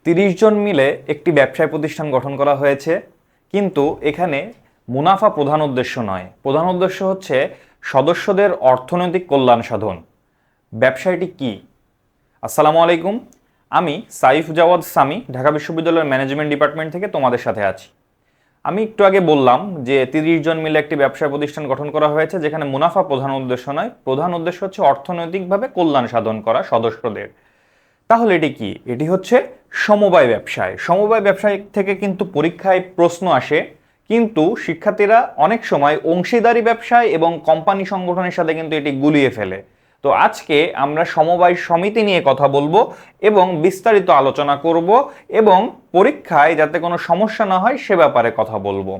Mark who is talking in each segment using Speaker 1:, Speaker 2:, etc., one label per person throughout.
Speaker 1: ৩০ জন মিলে একটি ব্যবসায় প্রতিষ্ঠান গঠন করা হয়েছে, কিন্তু এখানে মুনাফা প্রধান উদ্দেশ্য নয়। প্রধান উদ্দেশ্য হচ্ছে সদস্যদের অর্থনৈতিক কল্যাণ সাধন। ব্যবসায়টি কি? আসসালামু আলাইকুম, আমি সাইফ জাওয়াদ সামি, ঢাকা বিশ্ববিদ্যালয়ের ম্যানেজমেন্ট ডিপার্টমেন্ট থেকে তোমাদের সাথে আছি। আমি একটু আগে বললাম যে ৩০ জন মিলে একটি ব্যবসায় প্রতিষ্ঠান গঠন করা হয়েছে, যেখানে মুনাফা প্রধান উদ্দেশ্য নয়, প্রধান উদ্দেশ্য হচ্ছে অর্থনৈতিকভাবে কল্যাণ সাধন করা সদস্যদের। তাহলে এটি কি? এটি হচ্ছে সমবায় ব্যবসায়। সমবায় ব্যবসায় থেকে কিন্তু পরীক্ষায় প্রশ্ন আসে, কিন্তু শিক্ষার্থীরা অনেক সময় অংশীদারি ব্যবসায় এবং কোম্পানি সংগঠনের সাথে কিন্তু এটি গুলিয়ে ফেলে। তো আজকে আমরা সমবায় সমিতি নিয়ে কথা বলবো এবং বিস্তারিত আলোচনা করব এবং পরীক্ষায় যাতে কোনো সমস্যা না হয় সে ব্যাপারে কথা বলবো।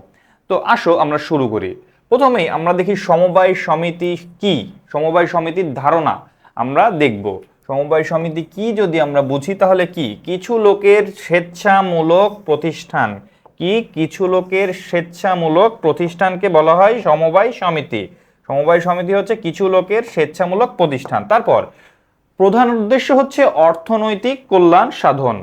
Speaker 1: তো আসো আমরা শুরু করি। প্রথমেই আমরা দেখি সমবায় সমিতি কি, সমবায় সমিতির ধারণা আমরা দেখব। সমবায় সমিতি কি যদি আমরা বুঝি তাহলে কি? কিছু লোকের স্বেচ্ছামূলক প্রতিষ্ঠান। কি? কিছু লোকের স্বেচ্ছামূলক প্রতিষ্ঠানকে বলা হয় সমবায় সমিতি। সমবায় সমিতি হচ্ছে কিছু লোকের স্বেচ্ছামূলক প্রতিষ্ঠান। তারপর প্রধান উদ্দেশ্য হচ্ছে অর্থনৈতিক কল্যাণ সাধন।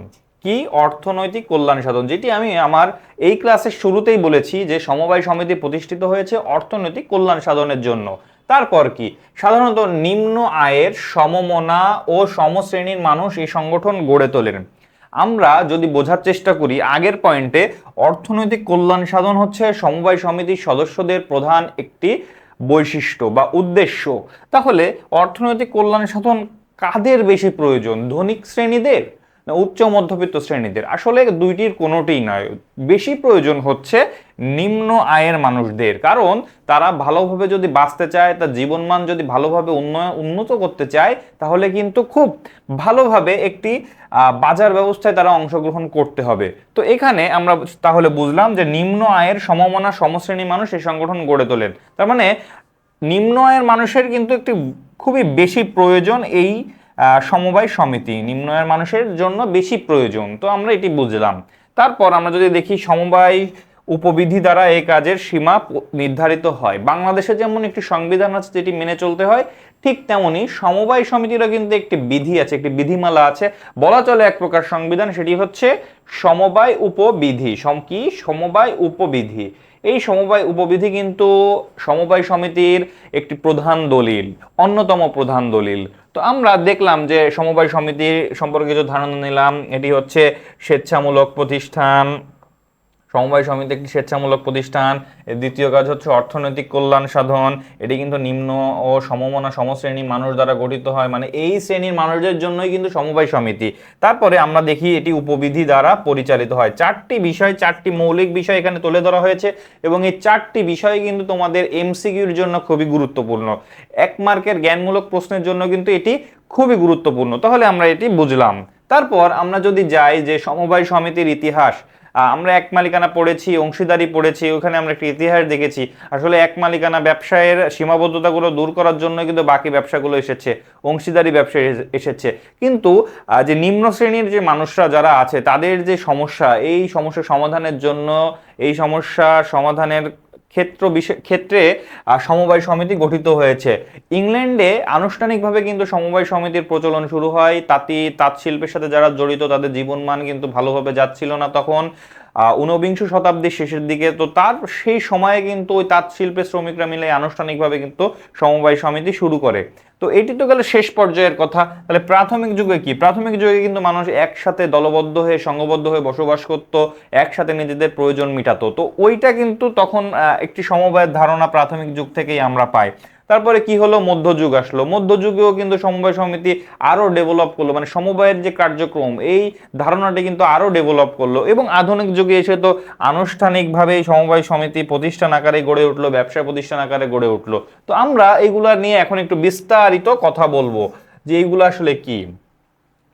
Speaker 1: কি? অর্থনৈতিক কল্যাণ সাধন, যেটি আমি আমার এই ক্লাসের শুরুতেই বলেছি যে সমবায় সমিতি প্রতিষ্ঠিত হয়েছে অর্থনৈতিক কল্যাণ সাধনের জন্য। তারপর কি? সাধারণত নিম্ন আয়ের সমমনা ও সমশ্রেণীর মানুষ এই সংগঠন গড়ে তোলেন। আমরা যদি বোঝার চেষ্টা করি আগের পয়েন্টে, অর্থনৈতিক কল্যাণ সাধন হচ্ছে সমবায় সমিতির সদস্যদের প্রধান একটি বৈশিষ্ট্য বা উদ্দেশ্য। তাহলে অর্থনৈতিক কল্যাণ সাধন কাদের বেশি প্রয়োজন? ধনিক শ্রেণীদের না উচ্চ মধ্যবিত্ত শ্রেণীদের? আসলে দুইটির কোনোটিই নয়। বেশি প্রয়োজন হচ্ছে নিম্ন আয়ের মানুষদের, কারণ তারা ভালোভাবে যদি বাঁচতে চায়, তার জীবনমান যদি ভালোভাবে উন্নত করতে চায়, তাহলে কিন্তু খুব ভালোভাবে একটি বাজার ব্যবস্থায় তারা অংশগ্রহণ করতে হবে। তো এখানে আমরা তাহলে বুঝলাম যে নিম্ন আয়ের সমমনা সমশ্রেণী মানুষ এই সংগঠন গড়ে তোলেন। তার মানে নিম্ন আয়ের মানুষের কিন্তু একটি খুবই বেশি প্রয়োজন এই সমবায় সমিতি, নিম্ন আয়ের মানুষের জন্য বেশি প্রয়োজন। তো আমরা এটি বুঝলাম। তারপর আমরা যদি দেখি সমবায় উপবিধি দ্বারা এই কাজের সীমা নির্ধারিত হয়। বাংলাদেশে যেমন একটি সংবিধান আছে যেটি মেনে চলতে হয়, ঠিক তেমনি সমবায় সমিতিরও কিন্তু একটি বিধি আছে, একটি বিধিমালা আছে, বলা চলে এক প্রকার সংবিধান। সেটি হচ্ছে সমবায় উপবিধি। কি? সমবায় উপবিধি। এই সমবায় উপবিধি কিন্তু সমবায় সমিতির একটি প্রধান দলিল, অন্যতম প্রধান দলিল। তো আমরা দেখলাম যে সমবায় সমিতি সম্পর্কে কিছু ধারণা নিলাম। এটি হচ্ছে স্বেচ্ছামূলক প্রতিষ্ঠান। সমবায় সমিতি একটি স্বেচ্ছামূলক প্রতিষ্ঠান। দ্বিতীয় কাজ হচ্ছে অর্থনৈতিক কল্যাণ সাধন। এটি কিন্তু নিম্ন ও সমমনা সমশ্রেণী মানুষ দ্বারা গঠিত হয়, মানে এই শ্রেণীর মানুষদের জন্যই কিন্তু সমবায় সমিতি। তারপরে আমরা দেখি এটি উপবিধি দ্বারা পরিচালিত হয়। চারটি বিষয়, চারটি মৌলিক বিষয় এখানে তুলে ধরা হয়েছে এবং এই চারটি বিষয় কিন্তু তোমাদের এমসিকিউর জন্য খুবই গুরুত্বপূর্ণ। 1 মার্কের জ্ঞানমূলক প্রশ্নের জন্য কিন্তু এটি খুবই গুরুত্বপূর্ণ। তাহলে আমরা এটি বুঝলাম। তারপর আমরা যদি যাই যে সমবায় সমিতির ইতিহাস, আমরা এক মালিকানা পড়েছি, অংশীদারি পড়েছি, ওখানে আমরা একটি ইতিহাস দেখেছি। আসলে এক মালিকানা ব্যবসায়ের সীমাবদ্ধতাগুলো দূর করার জন্য কিন্তু বাকি ব্যবসাগুলো এসেছে, অংশীদারি ব্যবসা এসেছে। কিন্তু যে নিম্ন শ্রেণীর যে মানুষরা যারা আছে তাদের যে সমস্যা, এই সমস্যা সমাধানের জন্য, এই সমস্যা সমাধানের ক্ষেত্রে সমবায় সমিতি গঠিত হয়েছে। ইংল্যান্ডে আনুষ্ঠানিকভাবে কিন্তু সমবায় সমিতির প্রচলন শুরু হয়। তাঁত শিল্পের সাথে যারা জড়িত তাদের জীবনমান কিন্তু ভালোভাবে যাচ্ছিল না তখন, ঊনবিংশ শতাব্দীর শেষের দিকে। তো তার সেই সময়ে কিন্তু ওই তাঁত শিল্পের শ্রমিকরা মিলে আনুষ্ঠানিকভাবে কিন্তু সমবায় সমিতি শুরু করে। তো এটি তো গেল শেষ পর্যায়ের কথা। তাহলে প্রাথমিক যুগে কি? প্রাথমিক যুগে কিন্তু মানুষ একসাথে দলবদ্ধ হয়ে, সংঘবদ্ধ হয়ে বসবাস করত, একসাথে নিজেদের প্রয়োজন মেটাতো। তো ওইটা কিন্তু তখন একটি সমবায়ের ধারণা প্রাথমিক যুগ থেকেই আমরা পাই। তারপরে কি হলো? মধ্যযুগ আসলো। মধ্যযুগেও কিন্তু সমবায় সমিতি আরো ডেভেলপ করলো, মানে সমবায়ের যে কার্যক্রম, এই ধারণাটি কিন্তু আরো ডেভেলপ করলো। এবং আধুনিক যুগে এসে তো আনুষ্ঠানিকভাবে এই সমবায় সমিতি প্রতিষ্ঠান আকারে গড়ে উঠলো, ব্যবসা প্রতিষ্ঠান আকারে গড়ে উঠলো। তো আমরা এইগুলা নিয়ে এখন একটু বিস্তারিত কথা বলবো যে এইগুলো আসলে কি।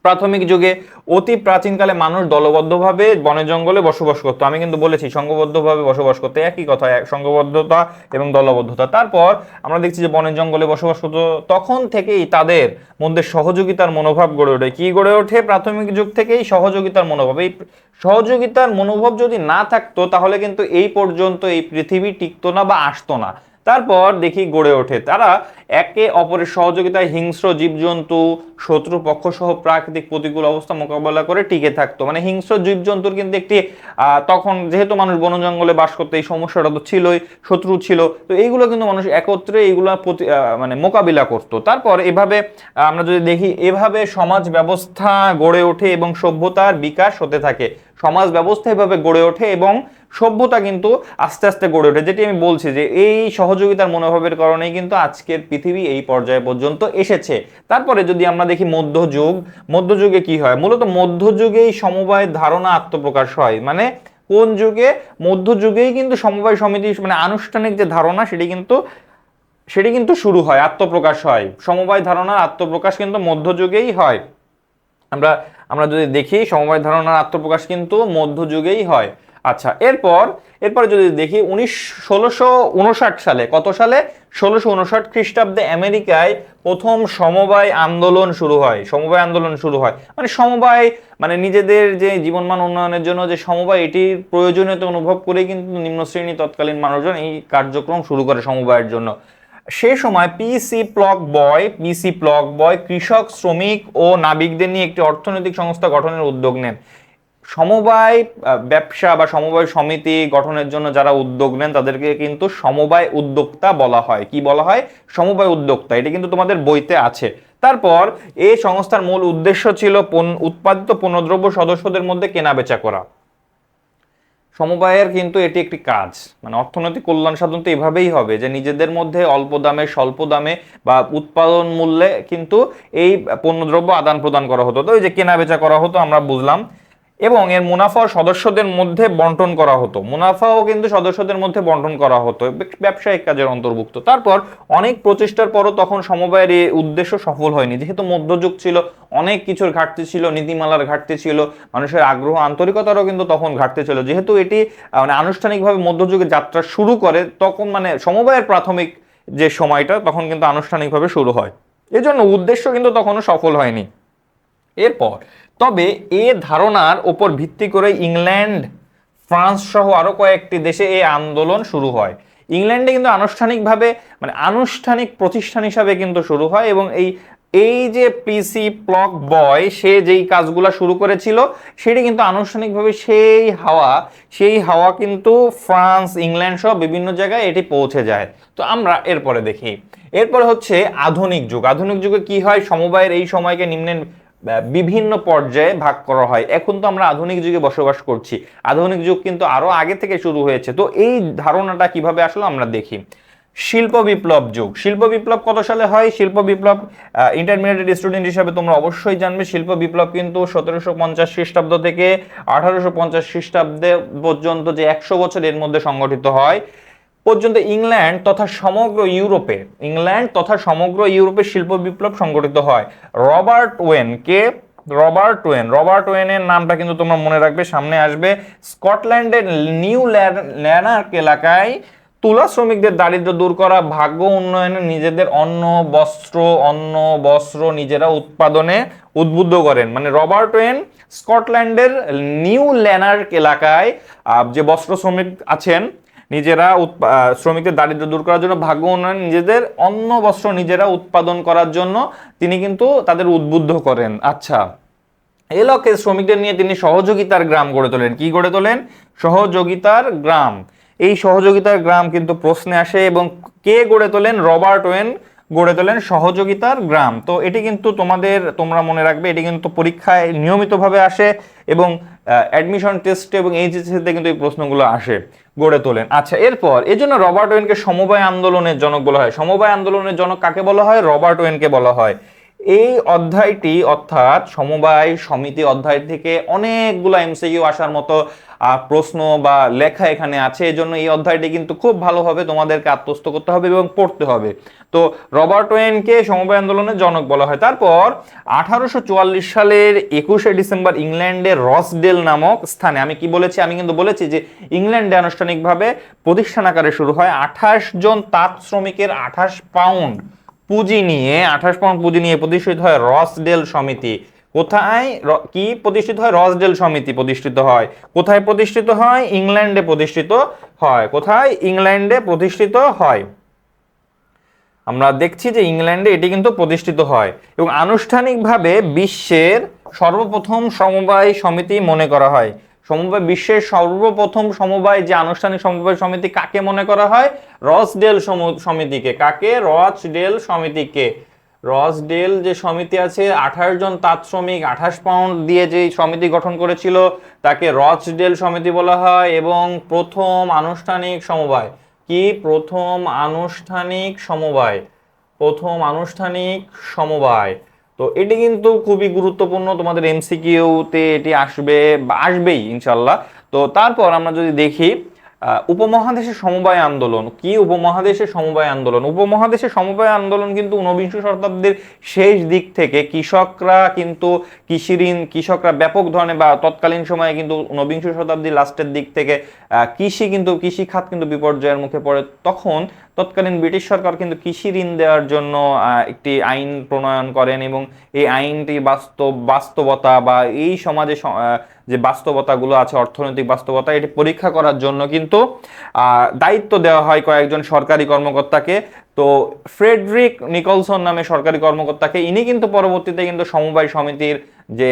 Speaker 1: প্রাথমিক যুগে অতি প্রাচীনকালে মানুষ দলবদ্ধভাবে বনে জঙ্গলে বসবাস করতো। আমি কিন্তু বলেছি সংঘবদ্ধভাবে বসবাস করতে, একই কথা, সংঘবদ্ধতা এবং দলবদ্ধতা। তারপর আমরা দেখছি যে বনে জঙ্গলে বসবাস করতো, তখন থেকেই তাদের মধ্যে সহযোগিতার মনোভাব গড়ে ওঠে। কি গড়ে ওঠে? প্রাথমিক যুগ থেকেই সহযোগিতার মনোভাব। এই সহযোগিতার মনোভাব যদি না থাকতো তাহলে কিন্তু এই পর্যন্ত এই পৃথিবী টিকতো না বা আসতো না। তারপর দেখি গড়ে ওঠে তারা একে অপরের সহযোগিতায় হিংস্র জীবজন্তু, শত্রুপক্ষ সহ প্রাকৃতিক প্রতিকূল অবস্থা মোকাবেলা করে টিকে থাকতো। মানে হিংস্র জীবজন্তুর কিন্তু একটি তখন যেহেতু মানুষ বন জঙ্গলে বাস করতো, এই সমস্যাটা তো ছিলই, শত্রু ছিল, তো এইগুলো কিন্তু মানুষ একত্রে এইগুলো মানে মোকাবিলা করতো। তারপর এভাবে আমরা যদি দেখি এভাবে সমাজ ব্যবস্থা গড়ে ওঠে এবং সভ্যতার বিকাশ হতে থাকে। সমাজ ব্যবস্থা এভাবে গড়ে ওঠে এবং সভ্যতা কিন্তু আস্তে আস্তে গড়ে ওঠে, যেটি আমি বলছি যে এই সহযোগিতার মনোভাবের কারণেই কিন্তু আজকের পৃথিবী এই পর্যায়ে পর্যন্ত এসেছে। তারপরে যদি আমরা দেখি মধ্যযুগ, মধ্যযুগে কি হয়? মূলত মধ্যযুগেই সমবায় ধারণা আত্মপ্রকাশ হয়। মানে কোন যুগে? মধ্যযুগেই কিন্তু সমবায় সমিতি মানে আনুষ্ঠানিক যে ধারণা সেটি কিন্তু শুরু হয়, আত্মপ্রকাশ হয়। সমবায় ধারণার আত্মপ্রকাশ কিন্তু মধ্যযুগেই হয়। আমরা আমরা যদি দেখি সমবায় ধারণার আত্মপ্রকাশ কিন্তু মধ্যযুগেই হয়। আচ্ছা, এরপরে যদি দেখি 1659 সালে, কত সালে? 1659 খ্রিস্টাব্দে আমেরিকায় প্রথম সমবায় আন্দোলন শুরু হয়। সমবায় আন্দোলন শুরু হয় মানে সমবায় মানে নিজেদের যে জীবনমান উন্নয়নের জন্য যে সমবায়, এটির প্রয়োজনীয়তা অনুভব করে কিন্তু নিম্ন শ্রেণী তৎকালীন মানুষজন এই কার্যক্রম শুরু করে সমবায়ের জন্য। সে সময় পিসি প্লগ বয় কৃষক, শ্রমিক ও নাবিকদের নিয়ে একটি অর্থনৈতিক সংস্থা গঠনের উদ্যোগ নেন। সমবায় ব্যবসা বা সমবায় সমিতি গঠনের জন্য যারা উদ্যোগ নেন তাদেরকে কিন্তু সমবায় উদ্যোক্তা বলা হয়। কি বলা হয়? সমবায় উদ্যোক্তা। এটা কিন্তু তোমাদের বইতে আছে। তারপর এই সংস্থার মূল উদ্দেশ্য ছিল উৎপাদিত পণ্যদ্রব্য সদস্যদের মধ্যে কেনাবেচা করা। সমবায়ের কিন্তু এটি একটি কাজ, মানে অর্থনৈতিক কল্যাণ সাধন তো এভাবেই হবে যে নিজেদের মধ্যে অল্প দামে, স্বল্প দামে বা উৎপাদন মূল্যে কিন্তু এই পণ্যদ্রব্য আদান প্রদান করা হতো। তো এই যে কেনা বেচা করা হতো আমরা বুঝলাম, এবং এর মুনাফা সদস্যদের মধ্যে বন্টন করা হতো। মুনাফাও কিন্তু সদস্যদের মধ্যে বন্টন করা হতো, ব্যবসায়িক কাজের অন্তর্ভুক্ত। তারপর অনেক প্রচেষ্টার পরও তখন সমবায়ের এই উদ্দেশ্য সফল হয়নি, যেহেতু মধ্যযুগ ছিল, অনেক কিছুর ঘাটতি ছিল, নীতিমালার ঘাটতি ছিল, মানুষের আগ্রহ আন্তরিকতারও কিন্তু তখন ঘাটতি ছিল। যেহেতু এটি মানে আনুষ্ঠানিকভাবে মধ্যযুগে যাত্রা শুরু করে, তখন মানে সমবায়ের প্রাথমিক যে সময়টা তখন কিন্তু আনুষ্ঠানিকভাবে শুরু হয়, এজন্য উদ্দেশ্য কিন্তু তখনও সফল হয়নি। এরপর তবে এ ধারণার ওপর ভিত্তি করে ইংল্যান্ড, ফ্রান্স সহ আরো কয়েকটি দেশে এই আন্দোলন শুরু হয়। ইংল্যান্ডে কিন্তু আনুষ্ঠানিকভাবে মানে আনুষ্ঠানিক প্রতিষ্ঠান হিসাবে কিন্তু শুরু হয়, এবং এই যে পিসি প্লগ বয় সে যেই কাজগুলো শুরু করেছিল সেটি কিন্তু আনুষ্ঠানিকভাবে সেই হাওয়া কিন্তু ফ্রান্স, ইংল্যান্ড সহ বিভিন্ন জায়গায় এটি পৌঁছে যায়। তো আমরা এরপরে দেখি, এরপরে হচ্ছে আধুনিক যুগ। আধুনিক যুগে কি হয়? সমবায়ের এই সময়কে নিম্নে বিভিন্ন পর্যায়ে ভাগ করা হয়। এখন তো আমরা আধুনিক যুগে বসবাস করছি, আধুনিক যুগ কিন্তু আরো আগে থেকে শুরু হয়েছে। তো এই ধারণাটা কিভাবে আসলো আমরা দেখি। শিল্প বিপ্লব যুগ। শিল্প বিপ্লব কত সালে হয়? শিল্প বিপ্লব ইন্টারমিডিয়েট স্টুডেন্ট হিসাবে তোমরা অবশ্যই জানবে, শিল্প বিপ্লব কিন্তু 1750 খ্রিস্টাব্দ থেকে 1850 খ্রিস্টাব্দে পর্যন্ত যে 100 বছর এর মধ্যে সংগঠিত হয় পর্যন্ত ইংল্যান্ড তথা সমগ্র ইউরোপে শিল্প বিপ্লব সংগঠিত হয়। রবার্ট ওয়েনের নামটা কিন্তু তোমরা মনে রাখবে, সামনে আসবে। স্কটল্যান্ডের নিউ ল্যানার্ক এলাকায় তুলা শ্রমিকদের দারিদ্র্য দূর করা, ভাগ্য উন্নয়নে নিজেদের অন্ন বস্ত্র নিজেরা উৎপাদনে উদ্বুদ্ধ করেন। মানে রবার্ট ওয়েন স্কটল্যান্ডের নিউ ল্যানার্ক এলাকায় যে বস্ত্র শ্রমিক আছেন, নিজেরা শ্রমিকদের দারিদ্র্য দূর করার জন্য, ভাগ্য উন্নয়ন, নিজেদের অন্ন বস্ত্র নিজেরা উৎপাদন করার জন্য তিনি কিন্তু তাদের উদ্বুদ্ধ করেন। আচ্ছা, এই লক্ষ্যে শ্রমিকদের নিয়ে তিনি সহযোগিতার গ্রাম গড়ে তোলেন। কি গড়ে তোলেন? সহযোগিতার গ্রাম। এই সহযোগিতার গ্রাম কিন্তু প্রশ্নে আসে, এবং কে গড়ে তোলেন? রবার্ট ওয়েন গড়ে তোলেন সহযোগিতার গ্রাম। তো এটি কিন্তু তোমরা মনে রাখবে, এটি কিন্তু পরীক্ষায় নিয়মিতভাবে আসে, এবং অ্যাডমিশন টেস্ট এবং এইচএসসিতে কিন্তু এই প্রশ্নগুলো আসে। গড়ে তোলেন। আচ্ছা, এরপর এই জন্য রবার্ট ওয়েনকে সমবায় আন্দোলনের জনক বলা হয়। সমবায় আন্দোলনের জনক কাকে বলা হয়? রবার্ট ওয়েনকে বলা হয়। এই অধ্যায়টি অর্থাৎ সমবায় সমিতি অধ্যায় থেকে অনেকগুলো এমসিকিউ আসার মতো প্রশ্ন বা লেখা এখানে আছে, এজন্য এই অধ্যায়টি কিন্তু খুব ভালোভাবে তোমাদেরকে আত্মস্থ করতে হবে এবং পড়তে হবে। তো রবার্ট ওয়েনকে সমবায় আন্দোলনের জনক বলা হয়। তারপর 1844 সালের 21শে ডিসেম্বর ইংল্যান্ডের রসডেল নামক স্থানে, আমি কিন্তু বলেছি যে ইংল্যান্ডে আনুষ্ঠানিকভাবে প্রতিষ্ঠান আকারে শুরু হয়। 28 জন তাঁত শ্রমিকের 28 পাউন্ড পুঁজি নিয়ে প্রতিষ্ঠিত হয় রসডেল সমিতি। কোথায় কি প্রতিষ্ঠিত হয়? রসডেল সমিতি প্রতিষ্ঠিত হয়। কোথায় প্রতিষ্ঠিত হয়? ইংল্যান্ডে প্রতিষ্ঠিত হয়। কোথায়? ইংল্যান্ডে প্রতিষ্ঠিত হয়। আমরা দেখছি যে ইংল্যান্ডে এটি কিন্তু প্রতিষ্ঠিত হয় এবং আনুষ্ঠানিকভাবে বিশ্বের সর্বপ্রথম সমবায় সমিতি মনে করা হয়। বিশ্বের সর্বপ্রথম সমবায় যে আনুষ্ঠানিক সমবায় সমিতি কাকে মনে করা হয়? রসডেল সমিতিকে। কাকে? রচডেল সমিতিকে। রসডেল যে সমিতি আছে, 28 জন তাঁত শ্রমিক 28 পাউন্ড দিয়ে যে সমিতি গঠন করেছিল তাকে রচডেল সমিতি বলা হয়। এবং প্রথম আনুষ্ঠানিক সমবায় কি? প্রথম আনুষ্ঠানিক সমবায়। তো এটি কিন্তু খুবই গুরুত্বপূর্ণ, তোমাদের এমসিকিউতে এটি আসবেই ইনশাল্লাহ। তো তারপর আমরা যদি দেখি উপমহাদেশের সমবায় আন্দোলন কি? উপমহাদেশের সমবায় আন্দোলন কিন্তু ঊনবিংশ শতাব্দীর শেষ দিক থেকে কৃষকরা ব্যাপক ধরনের বা তৎকালীন সময়ে কিন্তু ঊনবিংশ শতাব্দীর লাস্টের দিক থেকে কৃষি খাত কিন্তু বিপর্যয়ের মুখে পড়ে। তৎকালীন ব্রিটিশ সরকার কিন্তু কৃষি ঋণ দেওয়ার জন্য একটি আইন প্রণয়ন করেন এবং এই আইনটি বাস্তবতা বা এই সমাজে যে বাস্তবতাগুলো আছে, অর্থনৈতিক বাস্তবতা, এটি পরীক্ষা করার জন্য কিন্তু দায়িত্ব দেওয়া হয় কয়েকজন সরকারি কর্মকর্তাকে। তো ফ্রেডরিক নিকলসন নামে সরকারি কর্মকর্তাকে, ইনি কিন্তু পরবর্তীতে কিন্তু সমবায় সমিতির যে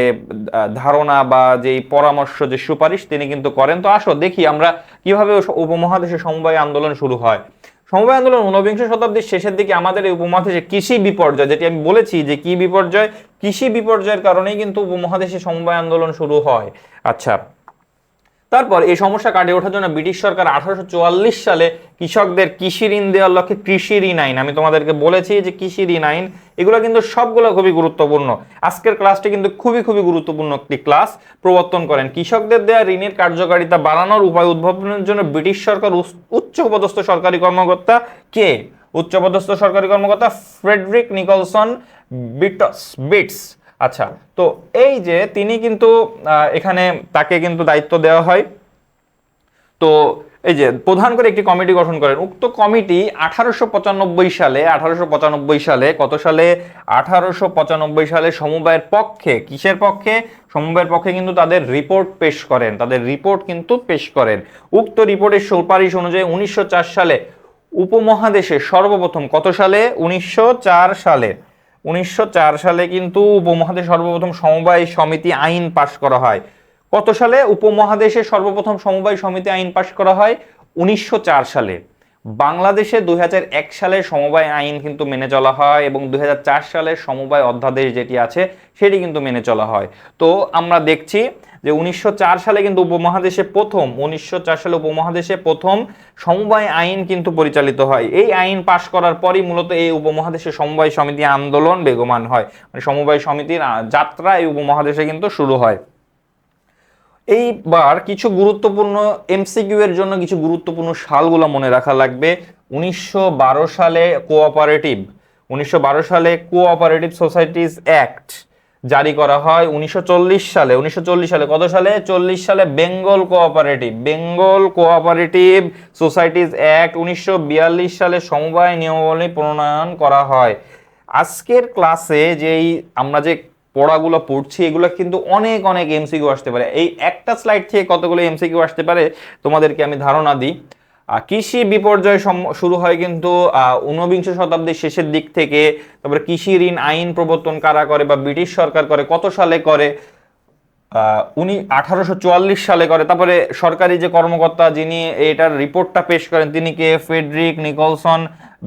Speaker 1: ধারণা বা যে পরামর্শ, যে সুপারিশ তিনি কিন্তু করেন। তো আসো দেখি আমরা কিভাবে উপমহাদেশে সমবায় আন্দোলন শুরু হয়। সমবায় আন্দোলন ঊনবিংশ শতাব্দীর শেষের দিকে আমাদের এই উপমহাদেশে কৃষি বিপর্যয়, যেটি আমি বলেছি যে কি বিপর্যয়, কৃষি বিপর্যয়ের কারণেই কিন্তু উপমহাদেশে সমবায় আন্দোলন শুরু হয়। আচ্ছা, তারপর এই সমস্যা কাটিয়ে ওঠার জন্য ব্রিটিশ সরকার 1844 সালে কৃষকদের কৃষি ঋণ দেওয়ার লক্ষ্যে কৃষি ঋণ আইন, আমি তোমাদেরকে বলেছি যে কৃষি ঋণ আইন, এগুলো কিন্তু সবগুলো খুবই গুরুত্বপূর্ণ। আজকের ক্লাসটি কিন্তু খুবই গুরুত্বপূর্ণ একটি ক্লাস, প্রবর্তন করেন। কৃষকদের দেওয়া ঋণের কার্যকারিতা বাড়ানোর উপায় উদ্ভাবনের জন্য ব্রিটিশ সরকার উচ্চপদস্থ সরকারি কর্মকর্তা কে? উচ্চপদস্থ সরকারি কর্মকর্তা ফ্রেডরিক নিকলসন বিটস। আচ্ছা, তো এই যে তিনি কিন্তু এখানে তাকে কিন্তু দায়িত্ব দেওয়া হয়। তো এই যে প্রধান করে একটি কমিটি গঠন করেন। উক্ত কমিটি 1895 সালে কত সালে? 1895 সালে সমবায়ের পক্ষে, কিসের পক্ষে? সমবায়ের পক্ষে কিন্তু তাদের রিপোর্ট পেশ করেন। উক্ত রিপোর্টের সুপারিশ অনুযায়ী 1904 সালে উপমহাদেশে সর্বপ্রথম, কত সালে? 1904 সালে কিন্তু উপমহাদেশে সর্বপ্রথম সমবায় সমিতি আইন পাশ করা হয়। কত সালে উপমহাদেশে সর্বপ্রথম সমবায় সমিতি আইন পাশ করা হয়? 1904 সালে। বাংলাদেশে 2001 সালে সমবায় আইন কিন্তু মেনে চলা হয় এবং 2004 সালের সমবায় অধ্যাদেশ যেটি আছে সেটি কিন্তু মেনে চলা হয়। তো আমরা দেখছি যে 1904 সালে কিন্তু উপমহাদেশে প্রথম সমবায় আইন কিন্তু পরিচালিত হয়। এই আইন পাশ করার পরই মূলত এই উপমহাদেশে সমবায় সমিতি আন্দোলন বেগমান হয়, মানে সমবায় সমিতির যাত্রা এই উপমহাদেশে কিন্তু শুরু হয়। এইবার কিছু গুরুত্বপূর্ণ এমসিকিউ এর জন্য কিছু গুরুত্বপূর্ণ সালগুলো মনে রাখা লাগবে। 1912 সালে কোঅপারেটিভ সোসাইটিজ অ্যাক্ট জারি করা হয়। 1940 সালে কত সালে? 40 সালে বেঙ্গল কোঅপারেটিভ সোসাইটিজ অ্যাক্ট। 1942 সালে সমবায় নিয়মাবলী প্রণয়ন করা হয়। আজকের ক্লাসে আমরা যে পড়াগুলো পড়ছি এগুলো কিন্তু অনেক এমসিকিউ আসতে পারে। এই একটা স্লাইড থেকে কতগুলো এমসিকিউ আসতে পারে তোমাদেরকে আমি ধারণা দিই। কৃষি বিপর্যয় শুরু হয় কিন্তু ঊনবিংশ শতাব্দীর শেষের দিক থেকে। তারপরে কৃষি ঋণ আইন প্রবর্তন কারা করে বা ব্রিটিশ সরকার করে? কত সালে করে? 1844 সালে করে। তারপরে সরকারি যে কর্মকর্তা যিনি এটার রিপোর্টটা পেশ করেন তিনি কে? Friedrich Nicholson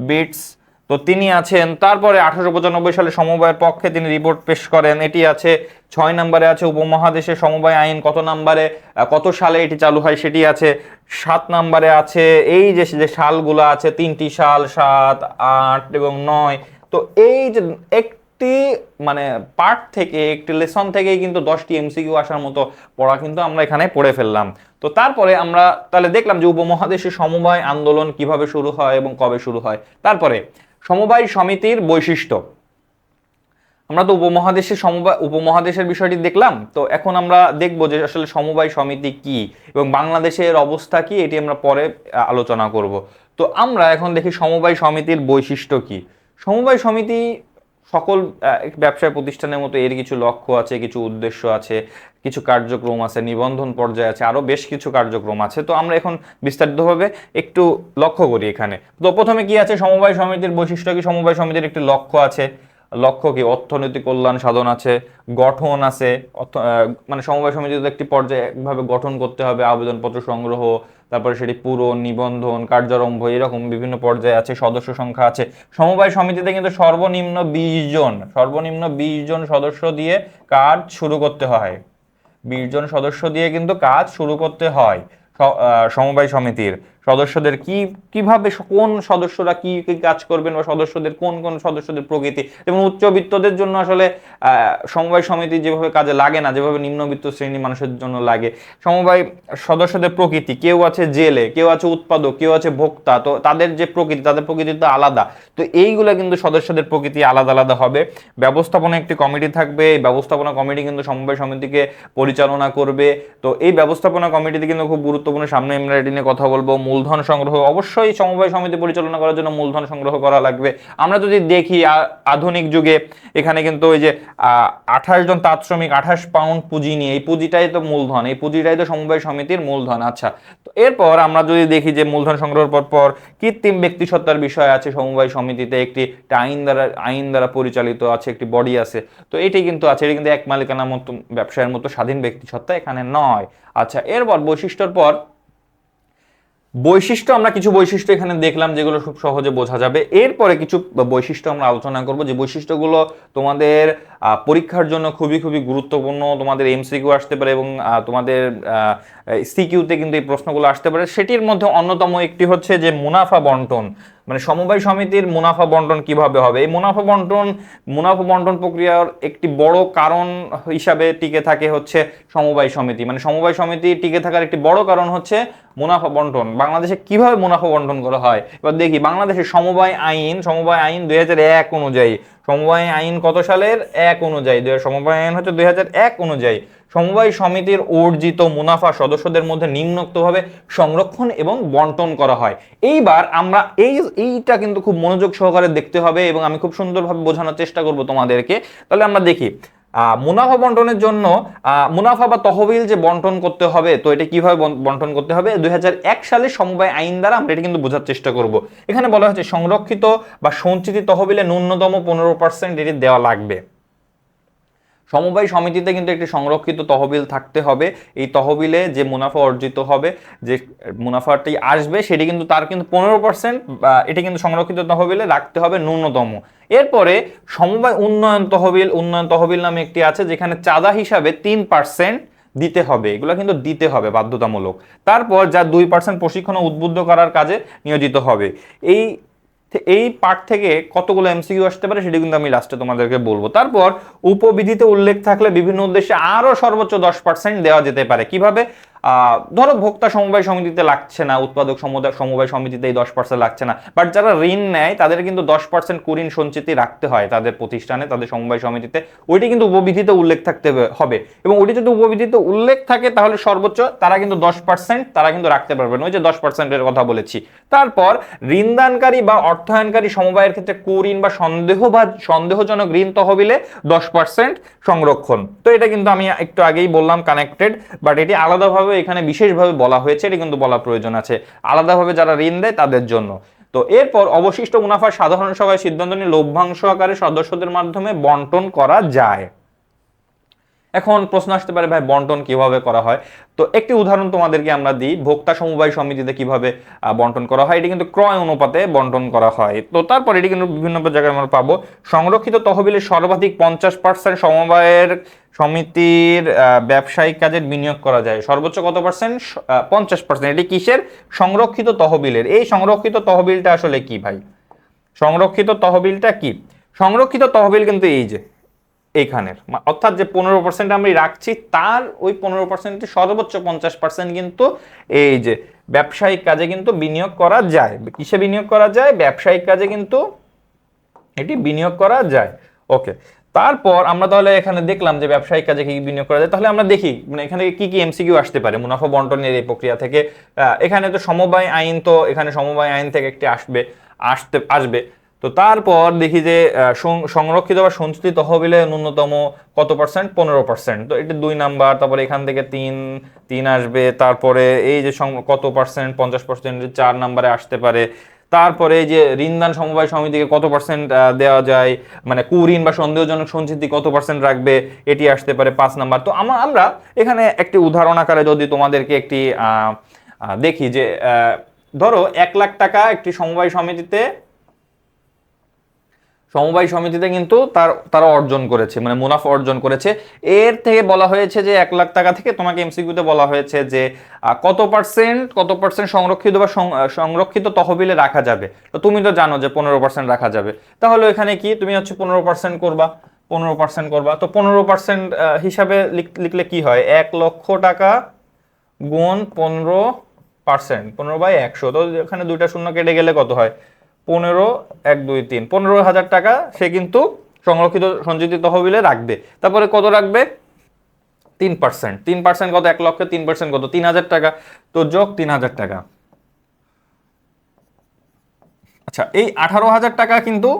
Speaker 1: bits. তো তিনি আছেন। তারপরে 1895 সালে সমবায়ের পক্ষে তিনি রিপোর্ট পেশ করেন, এটি আছে। 6 নম্বরে আছে উপমহাদেশে সমবায় আইন কত সালে এটি চালু হয় সেটি আছে। 7 নম্বরে আছে এই যে সালগুলো আছে, 3টি সাল 7, 8 এবং 9। তো এই যে একটি মানে পার্ট থেকে, একটি লেসন থেকেই কিন্তু 10টি এমসিকিউ আসার মতো পড়া কিন্তু আমরা এখানে পড়ে ফেললাম। তো তারপরে আমরা তাহলে দেখলাম যে উপমহাদেশে সমবায় আন্দোলন কিভাবে শুরু হয় এবং কবে শুরু হয়। তারপরে সমবায় সমিতির বৈশিষ্ট্য, আমরা তো উপমহাদেশের বিষয়টি দেখলাম। তো এখন আমরা দেখব যে আসলে সমবায় সমিতি কি এবং বাংলাদেশের অবস্থা কি, এটি আমরা পরে আলোচনা করব। তো আমরা এখন দেখি সমবায় সমিতির বৈশিষ্ট্য কি। সমবায় সমিতি সকল ব্যবসায় প্রতিষ্ঠানের মতো এর কিছু লক্ষ্য আছে, কিছু উদ্দেশ্য আছে, কিছু কার্যক্রম আছে, নিবন্ধন পর্যায়ে আছে, আরও বেশ কিছু কার্যক্রম আছে। তো আমরা এখন বিস্তারিতভাবে একটু লক্ষ্য করি এখানে। তো প্রথমে কি আছে, সমবায় সমিতির বৈশিষ্ট্য কি? সমবায় সমিতির একটি লক্ষ্য আছে। লক্ষ্য কি? অর্থনৈতিক কল্যাণ সাধন আছে, গঠন আছে। মানে সমবায় সমিতিতে একটি পর্যায়ভাবে গঠন করতে হবে, আবেদনপত্র সংগ্রহ, তারপরে সেটি পূরণ, নিবন্ধন, কার্যারম্ভ, এরকম বিভিন্ন পর্যায়ে আছে। সদস্য সংখ্যা আছে। সমবায় সমিতিতে কিন্তু সর্বনিম্ন 20 জন সদস্য দিয়ে কাজ শুরু করতে হয়। 20 জন সদস্য দিয়ে কিন্তু কাজ শুরু করতে হয় সমবায় সমিতির। সদস্যদের কিভাবে কোন সদস্যরা কি কি কাজ করবেন, বা সদস্যদের কোন সদস্যদের প্রকৃতি, এবং উচ্চবিত্তদের জন্য আসলে সমবায় সমিতি যেভাবে কাজে লাগে না, যেভাবে নিম্নবিত্ত শ্রেণী মানুষের জন্য লাগে। সমবায় সদস্যদের প্রকৃতি, কেউ আছে জেলে, কেউ আছে উৎপাদক, কেউ আছে ভোক্তা, তো তাদের যে প্রকৃতি, তাদের প্রকৃতি তো আলাদা। তো এইগুলো কিন্তু সদস্যদের প্রকৃতি আলাদা আলাদা হবে। ব্যবস্থাপনা একটি কমিটি থাকবে। এই ব্যবস্থাপনা কমিটি কিন্তু সমবায় সমিতিকে পরিচালনা করবে। তো এই ব্যবস্থাপনা কমিটিতে কিন্তু খুব গুরুত্বপূর্ণ, সামনে আমরা এটি নিয়ে কথা বলবো। মূলধন সংগ্রহ, অবশ্যই সমবায় সমিতি পরিচালনা করার জন্য মূলধন সংগ্রহ করা লাগবে। আমরা যদি দেখি আধুনিক যুগে এখানে কিন্তু ওই যে 28 জন তাঁত শ্রমিক 28 পাউন্ড পুঁজি নিয়ে, এই পুঁজিটাই তো মূলধন, এই পুঁজিটাই তো সমবায় সমিতির মূলধন। আচ্ছা, তো এরপর আমরা যদি দেখি যে মূলধন সংগ্রহের পর কৃত্রিম ব্যক্তিসত্তার বিষয় আছে সমবায় সমিতিতে। একটি আইন দ্বারা পরিচালিত আছে, একটি বডি আছে। তো এটি কিন্তু আছে, এটি কিন্তু এক মালিকানার মতো ব্যবসায়ের মতো স্বাধীন ব্যক্তিসত্তা এখানে নয়। আচ্ছা, এরপর বৈশিষ্ট্যর পর বৈশিষ্ট্য, আমরা কিছু বৈশিষ্ট্য এখানে দেখলাম যেগুলো খুব সহজে বোঝা যাবে। এরপরে কিছু বৈশিষ্ট্য আমরা আলোচনা করব, যে বৈশিষ্ট্যগুলো তোমাদের পরীক্ষার জন্য খুবই খুবই গুরুত্বপূর্ণ। তোমাদের এমসিকিউ আসতে পারে, এবং তোমাদের সিকিউতে কিন্তু এই প্রশ্নগুলো আসতে পারে। সেটির মধ্যে অন্যতম একটি হচ্ছে যে মুনাফা বন্টন, মানে সমবায় সমিতির মুনাফা বন্টন কিভাবে হবে। এই মুনাফা বন্টন প্রক্রিয়ার একটি বড় কারণ হিসাবে টিকে থাকে হচ্ছে সমবায় সমিতি। মানে সমবায় সমিতি টিকে থাকার একটি বড় কারণ হচ্ছে মুনাফা বন্টন। বাংলাদেশে কিভাবে মুনাফা বন্টন করা হয় এবার দেখি। বাংলাদেশের সমবায় আইন 2001 অনুযায়ী, সমবায় আইন কত সালের? 1 অনুযায়ী, সমবায় আইন হচ্ছে 2001 অনুযায়ী সমবায় সমিতির অর্জিত মুনাফা সদস্যদের মধ্যে নিম্নোক্তভাবে সংরক্ষণ এবং বন্টন করা হয়। এইবার আমরা এইটা কিন্তু খুব মনোযোগ সহকারে দেখতে হবে, এবং আমি খুব সুন্দরভাবে বোঝানোর চেষ্টা করব তোমাদেরকে। তাহলে আমরা দেখি মুনাফা বন্টনের জন্য মুনাফা বা তহবিল যে বন্টন করতে হবে, তো এটা কিভাবে বন্টন করতে হবে 2001 সালে সমবায় আইন দ্বারা আমরা এটা কিন্তু বোঝার চেষ্টা করব। এখানে বলা হচ্ছে সংরক্ষিত বা সঞ্চিত তহবিলে ন্যূনতম 15% এটি দেওয়া লাগবে। সমবায় সমিতিতে কিন্তু একটি সংরক্ষিত তহবিল থাকতে হবে। এই তহবিলে যে মুনাফা অর্জিত হবে, যে মুনাফাটি আসবে, সেটি কিন্তু তার কিন্তু 15%, এটি কিন্তু সংরক্ষিত তহবিলে রাখতে হবে ন্যূনতম। এরপরে সমবায় উন্নয়ন তহবিল নামে একটি আছে, যেখানে চাঁদা হিসাবে 3% দিতে হবে। এগুলো কিন্তু দিতে হবে বাধ্যতামূলক। তারপর যা 2% প্রশিক্ষণ ও উদ্বুদ্ধ করার কাজে নিয়োজিত হবে। এই পার্ট থেকে কতগুলো এমসিকিউ আসতে পারে সেটা কিন্তু আমি লাস্টে তোমাদেরকে বলবো। তারপর উপবিধিতে উল্লেখ থাকলে বিভিন্ন উদ্দেশ্যে আরো সর্বোচ্চ 10% দেওয়া যেতে পারে। কিভাবে? ধরো ভোক্তা সমবায় সমিতিতে লাগছে না, উৎপাদক সমবায় সমিতিতে এই 10% লাগছে না, বাট যারা ঋণ নেয় তাদের কিন্তু 10% কুঋণ সঞ্চিতি রাখতে হয় তাদের প্রতিষ্ঠানে, তাদের সমবায় সমিতিতে। ওইটি কিন্তু উপবিধিতে উল্লেখ থাকতে হবে, এবং ওইটি যদি উপবিধিতে উল্লেখ থাকে তাহলে সর্বোচ্চ তারা কিন্তু 10% তারা কিন্তু রাখতে পারবেন, ওই যে 10%-এর কথা বলেছি। তারপর ঋণদানকারী বা অর্থায়নকারী সমবায়ের ক্ষেত্রে কুঋণ বা সন্দেহজনক ঋণ তহবিলে 10% সংরক্ষণ। তো এটা কিন্তু আমি একটু আগেই বললাম কানেক্টেড, বাট এটি আলাদাভাবে এখানে বিশেষভাবে বলা হয়েছে, এটি কিন্তু বলা প্রয়োজন আছে আলাদাভাবে যারা ঋণ দেয় তাদের জন্য। তো এরপর অবশিষ্ট মুনাফা সাধারণ সভায় সিদ্ধান্ত নিয়ে লভ্যাংশ আকারে সদস্যদের মাধ্যমে বন্টন করা যায়। এখন প্রশ্ন আসতে পারে, ভাই বন্টন কিভাবে করা হয়? তো একটি উদাহরণ তোমাদেরকে আমরা দিই। ভোক্তা সমবায় সমিতিতে কিভাবে বন্টন করা হয়, এটি কিন্তু ক্রয় অনুপাতে বন্টন করা হয়। তো তারপর এটি কিন্তু বিভিন্ন জায়গায় আমরা পাবো। সংরক্ষিত তহবিলে সর্বাধিক 50% সমবায়ের সমিতির ব্যবসায়িক কাজে বিনিয়োগ করা যায়। সর্বোচ্চ কত পার্সেন্ট? 50%। এটি কিসের? সংরক্ষিত তহবিলের। এই সংরক্ষিত তহবিলটা আসলে কি ভাই? সংরক্ষিত তহবিলটা কি? সংরক্ষিত তহবিল কিন্তু এই যে এইখানের, অর্থাৎ যে 15% আমি রাখছি তার ওই 15% সর্বোচ্চ 50% কিন্তু এই যে ব্যবসায়িক কাজে কিন্তু বিনিয়োগ করা যায়। কিসে বিনিয়োগ করা যায়? ব্যবসায়িক কাজে কিন্তু এটি বিনিয়োগ করা যায়। ওকে, তারপর আমরা তাহলে এখানে দেখলাম যে ব্যবসায়িক কাজে কি বিনিয়োগ করা যায়। তাহলে আমরা দেখি মানে এখানে কি কি এমসিকিউ আসতে পারে মুনাফা বন্টনের এই প্রক্রিয়া থেকে। এখানে তো সমবায় আইন, তো এখানে সমবায় আইন থেকে একটি আসবে। তো তারপর দেখি যে সংরক্ষিত বা সঞ্চিত তহবিলে ন্যূনতম কত পার্সেন্ট, 15%। তো এটা 2 নাম্বার। তারপরে এখান থেকে তিন আসবে। তারপরে এই যে কত পার্সেন্ট, 50% 4 নাম্বারে আসতে পারে। তারপরে এই যে ঋণদান সমবায় সমিতিকে কত পার্সেন্ট দেওয়া যায়, মানে কুঋণ বা সন্দেহজনক সঞ্চিতি কত পার্সেন্ট রাখবে, এটি আসতে পারে 5 নাম্বার। তো আমরা এখানে একটি উদাহরণ আকারে যদি তোমাদেরকে একটি দেখি যে ধরো 1 লাখ টাকা একটি সমবায় সমিতিতে কিন্তু তারা অর্জন করেছে, মানে মুনাফা অর্জন করেছে। এর থেকে বলা হয়েছে যে 1 লাখ টাকা থেকে তোমাকে এমসিকিউতে বলা হয়েছে যে কত পার্সেন্ট সংরক্ষিত বা সংরক্ষিত তহবিলে রাখা যাবে। তো তুমি তো জানো যে 15% রাখা যাবে। তাহলে এখানে কি তুমি হচ্ছে 15% করবা, 15% করবা। তো 15% হিসাবে লিখলে কি হয়, 1 লক্ষ টাকা গুণ 15%, 15/100। তো এখানে 2টা শূন্য কেটে গেলে কত হয়, 15, 1, 2, 3, 15,000 টাকা সে কিন্তু সংরক্ষিত সঞ্চিত তহবিলে রাখবে। তারপরে কত রাখবে, 3%। 3% কত, 1 লক্ষ 3% কত, 3,000 টাকা। তো যোগ 3,000 টাকা। আচ্ছা, এই 18,000 টাকা কিন্তু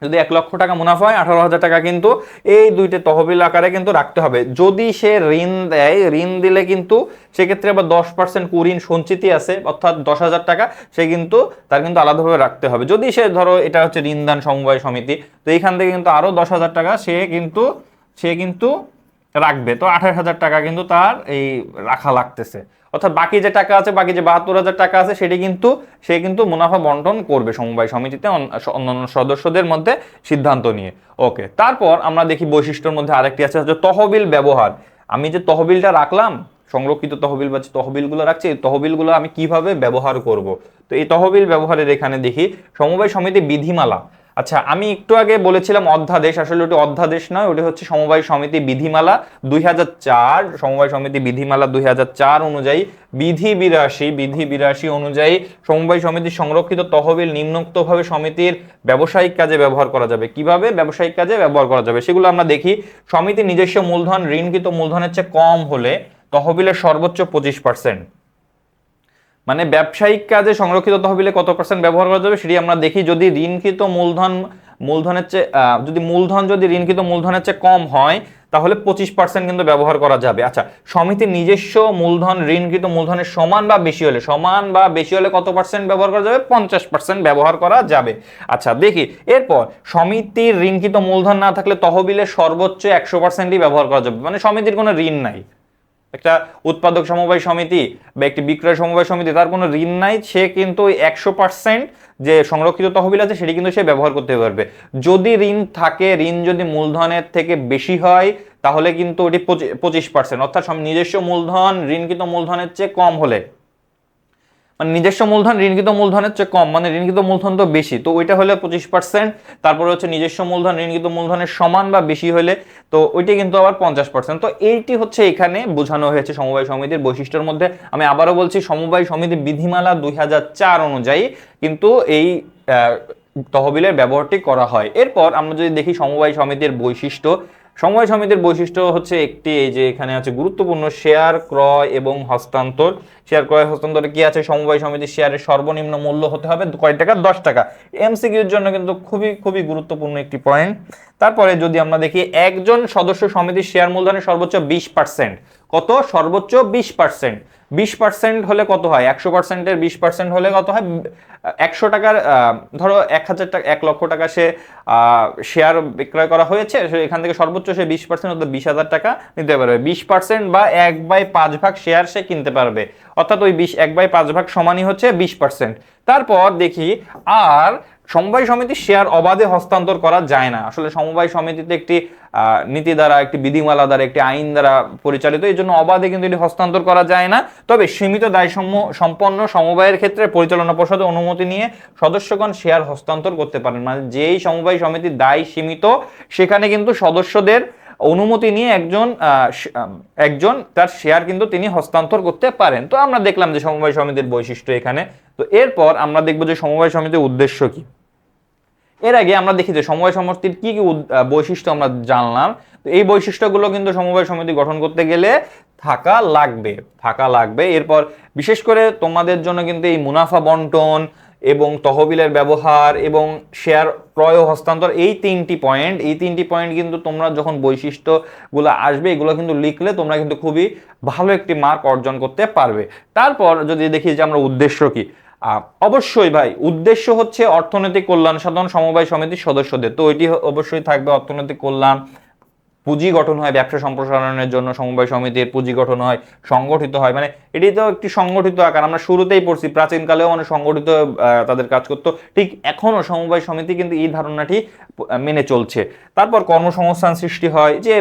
Speaker 1: যদি 1 লক্ষ টাকা মুনাফা হয়, 18,000 টাকা কিন্তু এই দুইটা তহবিল আকারে কিন্তু রাখতে হবে। যদি সে ঋণ দেয়, ঋণ দিলে কিন্তু সেক্ষেত্রে আবার 10% কুঋণ সঞ্চিতি আছে, অর্থাৎ 10,000 টাকা সে কিন্তু তার কিন্তু আলাদাভাবে রাখতে হবে। যদি সে ধরো এটা হচ্ছে ঋণদান সমবায় সমিতি, তো এইখান থেকে কিন্তু আরো 10,000 টাকা সে কিন্তু রাখবে। তো 28,000 টাকা কিন্তু তার এই রাখা লাগতেছে। অর্থাৎ বাকি যে টাকা আছে, বাকি যে 72,000 টাকা আছে, সেটি কিন্তু সে কিন্তু মুনাফা বন্টন করবে সমবায় সমিতিতে অন্যান্য সদস্যদের মধ্যে সিদ্ধান্ত নিয়ে। ওকে, তারপর আমরা দেখি বৈশিষ্ট্যের মধ্যে আরেকটি আছে হচ্ছে তহবিল ব্যবহার। আমি যে তহবিলটা রাখলাম, সংরক্ষিত তহবিল বা তহবিলগুলো রাখছি, এই তহবিলগুলো আমি কিভাবে ব্যবহার করব। তো এই তহবিল ব্যবহারের এখানে দেখি সমবায় সমিতি বিধিমালা। আচ্ছা, আমি একটু আগে বলেছিলাম অধ্যাদেশ, আসলে ওটি অধ্যাদেশ নয়, ওটি হচ্ছে সমবায় সমিতি বিধিমালা 2004। সমবায় সমিতি বিধিমালা 2004 অনুযায়ী বিধি 82 অনুযায়ী সমবায় সমিতির সংরক্ষিত তহবিল নিম্নোক্তভাবে সমিতির ব্যবসায়িক কাজে ব্যবহার করা যাবে। কিভাবে ব্যবসায়িক কাজে ব্যবহার করা যাবে সেগুলো আমরা দেখি। সমিতির নিজস্ব মূলধন ঋণকৃত মূলধনের চেয়ে কম হলে তহবিলের সর্বোচ্চ 25%। মানে ব্যবসায়িক কাজে সংরক্ষিত তহবিলে কত পার্সেন্ট ব্যবহার করা যাবে সেটি আমরা দেখি। যদি ঋণকৃত মূলধনের চেয়ে যদি ঋণকৃত মূলধনের চেয়ে কম হয়, তাহলে 25% কিন্তু ব্যবহার করা যাবে। আচ্ছা, সমিতির নিজস্ব মূলধন ঋণকৃত মূলধনের সমান বা বেশি হলে কত পার্সেন্ট ব্যবহার করা যাবে, 50% ব্যবহার করা যাবে। আচ্ছা, দেখি এরপর সমিতির ঋণকৃত মূলধন না থাকলে তহবিলের সর্বোচ্চ 100%ই ব্যবহার করা যাবে। মানে সমিতির কোনো ঋণ নাই, একটা উৎপাদক সমবায় সমিতি বা একটি বিক্রয় সমবায় সমিতি, তার কোনো ঋণ নাই, সে কিন্তু ওই 100% যে সংরক্ষিত তহবিল আছে সেটি কিন্তু সে ব্যবহার করতে পারবে। যদি ঋণ থাকে, ঋণ যদি মূলধনের থেকে বেশি হয়, তাহলে কিন্তু ওটি 25%, অর্থাৎ নিজস্ব মূলধন ঋণকৃত মূলধনের চেয়ে কম হলে, মানে নিজস্ব মূলধন ঋণকৃত মূলধনের চেয়ে কম, মানে ঋণকৃত মূলধন তো বেশি, তো ওইটা হলে 25%। তারপরে হচ্ছে নিজস্ব মূলধন ঋণকৃত মূলধনের সমান বা বেশি হলে, তো ওইটা কিন্তু আবার 50%। তো এইটি হচ্ছে এখানে বোঝানো হয়েছে সমবায় সমিতির বৈশিষ্ট্যের মধ্যে। আমি আবারও বলছি, সমবায় সমিতি বিধিমালা 2004 অনুযায়ী কিন্তু এই তহবিলের ব্যবহারটি করা হয়। এরপর আমরা যদি দেখি সমবায় সমিতির বৈশিষ্ট্য, সমবায় সমিতির বৈশিষ্ট্য হচ্ছে একটি, এই যে এখানে আছে গুরুত্বপূর্ণ শেয়ার ক্রয় এবং হস্তান্তর। শেয়ার ক্রয় হস্তান্তরে কি আছে, সমবায় সমিতির শেয়ারের সর্বনিম্ন মূল্য হতে হবে কয় টাকা, 10 টাকা। এমসিকিউর জন্য কিন্তু খুবই খুবই গুরুত্বপূর্ণ একটি পয়েন্ট। তারপরে যদি আমরা দেখি একজন সদস্য সমিতির শেয়ার মূলধনের সর্বোচ্চ 20%, কত, সর্বোচ্চ 20%। 20% হলে কত হয়, 100%-এর 20% হলে কত হয়, 100 টাকার ধরো 1,000 টাকা, 1 লক্ষ টাকা সে শেয়ার বিক্রয় করা হয়েছে, এখান থেকে সর্বোচ্চ সে 20% অর্থাৎ 20,000 টাকা নিতে পারবে। 20% বা 1/5 ভাগ শেয়ার সে কিনতে পারবে, অর্থাৎ ওই 1/5 ভাগ সমানই হচ্ছে 20%। তারপর দেখি, আর সমবায় সমিতির শেয়ার অবাধে হস্তান্তর করা যায় না। আসলে সমবায় সমিতিতে একটি নীতি দ্বারা, একটি বিধিমালা দ্বারা, একটি আইন দ্বারা পরিচালিত, এই জন্য অবাধে কিন্তু এটি হস্তান্তর করা যায় না। তবে সীমিত দায় সম্পন্ন সমবায়ের ক্ষেত্রে পরিচালনা পর্ষদের অনুমতি নিয়ে সদস্যগণ শেয়ার হস্তান্তর করতে পারেন। মানে যেই সমবায় সমিতির দায় সীমিত, সেখানে কিন্তু সদস্যদের অনুমতি নিয়ে একজন তার শেয়ার কিন্তু তিনি হস্তান্তর করতে পারেন। তো আমরা দেখলাম যে সমবায় সমিতির বৈশিষ্ট্য এখানে। তো এরপর আমরা দেখব যে সমবায় সমিতির উদ্দেশ্য কি। এর আগে আমরা দেখি যে সমবায় সমিতির কি কি বৈশিষ্ট্য আমরা জানলাম। তো এই বৈশিষ্ট্যগুলো কিন্তু সমবায় সমিতি গঠন করতে গেলে থাকা লাগবে। এরপর বিশেষ করে তোমাদের জন্য কিন্তু এই মুনাফা বন্টন এবং তহবিলের ব্যবহার এবং শেয়ার ক্রয় ও হস্তান্তর, এই তিনটি পয়েন্ট কিন্তু তোমরা যখন বৈশিষ্ট্যগুলো আসবে এগুলো কিন্তু লিখলে তোমরা কিন্তু খুবই ভালো একটি মার্ক অর্জন করতে পারবে। তারপর যদি দেখি যে আমরা উদ্দেশ্য কি, অবশ্যই ভাই উদ্দেশ্য হচ্ছে অর্থনৈতিক কল্যাণ সাধন সমবায় সমিতির সদস্যদের, তো এটি অবশ্যই থাকবে অর্থনৈতিক কল্যাণ। পুঁজি গঠন হয় ব্যবসা সম্প্রসারণের জন্য, সমবায় সমিতির পুঁজি গঠন হয়, সংগঠিত হয়, মানে এটি তো একটি সংগঠিত আকার। আমরা শুরুতেই পড়ছি প্রাচীনকালেও মানে সংগঠিত তাদের কাজ করতো, ঠিক এখনো সমবায় সমিতি কিন্তু এই ধারণাটি মেনে চলছে। তারপর কর্মসংস্থান সৃষ্টি হয়, যে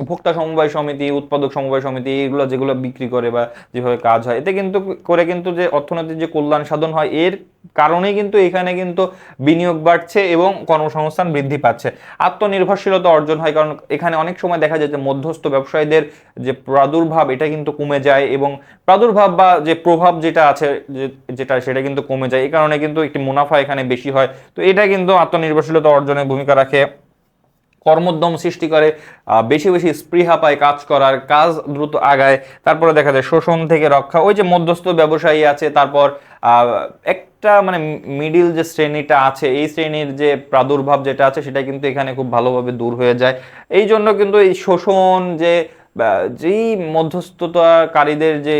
Speaker 1: ভোক্তা সমবায় সমিতি, উৎপাদক সমবায় সমিতি, এগুলো যেগুলো বিক্রি করে বা যেভাবে কাজ হয় এতে কিন্তু করে কিন্তু যে অর্থনৈতিক যে কল্যাণ সাধন হয়, এর কারণেই কিন্তু এখানে কিন্তু বিনিয়োগ বাড়ছে এবং কর্মসংস্থান বৃদ্ধি পাচ্ছে, আত্মনির্ভরশীলতা অর্জন হয়। কারণ এখানে অনেক সময় দেখা যায় যে মধ্যস্থ ব্যবসায়ীদের যে প্রাদুর্ভাব এটা কিন্তু কমে যায়, এবং প্রাদুর্ভাব বা যে প্রভাব যেটা আছে যেটা সেটা কিন্তু কমে যায়, এই কারণে কিন্তু একটি মুনাফা এখানে বেশি হয়। তো এটা কিন্তু আত্মনির্ভরশীলতা অর্জনে ভূমিকা রাখে, কর্মোদ্যম সৃষ্টি করে, বেশি বেশি স্পৃহা পায় কাজ করার, কাজ দ্রুত আগায়। তারপরে দেখা যায় শোষণ থেকে রক্ষা, ওই যে মধ্যস্থ ব্যবসায়ী আছে, তারপর একটা মানে মিডিল যে শ্রেণীটা আছে এই শ্রেণীর যে প্রাদুর্ভাব যেটা আছে সেটা কিন্তু এখানে খুব ভালোভাবে দূর হয়ে যায়। এই জন্য কিন্তু এই শোষণ যে যেই মধ্যস্থতাকারীদের যে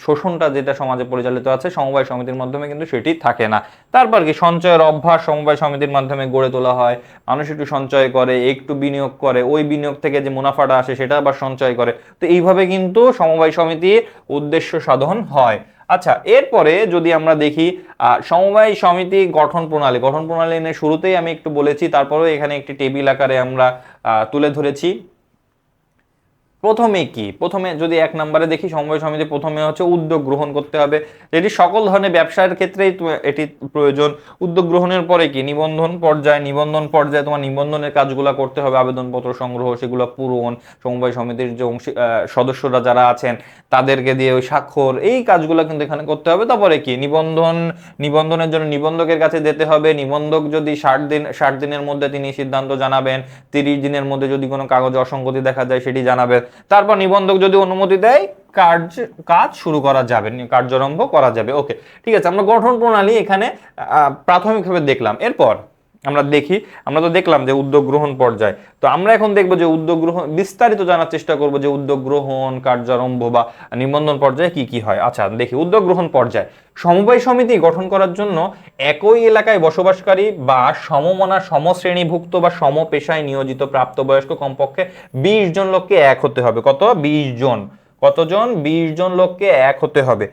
Speaker 1: শোষণটা যেটা সমাজে পরিচালিত আছে সমবায় সমিতির মাধ্যমে কিন্তু সেটি থাকে না। তারপর কি সঞ্চয়ের অভ্যাস সমবায় সমিতির মাধ্যমে গড়ে তোলা হয়, মানুষ একটু সঞ্চয় করে, একটু বিনিয়োগ করে, ওই বিনিয়োগ থেকে যে মুনাফাটা আসে সেটা আবার সঞ্চয় করে, তো এইভাবে কিন্তু সমবায় সমিতির উদ্দেশ্য সাধন হয়। আচ্ছা, এরপরে যদি আমরা দেখি সমবায় সমিতি গঠন প্রণালী নিয়ে শুরুতেই আমি একটু বলেছি, তারপরেও এখানে একটি টেবিল আকারে আমরা তুলে ধরেছি। প্রথমে যদি 1 নম্বরে দেখি সমবায় সমিতি প্রথমে হচ্ছে উদ্যোগ গ্রহণ করতে হবে, যেটি সকল ধরনের ব্যবসার ক্ষেত্রেই এটি প্রয়োজন। উদ্যোগ গ্রহণের পরে কি নিবন্ধন পর্যায়ে তোমার নিবন্ধনের কাজগুলো করতে হবে, আবেদনপত্র সংগ্রহ, সেগুলো পূরণ, সমবায় সমিতির যে সদস্যরা যারা আছেন তাদেরকে দিয়ে ওই স্বাক্ষর, এই কাজগুলো কিন্তু এখানে করতে হবে। তারপরে কি নিবন্ধনের জন্য নিবন্ধকের কাছে যেতে হবে, নিবন্ধক যদি 60 দিনের মধ্যে তিনি সিদ্ধান্ত জানাবেন, 30 দিনের মধ্যে যদি কোনো কাগজে অসঙ্গতি দেখা যায় সেটি জানাবেন। তারপর নিবন্ধক যদি অনুমতি দেয় কাজ শুরু করা যাবে, কার্যারম্ভ করা যাবে। ওকে, ঠিক আছে, আমরা গঠন প্রণালী এখানে প্রাথমিকভাবে দেখলাম। এরপর আমরা তো দেখলাম যে উদ্যোগ গ্রহণ পর্যায়, তো আমরা এখন দেখবো যে উদ্যোগ গ্রহণ বিস্তারিত জানার চেষ্টা করব যে উদ্যোগ গ্রহণ, কার্যারম্ভ বা নিবন্ধন পর্যায়ে কি কি হয়। আচ্ছা দেখি, উদ্যোগ গ্রহণ পর্যায় সমবায় সমিতি গঠন করার জন্য একই এলাকায় বসবাসকারী বা সমমনা সমশ্রেণীভুক্ত বা সমপেশায় নিয়োজিত প্রাপ্তবয়স্ক কমপক্ষে 20 জন লোককে এক হতে হবে। কত? 20 জন। কতজন? 20 জন লোককে এক হতে হবে।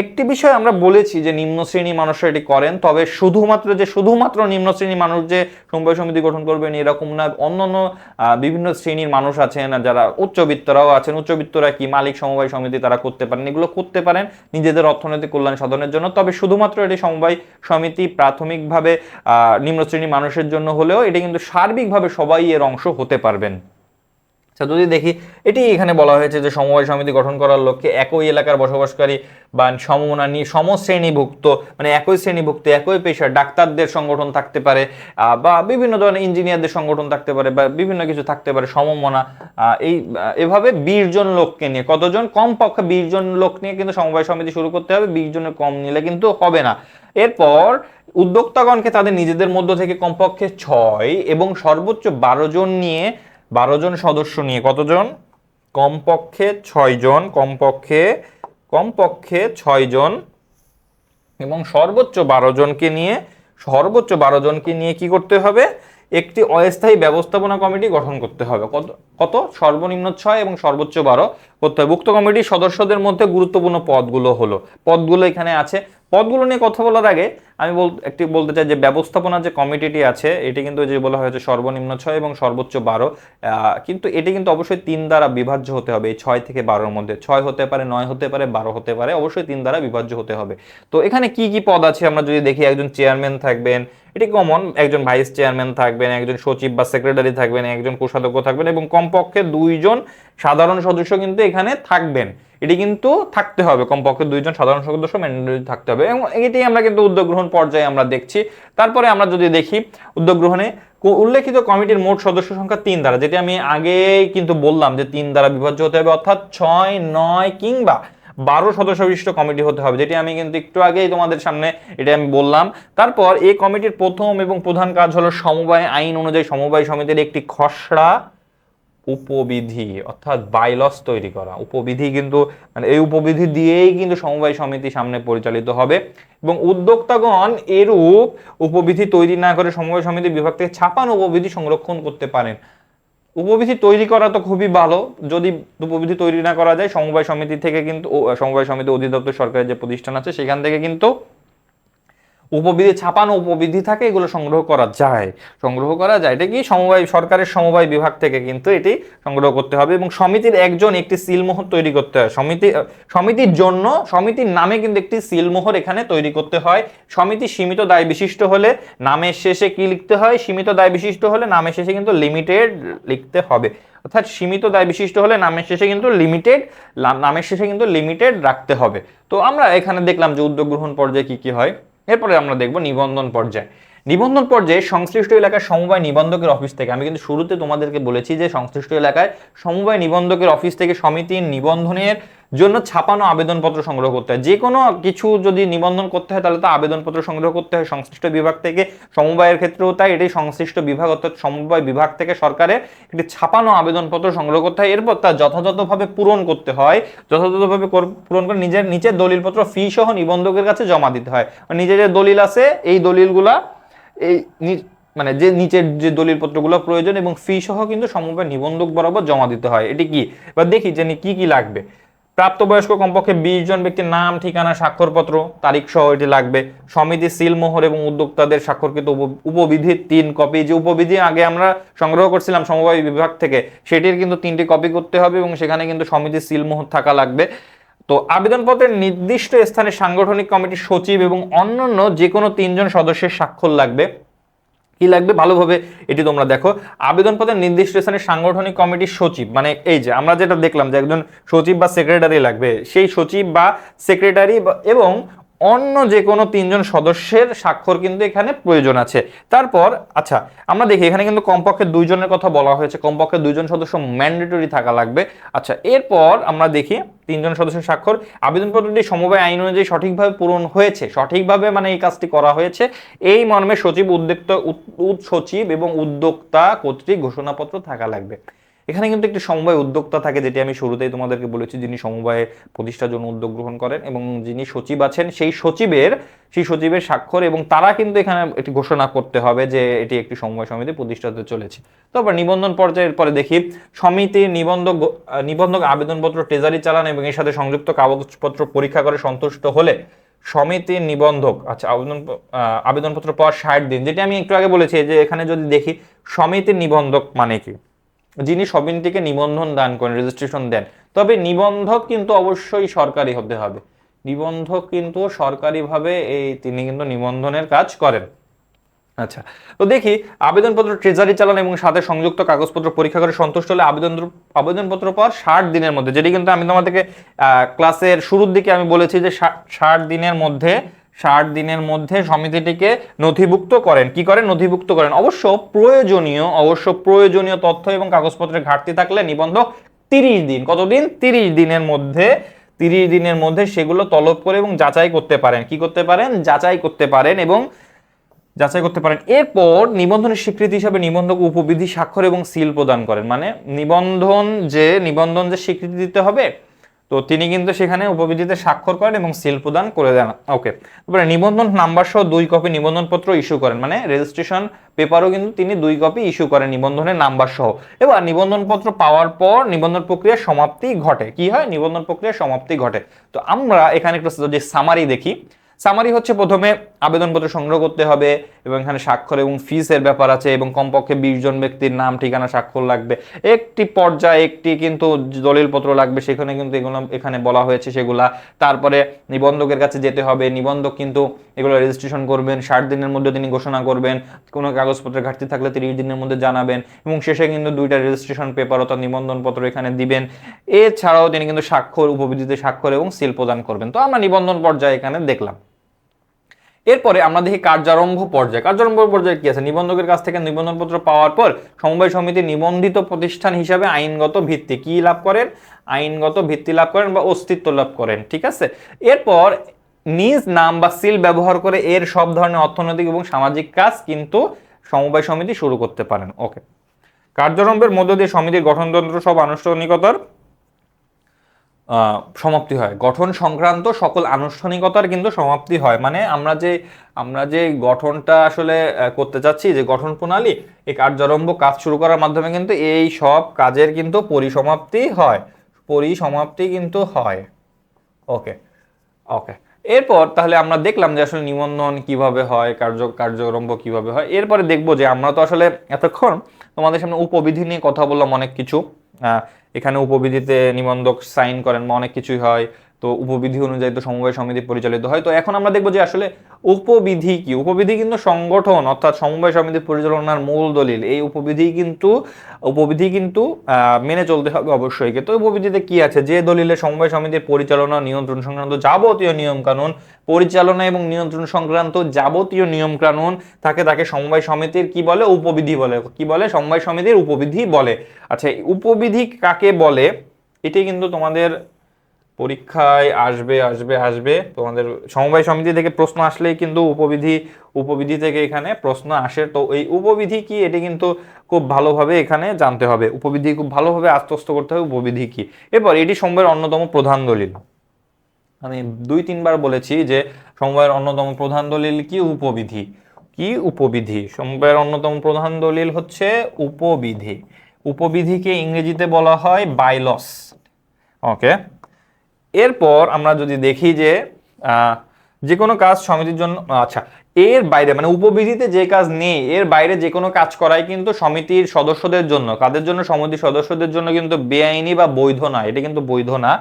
Speaker 1: একটি বিষয় আমরা বলেছি যে নিম্ন শ্রেণী মানুষরা এটি করেন, তবে শুধুমাত্র নিম্ন শ্রেণীর মানুষ যে সমবায় সমিতি গঠন করবেন এরকম না, অন্যান্য বিভিন্ন শ্রেণীর মানুষ আছেন যারা উচ্চবিত্তরাও আছেন। উচ্চবিত্তরা কি মালিক সমবায় সমিতি তারা করতে পারেন, এগুলো করতে পারেন নিজেদের অর্থনৈতিক কল্যাণ সাধনের জন্য, তবে শুধুমাত্র এটি সমবায় সমিতি প্রাথমিকভাবে নিম্ন শ্রেণীর মানুষের জন্য হলেও এটি কিন্তু সার্বিকভাবে সবাই এর অংশ হতে পারবেন। যদি দেখি, এটি এখানে বলা হয়েছে যে সমবায় সমিতি গঠন করার লক্ষ্যে একই এলাকার বসবাসকারী বা সমশ্রেণীভুক্ত মানে একই শ্রেণীভুক্ত একই পেশার ডাক্তারদের সংগঠন থাকতে পারে, বা বিভিন্ন ধরনের ইঞ্জিনিয়ারদের সংগঠন থাকতে পারে, বা বিভিন্ন কিছু থাকতে পারে সমমনা, এভাবে 20 জন লোককে নিয়ে, কতজন? কমপক্ষে 20 জন লোক নিয়ে কিন্তু সমবায় সমিতি শুরু করতে হবে, 20 জনের কম নিলে কিন্তু হবে না। এরপর উদ্যোক্তাগণকে তাদের নিজেদের মধ্য থেকে কমপক্ষে 6 এবং সর্বোচ্চ 12 জন নিয়ে, 12 জন সদস্য নিয়ে, কতজন? কমপক্ষে 6 জন, কমপক্ষে 6 জন এবং সর্বোচ্চ 12 জনকে নিয়ে কি করতে হবে? একটি অস্থায়ী ব্যবস্থাপনা কমিটি গঠন করতে হবে। কত? সর্বনিম্ন 6 এবং সর্বোচ্চ 12 করতে হবে। উক্ত কমিটির সদস্যদের মধ্যে গুরুত্বপূর্ণ পদগুলো এখানে আছে। পদগুলো নিয়ে কথা বলার আগে আমি বলতে চাই যে ব্যবস্থাপনা যে কমিটিটি আছে এটি কিন্তু যে বলা হয়েছে সর্বনিম্ন 6 এবং সর্বোচ্চ 12, কিন্তু এটি কিন্তু অবশ্যই 3 দ্বারা বিভাজ্য হতে হবে। এই 6 থেকে 12-র মধ্যে 6 হতে পারে, 9 হতে পারে, 12 হতে পারে, অবশ্যই 3 দ্বারা বিভাজ্য হতে হবে। তো এখানে কি কি পদ আছে আমরা যদি দেখি, একজন চেয়ারম্যান থাকবেন, এটি কমন, একজন ভাইস চেয়ারম্যান থাকবেন, একজন সচিব বা সেক্রেটারি থাকবেন, একজন কোষাধ্যক্ষ থাকবেন এবং কমপক্ষে 2 জন সাধারণ সদস্য কিন্তু এখানে থাকবেন। এটি কিন্তু থাকতে হবে, কমপক্ষে 2 জন সাধারণ সদস্য ম্যান্ডেটরি থাকতে হবে, এবং এটি আমরা কিন্তু উদ্যোগ গ্রহণ পর্যায়ে আমরা দেখছি। তারপরে আমরা যদি দেখি উদ্যোগ গ্রহণে উল্লেখিত কমিটির মোট সদস্য সংখ্যা 3 দ্বারা, যেটি আমি আগেই কিন্তু বললাম যে 3 দ্বারা বিভাজ্য হতে হবে, অর্থাৎ 6, 9 কিংবা 12 সদস্য বিশিষ্ট কমিটি হতে হবে, যেটি আমি কিন্তু একটু আগেই তোমাদের সামনে এটা আমি বললাম। তারপর এই কমিটির প্রথম এবং প্রধান কাজ হলো সমবায় আইন অনুযায়ী সমবায় সমিতির একটি খসড়া উপবিধি অর্থাৎ বাইলস তৈরি করা। উপবিধি কিন্তু মানে এই উপবিধি দিয়েই কিন্তু সমবায় সমিতি সামনে পরিচালিত হবে, এবং উদ্যোক্তাগণ এরূপ উপবিধি তৈরি না করে সমবায় সমিতি বিভাগ থেকে ছাপানো উপবিধি সংরক্ষণ করতে পারেন। উপবিধি তৈরি করা তো খুবই ভালো, যদি উপবিধি তৈরি না করা যায় সমবায় সমিতি থেকে কিন্তু সমবায় সমিতি অধিদপ্তর সরকারের যে প্রতিষ্ঠান আছে সেখান থেকে কিন্তু উপবিধি ছাপানো উপবিধি থাকে, এগুলো সংগ্রহ করা যায়। এটা কি সমবায় সরকারের সমবায় বিভাগ থেকে কিন্তু এটি সংগ্রহ করতে হবে, এবং সমিতির একজন একটি সিলমোহর তৈরি করতে হয়। সমিতির জন্য সমিতির নামে কিন্তু একটি সিলমোহর এখানে তৈরি করতে হয়। সমিতি সীমিত দায় বিশিষ্ট হলে নামের শেষে কি লিখতে হয়? সীমিত দায় বিশিষ্ট হলে নামের শেষে কিন্তু লিমিটেড লিখতে হবে, অর্থাৎ সীমিত দায় বিশিষ্ট হলে নামের শেষে কিন্তু লিমিটেড রাখতে হবে। তো আমরা এখানে দেখলাম যে উদ্যোগ গ্রহণ পর্যায়ে কি কি হয়। এরপরে আমরা দেখব নিবন্ধন পর্যায়ে সংশ্লিষ্ট এলাকার সমবায় নিবন্ধকের অফিস থেকে, আমি কিন্তু শুরুতে তোমাদেরকে বলেছি যে সংশ্লিষ্ট এলাকায় সমবায় নিবন্ধকের অফিস থেকে সমিতির নিবন্ধনের জন্য ছাপানো আবেদনপত্র সংগ্রহ করতে হয়। যে কোনো কিছু যদি নিবন্ধন করতে হয় তাহলে তো আবেদনপত্র সংগ্রহ করতে হয় সংশ্লিষ্ট বিভাগ থেকে। সমবায়ের ক্ষেত্রেও তাই, এটি সংশ্লিষ্ট বিভাগ অর্থাৎ সমবায় বিভাগ থেকে সরকারের একটি ছাপানো আবেদনপত্র সংগ্রহ করতে হয়। এরপর তা যথাযথভাবে পূরণ করতে হয়, পূরণ করে নিচের দলিলপত্র ফি সহ নিবন্ধকের কাছে জমা দিতে হয়। নিজের যে দলিল আছে এই দলিলগুলা এই মানে যে নিচের যে দলিলপত্রগুলো প্রয়োজন এবং ফি সহ কিন্তু সমবায় নিবন্ধক বরাবর জমা দিতে হয়। এটি কি, এবার দেখি যে কি কি লাগবে। প্রাপ্তবয়স্ক কমপক্ষে 20 জন ব্যক্তির নাম, ঠিকানা, স্বাক্ষরপত্র, তারিখ সহ এটি লাগবে। সমিতির সিলমোহর এবং উদ্যোক্তাদের স্বাক্ষরকৃত উপবিধির 3 কপি। যে উপবিধি আগে আমরা সংগ্রহ করছিলাম সমবায় বিভাগ থেকে সেটির কিন্তু 3টি কপি করতে হবে, এবং সেখানে কিন্তু সমিতির সিলমোহর থাকা লাগবে। তো আবেদনপত্রের নির্দিষ্ট স্থানে সাংগঠনিক কমিটির সচিব এবং অন্যান্য যে কোনো 3 জন সদস্যের স্বাক্ষর লাগবে। কি লাগবে ভালোভাবে এটি তোমরা দেখো। আবেদনপত্রের নির্দিষ্ট স্থানে সাংগঠনিক কমিটির সচিব, মানে এই যে আমরা যেটা দেখলাম যে একজন সচিব বা সেক্রেটারি লাগবে, সেই সচিব বা সেক্রেটারি এবং অন্য যে কোনো 3 জন সদস্যের স্বাক্ষর কিন্তু এখানে প্রয়োজন আছে। তারপর আচ্ছা আমরা দেখি এখানে কিন্তু কমপক্ষে 2 জনের কথা বলা হয়েছে, কমপক্ষে 2 জন সদস্য ম্যান্ডেটরি থাকা লাগবে। আচ্ছা এরপর আমরা দেখি 3 জন সদস্যের স্বাক্ষর। আবেদনপত্রটি সমবায় আইন অনুযায়ী সঠিকভাবে পূরণ হয়েছে, সঠিকভাবে মানে এই কাজটি করা হয়েছে এই মর্মে সচিব এবং উদ্যোক্তা কর্তৃক ঘোষণাপত্র থাকা লাগবে। এখানে কিন্তু একটি সমবায় উদ্যোক্তা থাকে, যেটি আমি শুরুতেই তোমাদেরকে বলেছি, যিনি সমবায় প্রতিষ্ঠার জন্য উদ্যোগ গ্রহণ করেন, এবং যিনি সচিব আছেন সেই সচিবের স্বাক্ষর, এবং তারা কিন্তু এখানে একটি ঘোষণা করতে হবে যে এটি একটি সমবায় সমিতি প্রতিষ্ঠা হতে চলেছে। তারপর নিবন্ধন পর্যায়ের পরে দেখি সমিতির নিবন্ধক আবেদনপত্র ট্রেজারি চালান এবং এর সাথে সংযুক্ত কাগজপত্র পরীক্ষা করে সন্তুষ্ট হলে সমিতির নিবন্ধক আচ্ছা আবেদনপত্র পাওয়ার 60 দিন, যেটি আমি একটু আগে বলেছি যে এখানে যদি দেখি সমিতির নিবন্ধক মানে কি, যিনি সমিতিকে নিবন্ধন দান করেন, রেজিস্ট্রেশন দেন। তবে নিবন্ধক কিন্তু অবশ্যই সরকারি হতে হবে, নিবন্ধক কিন্তু সরকারিভাবে তিনি কিন্তু নিবন্ধনের কাজ করেন। আচ্ছা তো দেখি আবেদনপত্র ট্রেজারি চালান এবং সাথে সংযুক্ত কাগজপত্র পরীক্ষা করে সন্তুষ্ট হলে আবেদনপত্র পাওয়ার 60 দিনের মধ্যে, যেটি কিন্তু আমি তোমাদেরকে ক্লাসের শুরুর দিকে আমি বলেছি যে 60 দিনের মধ্যে সমিতিটিকে নথিভুক্ত করেন। কি করেন? নথিভুক্ত করেন। অবশ্য প্রয়োজনীয় তথ্য এবং কাগজপত্রের ঘাটতি থাকলে নিবন্ধক 30 দিন, কতদিন? 30 দিনের মধ্যে সেগুলো তলব করে এবং যাচাই করতে পারেন। কি করতে পারেন? যাচাই করতে পারেন। এরপর নিবন্ধনের স্বীকৃতি হিসাবে নিবন্ধক উপবিধি স্বাক্ষর এবং সিল প্রদান করেন। মানে নিবন্ধন যে স্বীকৃতি দিতে হবে, তো তিনি কিন্তু সেখানে উপবিধিতে স্বাক্ষর করেন এবং সিল প্রদান করে দেন। ওকে, তারপরে নিবন্ধন নাম্বার সহ 2 কপি নিবন্ধনপত্র ইস্যু করেন, মানে রেজিস্ট্রেশন পেপারও কিন্তু তিনি 2 কপি ইস্যু করেন নিবন্ধনের নাম্বার সহ। এবার নিবন্ধনপত্র পাওয়ার পর নিবন্ধন প্রক্রিয়ার সমাপ্তি ঘটে। কি হয়? নিবন্ধন প্রক্রিয়ার সমাপ্তি ঘটে। তো আমরা এখানে একটু যে সামারি দেখি। সামারি হচ্ছে প্রথমে আবেদনপত্র সংগ্রহ করতে হবে এবং এখানে স্বাক্ষর এবং ফিসের ব্যাপার আছে, এবং কমপক্ষে 20 জন ব্যক্তির নাম, ঠিকানা, স্বাক্ষর লাগবে। একটি পর্যায়ে একটি কিন্তু দলিলপত্র লাগবে, সেখানে কিন্তু এগুলো এখানে বলা হয়েছে সেগুলা। তারপরে নিবন্ধকের কাছে যেতে হবে, নিবন্ধক কিন্তু এগুলো রেজিস্ট্রেশন করবেন, 60 দিনের মধ্যে তিনি ঘোষণা করবেন। কোনো কাগজপত্রের ঘাটতি থাকলে 30 দিনের মধ্যে জানাবেন, এবং শেষে কিন্তু 2টা রেজিস্ট্রেশন পেপার অর্থাৎ নিবন্ধনপত্র এখানে দিবেন। এছাড়াও তিনি কিন্তু স্বাক্ষর, উপবিধিতে স্বাক্ষর এবং সিল প্রদান করবেন। তো আমরা নিবন্ধন পর্যায়ে এখানে দেখলাম। এরপরে আমরা দেখি কার্যারম্ভ পর্যায়ে। কার্যারম্ভ পর্যায়ে কি আছে? নিবন্ধকের কাছ থেকে নিবন্ধনপত্র পাওয়ার পর সমবায় সমিতি নিবন্ধিত প্রতিষ্ঠান হিসাবে আইনগত ভিত্তি কি লাভ করেন? আইনগত ভিত্তি লাভ করেন বা অস্তিত্ব লাভ করেন, ঠিক আছে। এরপর নিজ নাম বা সিল ব্যবহার করে এর সব ধরনের অর্থনৈতিক এবং সামাজিক কাজ কিন্তু সমবায় সমিতি শুরু করতে পারেন। ওকে, কার্যারম্ভের মধ্য দিয়ে সমিতির গঠনতন্ত্র সব আনুষ্ঠানিকতার সমাপ্তি হয়। গঠন সংক্রান্ত সকল আনুষ্ঠানিকতার কিন্তু সমাপ্তি হয়, মানে আমরা যে গঠনটা আসলে করতে চাচ্ছি, যে গঠন প্রণালী, এই কার্যারম্ভ কাজ শুরু করার মাধ্যমে কিন্তু এই সব কাজের কিন্তু পরিসমাপ্তি হয়, পরিসমাপ্তি কিন্তু হয়। ওকে ওকে, এরপর তাহলে আমরা দেখলাম যে আসলে নিবন্ধন কিভাবে হয়, কার্যারম্ভ কিভাবে হয়। এরপরে দেখবো যে আমরা তো আসলে এতক্ষণ তোমাদের সামনে উপবিধি নিয়ে কথা বললাম অনেক কিছু। এখানে উপবিধিতে নিবন্ধক সাইন করেন বা অনেক কিছুই হয়, তো উপবিধি অনুযায়ী তো সমবায় সমিতি পরিচালিত হয়। তো এখন আমরা দেখবো যে আসলে উপবিধি কি। উপবিধি কিন্তু সংগঠন অর্থাৎ সমবায় সমিতি পরিচালনার মূল দলিল। এই উপবিধি কিন্তু মেনে চলতে হবে অবশ্যই। তো উপবিধিতে কি আছে? যে দলিলে সমবায় সমিতির পরিচালনা নিয়ন্ত্রণ সংক্রান্ত যাবতীয় নিয়ম কানুন, পরিচালনা এবং নিয়ন্ত্রণ সংক্রান্ত যাবতীয় নিয়ম কানুন থাকে, তাকে সমবায় সমিতির কি বলে? উপবিধি বলে। কি বলে? সমবায় সমিতির উপবিধি বলে। আচ্ছা, উপবিধি কাকে বলে? এটি কিন্তু তোমাদের পরীক্ষায় আসবে আসবে আসবে তোমাদের সমবায় সমিতি থেকে প্রশ্ন আসলেই কিন্তু উপবিধি থেকে এখানে প্রশ্ন আসে। তো এই উপবিধি কি, এটি কিন্তু খুব ভালোভাবে এখানে জানতে হবে। উপবিধি খুব ভালোভাবে আত্মস্থ করতে হবে উপবিধি কি। এরপর এটি সমবায়ের অন্যতম প্রধান দলিল। আমি 2-3 বার বলেছি যে সমবায়ের অন্যতম প্রধান দলিল কি? উপবিধি। কি? উপবিধি। সমবায়ের অন্যতম প্রধান দলিল হচ্ছে উপবিধি। উপবিধিকে ইংরেজিতে বলা হয় বাইলস। ওকে, এরপর আমরা যদি দেখি যে যে কোনো কাজ সমিতির জন্য, আচ্ছা, এর বাইরে মানে উপবিধিতে যে কাজ নেই এর বাইরে যে কোনো কাজ করাই কিন্তু সমিতির সদস্যদের জন্য, কাদের জন্য? সমিতির সদস্যদের জন্য কিন্তু বেআইনি বা বৈধ না, এটা কিন্তু বৈধ না।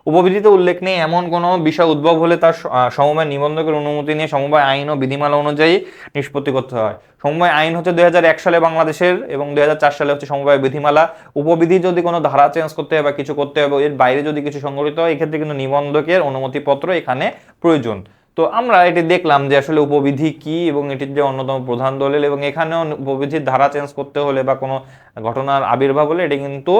Speaker 1: উপবিধিতে উল্লেখ নেই এমন কোনো বিষয় উদ্ভব হলে তার সমবায় নিবন্ধকের অনুমতি নিয়ে সমবায় আইন ও বিধিমালা অনুযায়ী নিষ্পত্তি করতে হয়। সমবায় আইন হচ্ছে 2001 সালে বাংলাদেশের, এবং 2004 সালে হচ্ছে সমবায় বিধিমালা। উপবিধি যদি কোনো ধারা চেঞ্জ করতে হয় বা কিছু করতে হবে, এর বাইরে যদি কিছু সংগঠিত হয়, এক্ষেত্রে কিন্তু নিবন্ধকের অনুমতিপত্র এখানে প্রয়োজন। তো আমরা এটি দেখলাম যে আসলে উপবিধি কি এবং এটির যে অন্যতম প্রধান দলিল, এবং এখানেও উপবিধির ধারা চেঞ্জ করতে হলে বা কোনো ঘটনার আবির্ভাব হলে এটি কিন্তু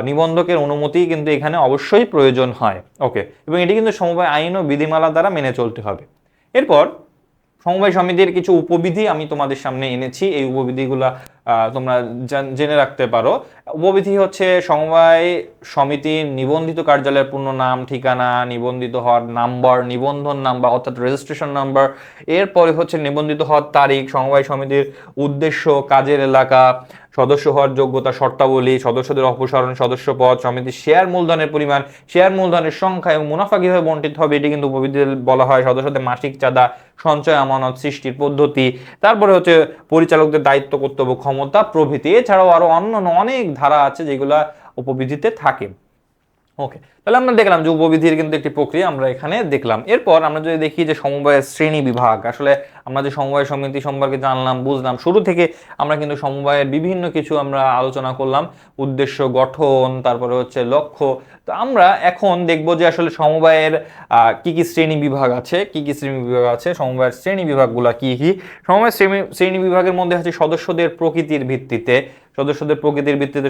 Speaker 1: নিবন্ধকের অনুমতি কিন্তু এখানে অবশ্যই প্রয়োজন হয়। ওকে, এবং এটি কিন্তু সমবায় আইন ও বিধিমালা দ্বারা মেনে চলতে হবে। এরপর সমবায় সমিতির কিছু উপবিধি আমি তোমাদের সামনে এনেছি। এই উপবিধিগুলা তোমরা জেনে রাখতে পারো। উপবিধি হচ্ছে সমবায় সমিতির নিবন্ধিত কার্যালয়ের পূর্ণ নাম, ঠিকানা, নিবন্ধিত হওয়ার নাম্বার, নিবন্ধন নাম্বার অর্থাৎ রেজিস্ট্রেশন নাম্বার। এরপরে হচ্ছে নিবন্ধিত হওয়ার তারিখ, সমবায় সমিতির উদ্দেশ্য, কাজের এলাকা, সদস্য হওয়ার যোগ্যতা, শর্তাবলী, সদস্যদের অপসারণ, সদস্য পদ, সমিতির শেয়ার মূলধনের পরিমাণ, শেয়ার মূলধনের সংখ্যা এবং মুনাফা কিভাবে বণ্টিত হবে এটি কিন্তু উপবিধি বলা হয়। সদস্যদের মাসিক চাঁদা, সঞ্চয় আমানত সৃষ্টির পদ্ধতি, তারপরে হচ্ছে পরিচালকদের দায়িত্ব, কর্তব্য, ক্ষমতা প্রভৃতি। এছাড়াও আরো অন্য অনেক ধারা আছে যেগুলা উপবিধিতে থাকে। ওকে, তাহলে আমরা দেখলাম যে উপবিধির কিন্তু একটি প্রক্রিয়া আমরা এখানে দেখলাম। এরপর আমরা যদি দেখি যে সমবায়ের শ্রেণী বিভাগ, আসলে আমরা যে সমবায় সমিতি সম্পর্কে জানলাম, বুঝলাম, শুরু থেকে আমরা কিন্তু সমবায়ের বিভিন্ন কিছু আমরা আলোচনা করলাম, উদ্দেশ্য, গঠন, তারপরে হচ্ছে লক্ষ্য। তো আমরা এখন দেখব যে আসলে সমবায়ের কি কি শ্রেণী বিভাগ আছে, সমবায়ের শ্রেণী বিভাগগুলো কি কি। সমবায়ের শ্রেণী বিভাগের মধ্যে আছে সদস্যদের প্রকৃতির ভিত্তিতে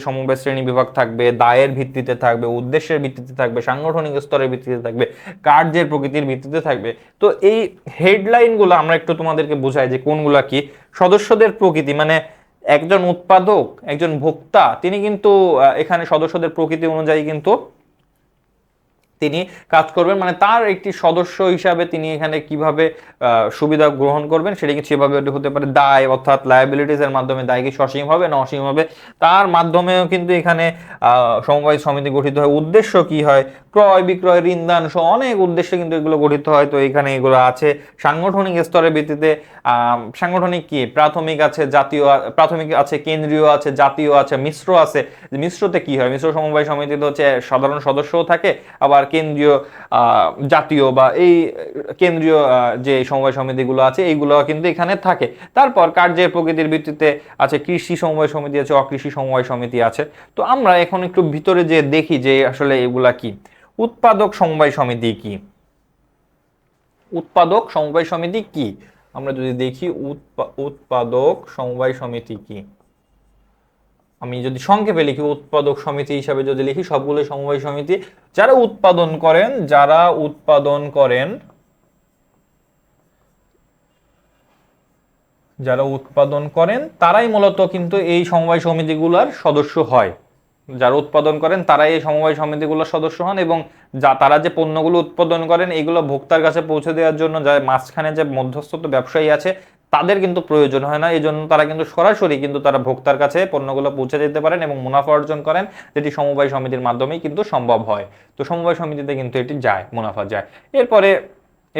Speaker 1: সমবায় শ্রেণী বিভাগ থাকবে, দায়ের ভিত্তিতে থাকবে, উদ্দেশ্যের ভিত্তিতে থাকবে, সাংগঠনিক স্তরের ভিত্তিতে থাকবে, কার্যের প্রকৃতির ভিত্তিতে থাকবে। তো এই হেডলাইনগুলো আমরা একটু তোমাদেরকে বোঝাই যে কোনগুলা কি। সদস্যদের প্রকৃতি মানে একজন উৎপাদক, একজন ভোক্তা, তিনি কিন্তু এখানে সদস্যদের প্রকৃতি অনুযায়ী কিন্তু তিনি কাজ করবেন, মানে তার একটি সদস্য হিসাবে তিনি এখানে কিভাবে সুবিধা গ্রহণ করবেন সেটা কি সেভাবে হতে পারে। দায় অর্থাৎ লায়াবিলিটিস এর মাধ্যমে দায় কি সসীম হবে না অসীম হবে, তার মাধ্যমেও কিন্তু এখানে সমবায় সমিতি গঠিত হয়। উদ্দেশ্য কি হয়? ক্রয় বিক্রয়, ঋণদান সহ অনেক উদ্দেশ্যে কিন্তু এগুলো গঠিত হয়। তো এখানে এগুলো আছে। সাংগঠনিক স্তরের ভিত্তিতে সাংগঠনিক কি প্রাথমিক আছে, প্রাথমিক আছে, কেন্দ্রীয় আছে, জাতীয় আছে, মিশ্র আছে। মিশ্রতে কি হয়? মিশ্র সমবায় সমিতিতে হচ্ছে সাধারণ সদস্যও থাকে, আবার কেন্দ্রীয়, জাতীয় বা এই কেন্দ্রীয় যে সমবায় সমিতিগুলো আছে এইগুলো কিন্তু এখানে থাকে। তারপর কার্যের প্রকৃতির ভিত্তিতে আছে কৃষি সমবায় সমিতি আছে, অকৃষি সমবায় সমিতি আছে। তো আমরা এখন একটু ভিতরে যে দেখি যে আসলে এগুলা কি। উৎপাদক সমবায় সমিতি কি? উৎপাদক সমবায় সমিতি কি? আমরা যদি দেখি উৎপাদক সমবায় সমিতি কি, আমি যদি সংক্ষেপে লিখি উৎপাদক সমিতি হিসাবে যদি লিখি, সবগুলো সমবায় সমিতি যারা উৎপাদন করেন, তারাই মূলত কিন্তু এই সমবায় সমিতিগুলোর সদস্য হয়। যারা উৎপাদন করেন তারাই এই সমবায় সমিতিগুলোর সদস্য হন, এবং তারা যে পণ্যগুলো উৎপাদন করেন এগুলো ভোক্তার কাছে পৌঁছে দেওয়ার জন্য যা মাঝখানে যে মধ্যস্থ ব্যবসায়ী আছে তাদের কিন্তু প্রয়োজন হয় না। এই জন্য তারা কিন্তু সরাসরি কিন্তু তারা ভোক্তার কাছে পণ্যগুলো পৌঁছে দিতে পারেন এবং মুনাফা অর্জন করেন, যেটি সমবায় সমিতির মাধ্যমেই কিন্তু সম্ভব হয়। তো সমবায় সমিতিতে কিন্তু এটি যায়, মুনাফা যায়।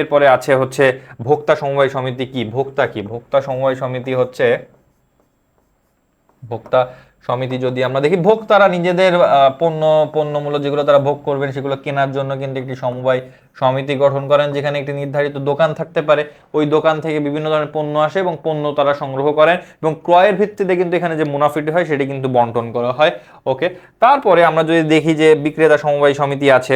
Speaker 1: এরপরে আছে হচ্ছে ভোক্তা সমবায় সমিতি কি? ভোক্তা সমবায় সমিতি হচ্ছে, ভোক্তা সমিতি যদি আমরা দেখি, ভোক্তারা নিজেদের পণ্যমূল্য যেগুলো তারা ভোগ করবেন সেগুলো কেনার জন্য কিন্তু একটি সমবায় সমিতি গঠন করেন, যেখানে একটি নির্ধারিত দোকান থাকতে পারে। ওই দোকান থেকে বিভিন্ন ধরনের পণ্য আসে এবং পণ্য তারা সংগ্রহ করেন এবং ক্রয়ের ভিত্তিতে কিন্তু এখানে যে মুনাফাটি হয় সেটি কিন্তু বন্টন করা হয়। ওকে, তারপরে আমরা যদি দেখি যে বিক্রেতা সমবায় সমিতি আছে,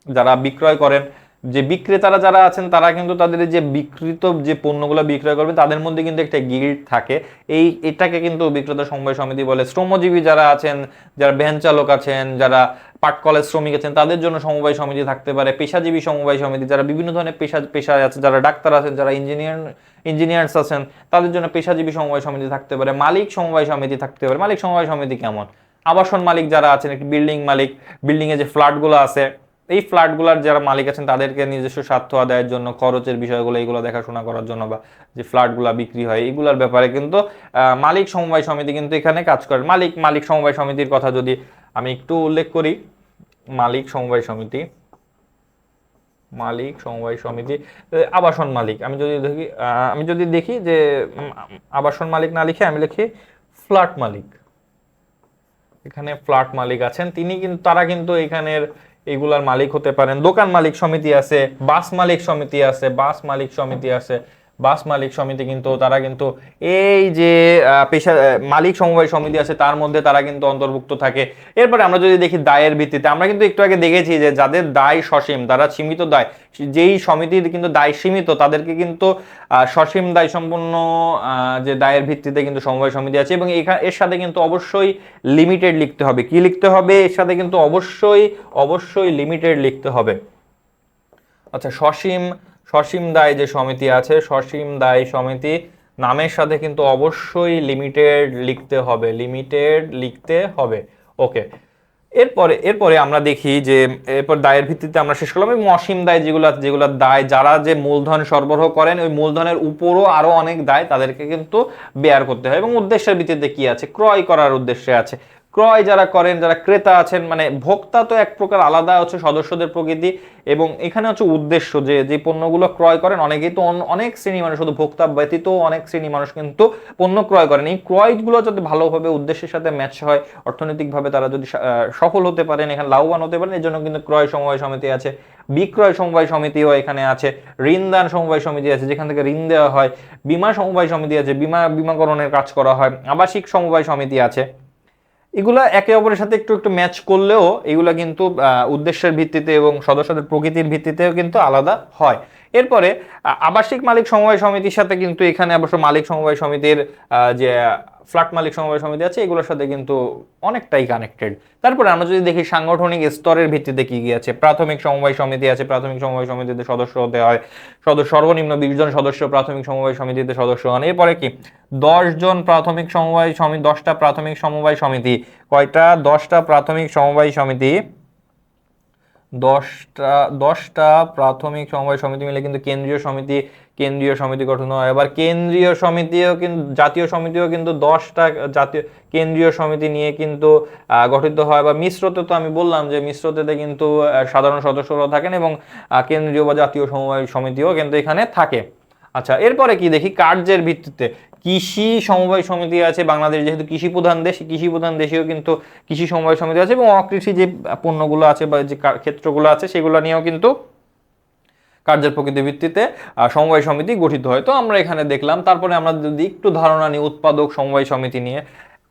Speaker 1: যারা বিক্রয় করেন, যে বিক্রেতারা যারা আছেন তারা কিন্তু তাদের যে বিক্রিত যে পণ্যগুলো বিক্রয় করবে তাদের মধ্যে কিন্তু একটা গিল্ড থাকে, এটাকে কিন্তু বিক্রেতা সমবায় সমিতি বলে। শ্রমজীবী যারা আছেন, যারা ভ্যান চালক আছেন, যারা পাট কলের শ্রমিক আছেন, তাদের জন্য সমবায় সমিতি থাকতে পারে। পেশাজীবী সমবায় সমিতি, যারা বিভিন্ন ধরনের পেশায় আছে, যারা ডাক্তার আছেন, যারা ইঞ্জিনিয়ার্স আছেন, তাদের জন্য পেশাজীবী সমবায় সমিতি থাকতে পারে। মালিক সমবায় সমিতি থাকতে পারে। মালিক সমবায় সমিতি কেমন? আবাসন মালিক যারা আছেন, একটি বিল্ডিং মালিক, বিল্ডিং এ যে ফ্ল্যাটগুলো আছে, এই ফ্ল্যাটগুলোর যারা মালিক আছেন তাদেরকে নিজস্ব স্বার্থ আদায়ের জন্য, খরচের বিষয়গুলো এইগুলো দেখাশোনা করার জন্য, বা যে ফ্ল্যাটগুলো বিক্রি হয় এইগুলোর ব্যাপারে কিন্তু মালিক সমবায় সমিতি কিন্তু এখানে কাজ করে। মালিক সমবায় সমিতির কথা যদি আমি একটু উল্লেখ করি, মালিক সমবায় সমিতি আবাসন মালিক, আমি যদি দেখি যে আবাসন মালিক না লিখে আমি লিখি ফ্ল্যাট মালিক। এখানে ফ্ল্যাট মালিক আছেন, তারা কিন্তু এখানের এগুলার মালিক হতে পারেন। দোকান মালিক সমিতি আছে, বাস মালিক সমিতি কিন্তু তারা কিন্তু এই যে মালিক সমবায় সমিতি আছে তার মধ্যে তারা কিন্তু অন্তর্ভুক্ত থাকে। এরপরে আমরা যদি দেখি দায়ের ভিত্তিতে, আমরা কিন্তু একটু আগে দেখেছি যে যাদের দায় সসীম, তারা সীমিত দায়, যেই সমিতির কিন্তু দায় সীমিত তাদেরকে কিন্তু সসীম দায় সম্পন্ন যে দায়ের ভিত্তিতে কিন্তু সমবায় সমিতি আছে, এবং এর সাথে কিন্তু অবশ্যই লিমিটেড লিখতে হবে। কি লিখতে হবে? এর সাথে কিন্তু অবশ্যই লিমিটেড লিখতে হবে। আচ্ছা, সসীম দায় যে সমিতি আছে, সসীম দায় সমিতি নামের সাথে কিন্তু অবশ্যই লিমিটেড লিখতে হবে। ওকে, এরপরে আমরা দেখি যে এরপর দায়ের ভিত্তিতে আমরা শেষ করলাম, এবং অসীম দায় যেগুলো দায়, যারা যে মূলধন সরবরাহ করেন ওই মূলধনের উপরও আরো অনেক দায় তাদেরকে কিন্তু বেয়ার করতে হয়। এবং উদ্দেশ্যের ভিত্তিতে কি আছে? ক্রয় করার উদ্দেশ্যে আছে। ক্রয় যারা করেন, যারা ক্রেতা আছেন, মানে ভোক্তা তো এক প্রকার আলাদা হচ্ছে সদস্যদের প্রকৃতি, এবং এখানে হচ্ছে উদ্দেশ্য যে পণ্যগুলো ক্রয় করেন, অনেকেই তো অনেক শ্রেণী মানুষ, শুধু ভোক্তা ব্যতীত অনেক শ্রেণী মানুষ কিন্তু পণ্য ক্রয় করেন। এই ক্রয়গুলো যদি ভালোভাবে উদ্দেশ্যের সাথে ম্যাচ হয়, অর্থনৈতিকভাবে তারা যদি সফল হতে পারেন, এখানে লাভবান হতে পারেন, এই জন্য কিন্তু ক্রয় সমবায় সমিতি আছে। বিক্রয় সমবায় সমিতিও এখানে আছে। ঋণদান সমবায় সমিতি আছে, যেখান থেকে ঋণ দেওয়া হয়। বীমা সমবায় সমিতি আছে, বীমাকরণের কাজ করা হয়। আবাসিক সমবায় সমিতি আছে। এগুলা একে অপরের সাথে একটু একটু ম্যাচ করলেও এগুলা কিন্তু উদ্দেশ্যের ভিত্তিতে এবং সদস্যদের প্রকৃতির ভিত্তিতেও কিন্তু আলাদা হয়। এরপরে আবাসিক মালিক সমবায় সমিতির সাথে কিন্তু এখানে অবশ্য মালিক সমবায় সমিতির যে ফ্ল্যাট মালিক সমবায় সমিতি আছে এগুলোর সাথে কিন্তু অনেকটাই কানেক্টেড। তারপরে আমরা যদি দেখি সাংগঠনিক স্তরের ভিত্তিতে কি কি আছে, প্রাথমিক সমবায় সমিতি আছে। প্রাথমিক সমবায় সমিতিতে সদস্য হতে হয়, সর্বনিম্ন 20 জন সদস্য প্রাথমিক সমবায় সমিতিতে সদস্য হন। এরপরে কি 10টা প্রাথমিক সমবায় সমিতি, কয়টা? 10টা প্রাথমিক সমবায় সমিতি, 10টা প্রাথমিক সমবায় সমিতি মিলে কিন্তু কেন্দ্রীয় সমিতি গঠন হয়। আবার কেন্দ্রীয় সমিতিও কিন্তু, জাতীয় সমিতিও কিন্তু 10টা জাতীয় কেন্দ্রীয় সমিতি নিয়ে কিন্তু গঠিত হয়। বা মিশ্রতে তো আমি বললাম যে মিশ্রতে কিন্তু সাধারণ সদস্যরা থাকেন, এবং কেন্দ্রীয় বা জাতীয় সমবায় সমিতিও কিন্তু এখানে থাকে। আচ্ছা, এরপরে কি দেখি কার্যের ভিত্তিতে কৃষি সমবায় সমিতি আছে। বাংলাদেশ যেহেতু কৃষি প্রধান দেশেও কিন্তু কৃষি সমবায় সমিতি আছে, এবং অকৃষি যে পণ্যগুলো আছে বা যে ক্ষেত্রগুলো আছে সেগুলো নিয়েও কিন্তু কার্যের প্রকৃতির ভিত্তিতে সমবায় সমিতি গঠিত হয়। তো আমরা এখানে দেখলাম। তারপরে আমরা যদি একটু ধারণা নিই উৎপাদক সমবায় সমিতি নিয়ে,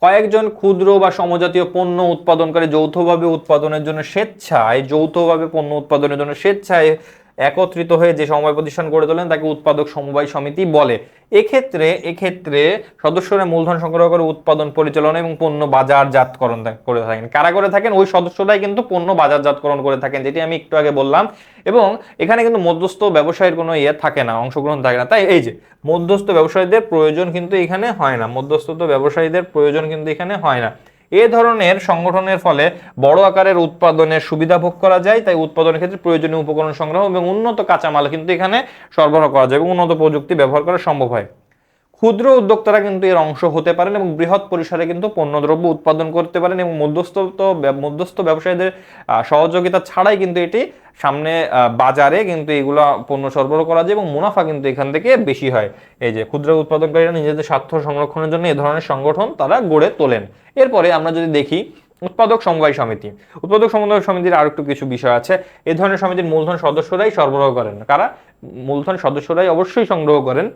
Speaker 1: কয়েকজন ক্ষুদ্র বা সমজাতীয় পণ্য উৎপাদনকারী যৌথভাবে পণ্য উৎপাদনের জন্য স্বেচ্ছায় একত্রিত হয়ে যে সমবায় প্রতিষ্ঠান গড়ে তোলেন তাকে উৎপাদক সমবায় সমিতি বলে। এক্ষেত্রে সদস্যরা মূলধন সংগ্রহ করে উৎপাদন পরিচালনা এবং পণ্য বাজারজাতকরণ করে থাকেন। কারা করে থাকেন? ওই সদস্যরাই কিন্তু পণ্য বাজারজাতকরণ করে থাকেন, যেটি আমি একটু আগে বললাম। এবং এখানে কিন্তু মধ্যস্থ ব্যবসায়ীর কোনো থাকে না, অংশগ্রহণ থাকে না। তাই এই যে মধ্যস্থ ব্যবসায়ীদের প্রয়োজন কিন্তু এখানে হয় না, মধ্যস্থ ব্যবসায়ীদের প্রয়োজন কিন্তু এখানে হয় না। এ ধরনের সংগঠনের ফলে বড় আকারের উৎপাদনের সুবিধা ভোগ করা যায়। তাই উৎপাদনের ক্ষেত্রে প্রয়োজনীয় উপকরণ সংগ্রহ এবং উন্নত কাঁচামাল কিন্তু এখানে সরবরাহ করা যায় এবং উন্নত প্রযুক্তি ব্যবহার করা সম্ভব হয়। ক্ষুদ্র উদ্যোক্তারা কিন্তু এর অংশ হতে পারেন এবং বৃহৎ পরিসরে কিন্তু পণ্যদ্রব্য উৎপাদন করতে পারেন এবং মধ্যস্থ ব্যবসায়ীদের সহযোগিতা ছাড়াই কিন্তু এটি সামনে বাজারে কিন্তু এগুলো পণ্য সরবরাহ করা যায় এবং মুনাফা কিন্তু এখান থেকে বেশি হয়। এই যে ক্ষুদ্র উৎপাদনকারীরা নিজেদের স্বার্থ সংরক্ষণের জন্য এই ধরনের সংগঠন তারা গড়ে তোলেন। এরপরে আমরা যদি দেখি উৎপাদক সমবায় সমিতি। উৎপাদক সমবায় সমিতির আরো একটু কিছু বিষয় আছে। এই ধরনের সমিতির মূলধন সদস্যরাই সরবরাহ করেন। কারা? মূলধন সদস্যরাই অবশ্যই সংগ্রহ করেন।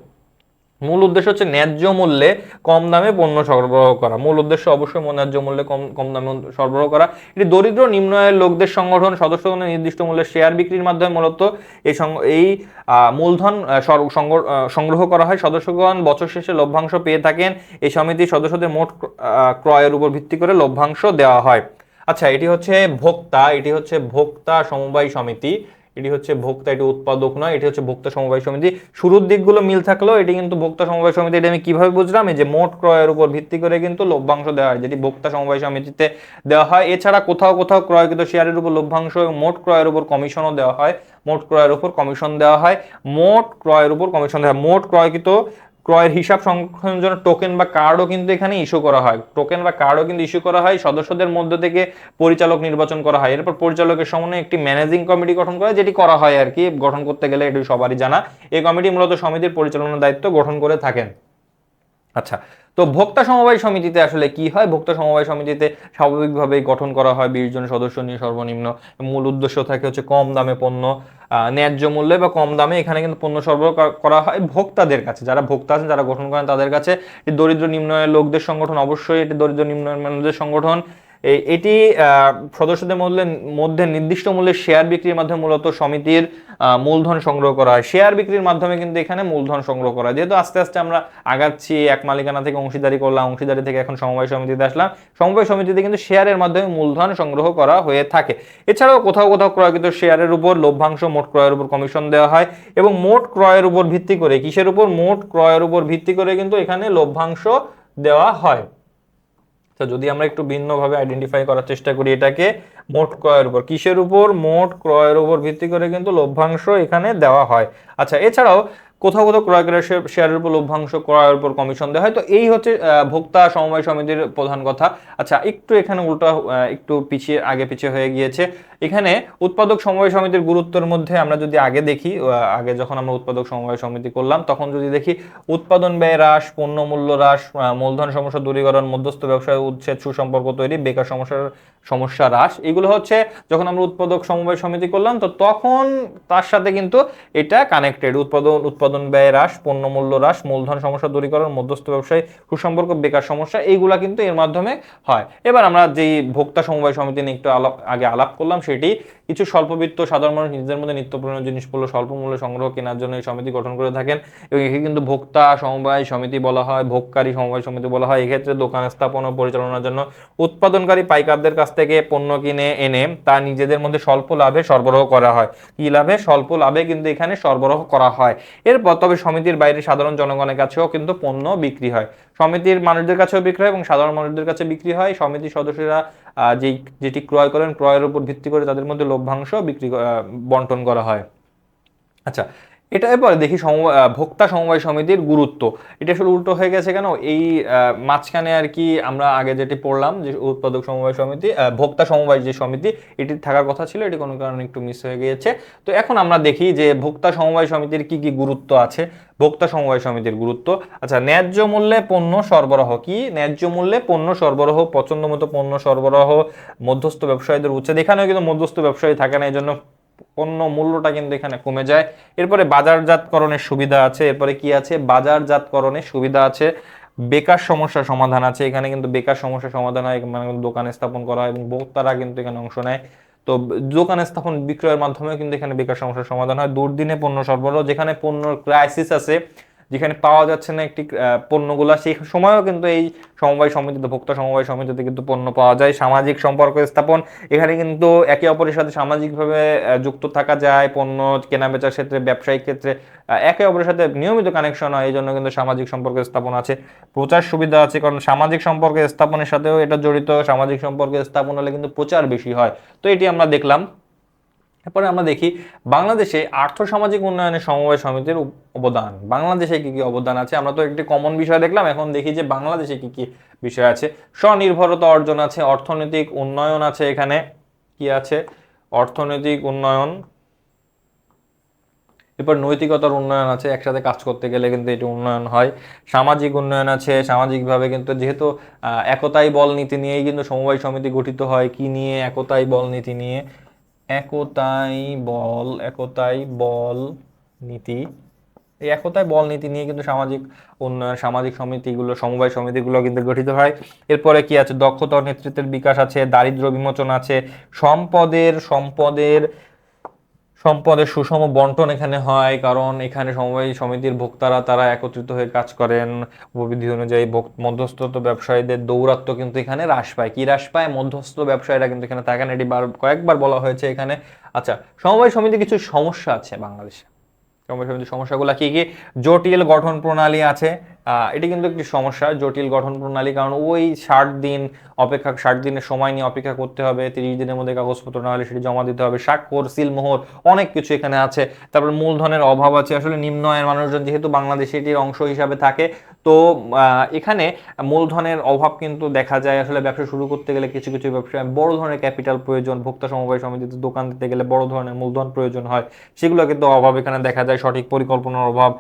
Speaker 1: মূল উদ্দেশ্য হচ্ছে ন্যায্য মূল্যে কম দামে পণ্য সরবরাহ করা। মূল উদ্দেশ্য অবশ্যই ন্যায্য মূল্যে কম দামে সরবরাহ করা। এটি দরিদ্র নিম্ন আয়ের লোকদের সংগঠন। সদস্যগণের নির্দিষ্ট মূল্যে শেয়ার বিক্রির মাধ্যমে মূলত এই মূলধন সংগ্রহ করা হয়। সদস্যগণ বছর শেষে লভ্যাংশ পেয়ে থাকেন। এই সমিতির সদস্যদের মোট ক্রয়ের উপর ভিত্তি করে লভ্যাংশ দেওয়া হয়। আচ্ছা, এটি হচ্ছে ভোক্তা সমবায় সমিতি। এটি হচ্ছে ভোক্তা, এটি উৎপাদক নয়, এটি হচ্ছে ভোক্তা সমবায় সমিতি। শুরুর দিকগুলো মিল থাকলেও এটি কিন্তু ভোক্তা সমবায় সমিতি। এটা আমি কিভাবে বুঝলাম? এই যে মোট ক্রয়ের উপর ভিত্তি করে কিন্তু লভ্যাংশ দেওয়া হয়, যেটি ভোক্তা সমবায় সমিতিতে দেওয়া হয়। এছাড়া কোথাও কোথাও ক্রয়কৃত শেয়ারের উপর লভ্যাংশ এবং মোট ক্রয়ের উপর কমিশনও দেওয়া হয়। মোট ক্রয়ের উপর কমিশন দেওয়া হয়। মোট ক্রয়ের হিসাব সংরক্ষণের জন্য টোকেন বা কার্ডও কিন্তু এখানে ইস্যু করা হয়। সদস্যদের মধ্য থেকে পরিচালক নির্বাচন করা হয়। এরপর পরিচালকের সমন্বয়ে একটি ম্যানেজিং কমিটি গঠন করা, যেটি করা হয় আর কি, গঠন করতে গেলে এটি সবারই জানা। এই কমিটি মূলত সমিতির পরিচালনার দায়িত্ব গঠন করে থাকেন। আচ্ছা, তো ভোক্তা সমবায় সমিতিতে আসলে কি হয়? ভোক্তা সমবায় সমিতিতে স্বাভাবিকভাবেই গঠন করা হয় 20 জন সদস্য নিয়ে সর্বনিম্ন। মূল উদ্দেশ্য থাকে হচ্ছে কম দামে পণ্য, ন্যায্য মূল্যে বা কম দামে এখানে কিন্তু পণ্য সরবরাহ করা হয় ভোক্তাদের কাছে। যারা ভোক্তা আছেন, যারা গঠন করেন তাদের কাছে। দরিদ্র নিম্ন আয়ের লোকদের সংগঠন, অবশ্যই এটি দরিদ্র নিম্ন আয়ের মানুষদের সংগঠন। এটি সদস্যদের মধ্যে নির্দিষ্ট মূল্যে শেয়ার বিক্রির মাধ্যমে মূলত সমিতির মূলধন সংগ্রহ করা হয়। শেয়ার বিক্রির মাধ্যমে কিন্তু এখানে মূলধন সংগ্রহ করা হয়। যেহেতু আস্তে আস্তে আমরা আগাচ্ছি, এক মালিকানা থেকে অংশীদারি করলাম, অংশীদারি থেকে এখন সমবায় সমিতিতে আসলাম, সমবায় সমিতিতে কিন্তু শেয়ারের মাধ্যমে মূলধন সংগ্রহ করা হয়ে থাকে। এছাড়াও কোথাও কোথাও ক্রয়কৃত শেয়ারের উপর লভ্যাংশ, মোট ক্রয়ের উপর কমিশন দেওয়া হয় এবং মোট ক্রয়ের উপর ভিত্তি করে, কিসের উপর? মোট ক্রয়ের উপর ভিত্তি করে কিন্তু এখানে লভ্যাংশ দেওয়া হয়। তো যদি আমরা একটু ভিন্নভাবে আইডেন্টিফাই করার চেষ্টা করি এটাকে, মোট ক্রয়ের উপর, কিসের উপর? মোট ক্রয়ের উপর ভিত্তি করে কিন্তু লভ্যাংশ এখানে দেওয়া হয়। আচ্ছা, এছাড়াও কোথাও কোথাও ক্রয়কৃত শেয়ারের উপর লভ্যাংশ, ক্রয়ের উপর কমিশন দেওয়া হয়। তো এই হচ্ছে ভোক্তা সমবায় সমিতির প্রধান কথা। আচ্ছা, একটু এখানে উল্টা, একটু আগে পিছিয়ে হয়ে গিয়েছে। এখানে উৎপাদক সমবায় সমিতির গুরুত্বের মধ্যে আমরা যদি আগে দেখি, আগে যখন আমরা উৎপাদক সমবায় সমিতি করলাম তখন যদি দেখি, উৎপাদন ব্যয় হ্রাস, পণ্য মূল্য হ্রাস, মূলধন সমস্যা দূরীকরণ, মধ্যস্থ ব্যবসায় উচ্ছেদ, সুসম্পর্ক তৈরি, বেকার সমস্যা হ্রাস, এগুলো হচ্ছে যখন আমরা উৎপাদক সমবায় সমিতি করলাম তো তখন তার সাথে কিন্তু এটা কানেক্টেড। উৎপাদন ব্যয় হ্রাস, পণ্য মূল্য হ্রাস, মূলধন সমস্যা দূরীকরণ, মধ্যস্থ ব্যবসায় সুসম্পর্ক, বেকার সমস্যা, এইগুলা কিন্তু এর মাধ্যমে হয়। এবার আমরা যেই ভোক্তা সমবায় সমিতি নিয়ে একটু আলাপ করলাম, সেটি কিছু স্বল্পবিত্ত সাধারণ মানুষ নিজেদের মধ্যে নিত্য প্রয়োজনীয় জিনিসগুলো স্বল্প মূল্যে সংগ্রহ কেনার জন্য এই সমিতি গঠন করে থাকেন এবং একে কিন্তু ভোক্তা সমবায় সমিতি বলা হয়, ভোগকারী সমবায় সমিতি বলা হয়। এক্ষেত্রে দোকান স্থাপন ও পরিচালনার জন্য উৎপাদনকারী পাইকারদের কাছ থেকে পণ্য কিনে এনে তা নিজেদের মধ্যে স্বল্প লাভে সরবরাহ করা হয়। কি লাভে? স্বল্প লাভে কিন্তু এখানে সরবরাহ করা হয়। এরপর তবে সমিতির বাইরে সাধারণ জনগণের কাছেও কিন্তু পণ্য বিক্রি হয়। সমিতির মানুষদের কাছেও বিক্রি হয় এবং সাধারণ মানুষদের কাছে বিক্রি হয়। সমিতির সদস্যরা যেটি ক্রয় করেন, ক্রয়ের উপর ভিত্তি করে তাদের মধ্যে লভ্যাংশ বন্টন করা হয়। আচ্ছা, এটা এরপরে দেখি ভোক্তা সমবায় সমিতির গুরুত্ব। এটা আসলে উল্টো হয়ে গেছে কেন? এই মাঝখানে আর কি আমরা আগে যেটি পড়লাম যে উৎপাদক সমবায় সমিতি, ভোক্তা সমবায় যে সমিতি, এটি থাকার কথা ছিল, এটি কোনো কারণে একটু মিস হয়ে গিয়েছে। তো এখন আমরা দেখি যে ভোক্তা সমবায় সমিতির কি কি গুরুত্ব আছে। ভোক্তা সমবায় সমিতির গুরুত্ব, আচ্ছা, ন্যায্য মূল্যে পণ্য সরবরাহ। কি? ন্যায্য মূল্যে পণ্য সরবরাহ, পছন্দ মতো পণ্য সরবরাহ, মধ্যস্থ ব্যবসায়ীদের উচ্ছেদ। এখানেও কিন্তু মধ্যস্থ ব্যবসায়ী থাকে না, এই জন্য পণ্য মূল্যটা কিন্তু এখানে কমে যায়। এরপরে বাজারজাতকরণের সুবিধা আছে। এরপরে কি আছে? বাজারজাতকরণের সুবিধা আছে। বেকার সমস্যা সমাধান আছে। এখানে কিন্তু বেকার সমস্যা সমাধান হয়, মানে দোকান স্থাপন করা হয় এবং ভোক্তারা কিন্তু এখানে অংশ নেয়। তো দোকান স্থাপন বিক্রয়ের মাধ্যমে কিন্তু এখানে বেকার সমস্যার সমাধান হয়। দুর্দিনে পণ্য সরবরাহ, যেখানে পণ্যর ক্রাইসিস আছে, যেখানে পাওয়া যাচ্ছে না একটি পণ্যগুলা, সেই সময়ও কিন্তু এই সমবায় সমিতিতে, ভোক্তা সমবায় সমিতিতে কিন্তু পণ্য পাওয়া যায়। সামাজিক সম্পর্ক স্থাপন, এখানে কিন্তু একে অপরের সাথে সামাজিকভাবে যুক্ত থাকা যায়, পণ্য কেনা বেচার ক্ষেত্রে, ব্যবসায়িক ক্ষেত্রে একে অপরের সাথে নিয়মিত কানেকশন হয়, এই জন্য কিন্তু সামাজিক সম্পর্ক স্থাপন আছে। প্রচার সুবিধা আছে, কারণ সামাজিক সম্পর্ক স্থাপনের সাথেও এটা জড়িত, সামাজিক সম্পর্ক স্থাপন হলে কিন্তু প্রচার বেশি হয়। তো এটি আমরা দেখলাম। এরপরে আমরা দেখি বাংলাদেশে আর্থসামাজিক উন্নয়নে সমবায় সমিতির অবদান। বাংলাদেশে কি কি অবদান আছে? আমরা তো একটি কমন বিষয় দেখলাম, এখন দেখি যে বাংলাদেশে কি কি বিষয় আছে। স্বনির্ভরতা অর্জন আছে, অর্থনৈতিক উন্নয়ন আছে, এখানে কি আছে? অর্থনৈতিক উন্নয়ন, এরপর নৈতিকতার উন্নয়ন আছে, একসাথে কাজ করতে গেলে কিন্তু এটি উন্নয়ন হয়। সামাজিক উন্নয়ন আছে, সামাজিকভাবে কিন্তু যেহেতু একতাই বল নীতি নিয়েই কিন্তু সমবায় সমিতি গঠিত হয়। কি নিয়ে? একতাই বল নীতি নিয়ে। একতাই বল নীতি, এই একতাই বল নীতি নিয়ে কিন্তু সামাজিক উন্নয়ন, সামাজিক সমিতিগুলো, সমবায় সমিতিগুলো কিন্তু গঠিত হয়। এরপরে কি আছে? দক্ষতা ও নেতৃত্বের বিকাশ আছে, দারিদ্র্য বিমোচন আছে, সম্পদের সম্পদের সুষম বন্টন এখানে হয়, কারণ এখানে সমবায় সমিতির ভোক্তারা তারা একত্রিত হয়ে কাজ করেন। উপবিধি অনুযায়ী মধ্যস্থত ব্যবসায়ীদের দৌরাত্ম্য কিন্তু এখানে হ্রাস পায়। কি হ্রাস পায়? মধ্যস্থ ব্যবসায়ীরা কিন্তু এখানে থাকেন, এটি কয়েকবার বলা হয়েছে এখানে। আচ্ছা, সমবায় সমিতির কিছু সমস্যা আছে বাংলাদেশে। সমবায় সমিতির সমস্যাগুলো কি কি? জটিল গঠন প্রণালী আছে, এটি কিন্তু একটি সমস্যা, জটিল গঠন প্রণালী, কারণ ওই 60 দিনের সময় নিয়ে অপেক্ষা করতে হবে, 30 দিনের মধ্যে কাগজপত্র না হলে সেটি জমা দিতে হবে, স্বাক্ষর, সিলমোহর, অনেক কিছু এখানে আছে। তারপর মূলধনের অভাব আছে, আসলে নিম্ন আয়ের মানুষজন যেহেতু বাংলাদেশে এটির অংশ হিসাবে থাকে, তো এখানে মূলধনের অভাব কিন্তু দেখা যায়। আসলে ব্যবসা শুরু করতে গেলে কিছু কিছু ব্যবসায় বড় ধরনের ক্যাপিটাল প্রয়োজন, ভোক্তা সমবায় সমিতিতে দোকান দিতে গেলে বড় ধরনের মূলধন প্রয়োজন হয়, সেগুলো কিন্তু অভাব এখানে দেখা যায়। সঠিক পরিকল্পনার অভাব,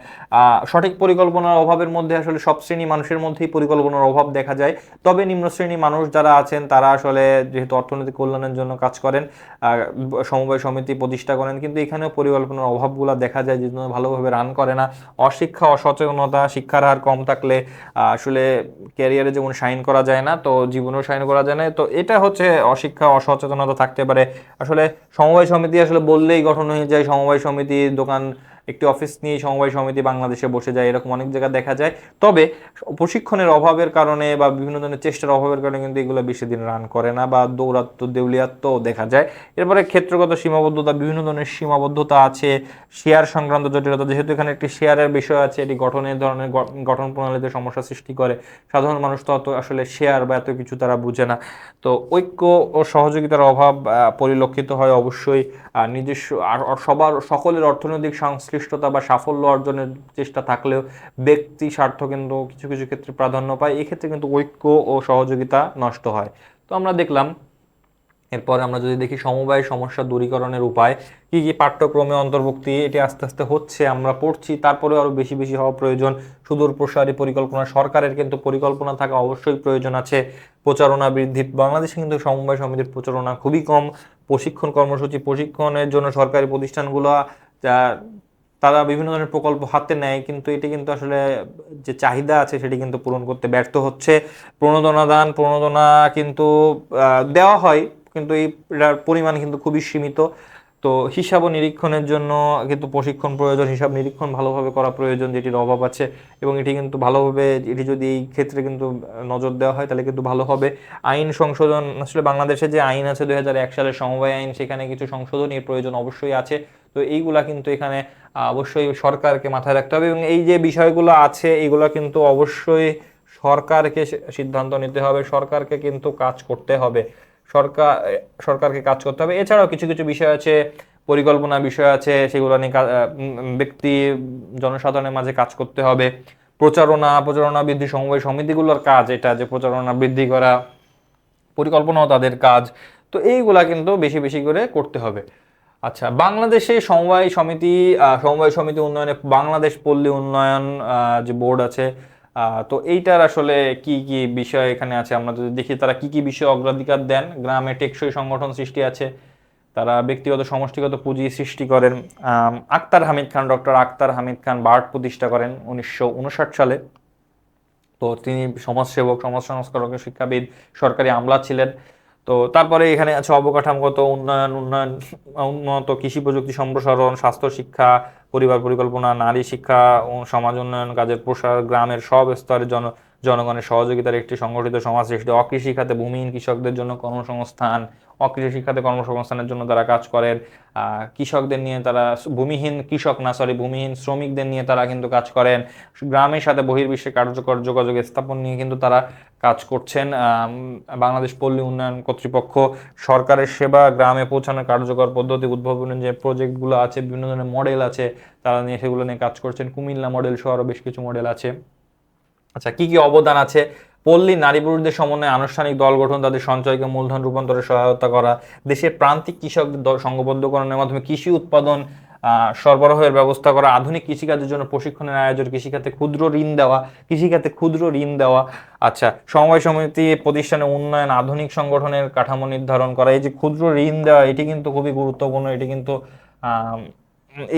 Speaker 1: সঠিক পরিকল্পনার অভাবের মধ্যে আসলে সব শ্রেণী মানুষের মধ্যেই পরিকল্পনার অভাব দেখা যায়। তবে নিম্ন শ্রেণী মানুষ যারা আছেন তারা আসলে যেহেতু অর্থনৈতিক কল্যাণের জন্য কাজ করেন, সমবায় সমিতি প্রতিষ্ঠা করেন, কিন্তু এখানেও পরিকল্পনার অভাবগুলো দেখা যায়, যে জন্য ভালোভাবে রান করে না। অশিক্ষা, অসচেতনতা, শিক্ষার হার কম থাকলে আসলে ক্যারিয়ারে যেমন শাইন করা যায় না, তো জীবনেও শাইন করা যায় না। তো এটা হচ্ছে অশিক্ষা, অসচেতনতা থাকতে পারে। আসলে সমবায় সমিতি আসলে বললেই গঠন হয়ে যায়, সমবায় সমিতি দোকান, একটি অফিস নিয়ে সমবায় সমিতি বাংলাদেশে বসে যায়, এরকম অনেক জায়গায় দেখা যায়। তবে প্রশিক্ষণের অভাবের কারণে বা বিভিন্ন ধরনের চেষ্টার অভাবের কারণে কিন্তু এগুলো বেশি দিন রান করে না, বা দৌরাত্ম্য, দেউলিয়াত্ম দেখা যায়। এরপরে ক্ষেত্রগত সীমাবদ্ধতা, বিভিন্ন ধরনের সীমাবদ্ধতা আছে। শেয়ার সংক্রান্ত জটিলতা, যেহেতু এখানে একটি শেয়ারের বিষয় আছে, এটি গঠনের ধরনের গঠন প্রণালীতে সমস্যা সৃষ্টি করে। সাধারণ মানুষ তো অত আসলে শেয়ার বা এত কিছু তারা বুঝে না। তো ঐক্য ও সহযোগিতার অভাব পরিলক্ষিত হয় অবশ্যই। নিজস্ব সকলের অর্থনৈতিক সংশ্লিষ্টতা বা সাফল্য অর্জনের চেষ্টা থাকলেও ব্যক্তি স্বার্থ কিন্তু কিছু কিছু ক্ষেত্রে প্রাধান্য পায়, এক্ষেত্রে কিন্তু ঐক্য ও সহযোগিতা নষ্ট হয়। তো আমরা দেখলাম। এরপর আমরা যদি দেখি সমবায় সমস্যা দূরীকরণের উপায় কি কি, পাঠ্যক্রমে অন্তর্ভুক্তি, এটি আস্তে আস্তে হচ্ছে, আমরা পড়ছি, তারপরে আরো বেশি বেশি হওয়া প্রয়োজন। সুদূর প্রসারী পরিকল্পনা, সরকারের কিন্তু পরিকল্পনা থাকা অবশ্যই প্রয়োজন আছে। প্রচারণা বৃদ্ধি, বাংলাদেশে কিন্তু সমবায় সমিতির প্রচারণা খুবই কম। প্রশিক্ষণ কর্মসূচি, প্রশিক্ষণের জন্য সরকারি প্রতিষ্ঠানগুলো যা তারা বিভিন্ন ধরনের প্রকল্প হাতে নেয়, কিন্তু এটি কিন্তু আসলে যে চাহিদা আছে সেটি কিন্তু পূরণ করতে ব্যর্থ হচ্ছে। প্রণোদনা কিন্তু দেওয়া হয়, কিন্তু এটার পরিমাণ কিন্তু খুবই সীমিত। তো হিসাব ও নিরীক্ষণের জন্য কিন্তু প্রশিক্ষণ প্রয়োজন, হিসাব নিরীক্ষণ ভালোভাবে করা প্রয়োজন, যেটির অভাব আছে। এবং এটি কিন্তু ভালোভাবে, এটি যদি এই ক্ষেত্রে কিন্তু নজর দেওয়া হয় তাহলে কিন্তু ভালো হবে। আইন সংশোধন, আসলে বাংলাদেশে যে আইন আছে 2001 সালের সমবায় আইন, সেখানে কিছু সংশোধনীর প্রয়োজন অবশ্যই আছে। তো এইগুলা কিন্তু এখানে অবশ্যই সরকারকে মাথায় রাখতে হবে, এবং এই যে বিষয়গুলো আছে এইগুলো কিন্তু অবশ্যই সরকারকে সিদ্ধান্ত নিতে হবে, সরকারকে কিন্তু কাজ করতে হবে। সরকার সরকারকে কাজ করতে হবে। এছাড়াও কিছু কিছু বিষয় আছে, পরিকল্পনা বিষয় আছে, সেগুলো নিয়ে ব্যক্তি জনসাধারণের মাঝে কাজ করতে হবে। প্রচারণা বৃদ্ধি, সমবায় সমিতিগুলোর কাজ এটা, যে প্রচারণা বৃদ্ধি করা, পরিকল্পনাও তাদের কাজ। তো এইগুলা কিন্তু বেশি বেশি করে করতে হবে। আচ্ছা, বাংলাদেশে সমবায় সমিতি উন্নয়নে বাংলাদেশ পল্লী উন্নয়ন যে বোর্ড আছে, তো এইটার আসলে কি কি বিষয় এখানে আছে আমরা যদি দেখি, তারা কি কি বিষয়ে অগ্রাধিকার দেন। গ্রামে টেকসই সংগঠন সৃষ্টি আছে, তারা ব্যক্তিগত সমষ্টিগত পুঁজি সৃষ্টি করেন। ডক্টর আক্তার হামিদ খান বার্ড প্রতিষ্ঠা করেন 1959 সালে। তো তিনি সমাজসেবক, সমাজ সংস্কারক, শিক্ষাবিদ, সরকারি আমলা ছিলেন। তো তো তারপরে এখানে আছে অবকাঠামোগত উন্নত কৃষি প্রযুক্তি সম্প্রসারণ, স্বাস্থ্য শিক্ষা, পরিবার পরিকল্পনা, নারী শিক্ষা ও সমাজ উন্নয়ন কাজের প্রসার, গ্রামের সব স্তরের জনগণের সহযোগিতার একটি সংগঠিত সমাজ সৃষ্টি, অকৃষি খাতে ভূমিহীন কৃষকদের জন্য কর্মসংস্থান, অকৃষি খাতে কর্মসংস্থানের জন্য তারা কাজ করেন। কৃষকদের নিয়ে তারা ভূমিহীন কৃষক না সরি ভূমিহীন শ্রমিকদের নিয়ে তারা কিন্তু কাজ করেন। গ্রামের সাথে বহির্বিশ্বে কার্যকর যোগাযোগ স্থাপন নিয়ে কিন্তু তারা কাজ করছেন। বাংলাদেশ পল্লী উন্নয়ন কর্তৃপক্ষ সরকারের সেবা গ্রামে পৌঁছানোর কার্যকর পদ্ধতি উদ্ভাবনের যে প্রজেক্টগুলো আছে, বিভিন্ন ধরনের মডেল আছে, তারা নিয়ে সেগুলো নিয়ে কাজ করছেন। কুমিল্লা মডেল সহ আরও বেশ কিছু মডেল আছে। আচ্ছা, কি কি অবদান আছে? পল্লী নারী পুরুষদের সমন্বয়ে আনুষ্ঠানিক দল গঠন, তাদের সঞ্চয়কে মূলধন রূপান্তরে সহায়তা করা, দেশের প্রান্তিক কৃষকদের সংঘবদ্ধকরণের মাধ্যমে কৃষি উৎপাদন সরবরাহের ব্যবস্থা করা, আধুনিক কৃষিকাজের জন্য প্রশিক্ষণের আয়োজন, কৃষিখাতে ক্ষুদ্র ঋণ দেওয়া। আচ্ছা, সমবায় সমিতি প্রতিষ্ঠানে উন্নয়ন, আধুনিক সংগঠনের কাঠামো নির্ধারণ করা। এই যে ক্ষুদ্র ঋণ দেওয়া, এটি কিন্তু খুবই গুরুত্বপূর্ণ, এটি কিন্তু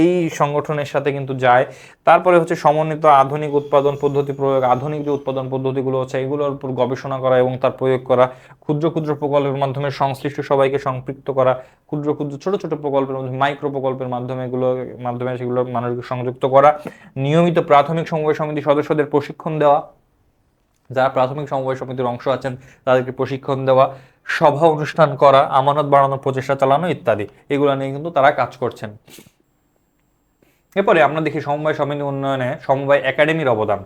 Speaker 1: এই সংগঠনের সাথে কিন্তু যায়। তারপরে হচ্ছে সমন্বিত আধুনিক উৎপাদন পদ্ধতি প্রয়োগ, আধুনিক যে উৎপাদন পদ্ধতিগুলো হচ্ছে এগুলোর উপর গবেষণা করা এবং তার প্রয়োগ করা, ক্ষুদ্র ক্ষুদ্র প্রকল্পের মাধ্যমে সংশ্লিষ্ট সবাইকে সম্পৃক্ত করা, ক্ষুদ্র ক্ষুদ্র ছোট ছোট প্রকল্পের মাধ্যমে মাইক্রো প্রকল্পের মাধ্যমে সেগুলো মানুষকে সংযুক্ত করা, নিয়মিত প্রাথমিক সমবায় সমিতি সদস্যদের প্রশিক্ষণ দেওয়া, যারা প্রাথমিক সমবায় সমিতির অংশ আছেন তাদেরকে প্রশিক্ষণ দেওয়া, সভা অনুষ্ঠান করা, আমানত বাড়ানোর প্রচেষ্টা চালানো ইত্যাদি, এগুলো নিয়ে কিন্তু তারা কাজ করছেন। এরপরে আমরা দেখি সমবায় সমিতি উন্নয়নে সমবায় একাডেমির অবদান।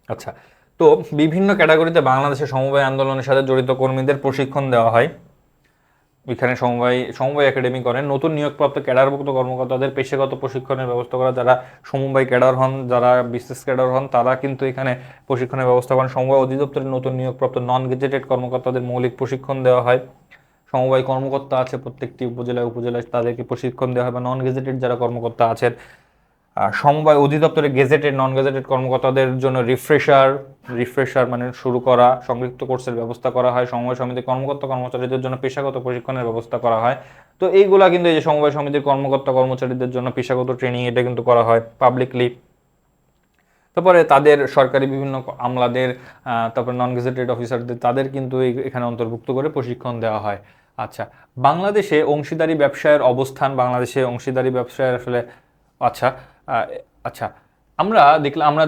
Speaker 1: আচ্ছা, তো বিভিন্ন ক্যাটাগরিতে বাংলাদেশের সমবায় আন্দোলনের সাথে জড়িত কর্মীদের প্রশিক্ষণ দেওয়া হয়। এখানে সমবায় একাডেমি করেন। নতুন নিয়োগপ্রাপ্ত ক্যাডারভুক্ত কর্মকর্তাদের পেশাগত প্রশিক্ষণের ব্যবস্থা করা, যারা সমবায় ক্যাডার হন, যারা বিসিএস ক্যাডার হন, তারা কিন্তু এখানে প্রশিক্ষণের ব্যবস্থা করেন। সমবায় অধিদপ্তরের নতুন নিয়োগপ্রাপ্ত নন গেজেটেড কর্মকর্তাদের মৌলিক প্রশিক্ষণ দেওয়া হয়। সমবায় কর্মকর্তা আছে প্রত্যেকটি উপজেলায়, তাদেরকে প্রশিক্ষণ দেওয়া হয়, বা নন গেজেটেড যারা কর্মকর্তা আছেন। সমবায় অধিদপ্তরে গেজেটেড নন গেজেটেড কর্মকর্তাদের জন্য রিফ্রেশার মানে শুরু করা, সংযুক্ত কোর্সের ব্যবস্থা করা হয়। সমবায় সমিতির কর্মচারীদের জন্য পেশাগত প্রশিক্ষণের ব্যবস্থা করা হয়। তো এইগুলা কিন্তু এই যে সমবায় সমিতির কর্মচারীদের জন্য পেশাগত ট্রেনিং, এটা কিন্তু করা হয় পাবলিকলি। তারপরে তাদের সরকারি বিভিন্ন আমলাদের, তারপরে নন গেজেটেড অফিসারদের, তাদের কিন্তু এখানে অন্তর্ভুক্ত করে প্রশিক্ষণ দেওয়া হয়। আচ্ছা, বাংলাদেশে অংশীদারি ব্যবসায়ের অবস্থান, বাংলাদেশে অংশীদারি ব্যবসায়ের আসলে আচ্ছা আমরা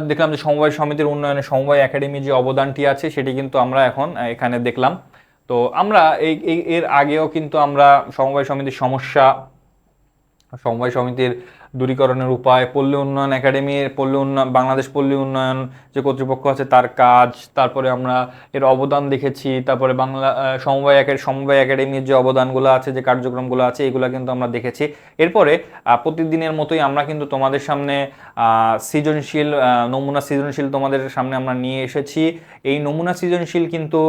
Speaker 1: দেখলাম যে সমবায় সমিতির উন্নয়নে সমবায় একাডেমির যে অবদানটি আছে সেটি কিন্তু আমরা এখন এখানে দেখলাম। তো আমরা এর আগেও কিন্তু আমরা সমবায় সমিতির সমস্যা, সমবায় সমিতির দূরীকরণের উপায়, পল্লী উন্নয়ন একাডেমির বাংলাদেশ পল্লী উন্নয়ন যে কর্তৃপক্ষ আছে তার কাজ, তারপরে আমরা এর অবদান দেখেছি। তারপরে সমবায় একাডেমির যে অবদানগুলো আছে, যে কার্যক্রমগুলো আছে, এগুলো কিন্তু আমরা দেখেছি। এরপরে প্রতিদিনের মতোই আমরা কিন্তু তোমাদের সামনে নমুনা সৃজনশীল তোমাদের সামনে আমরা নিয়ে এসেছি। এই নমুনা সৃজনশীল কিন্তু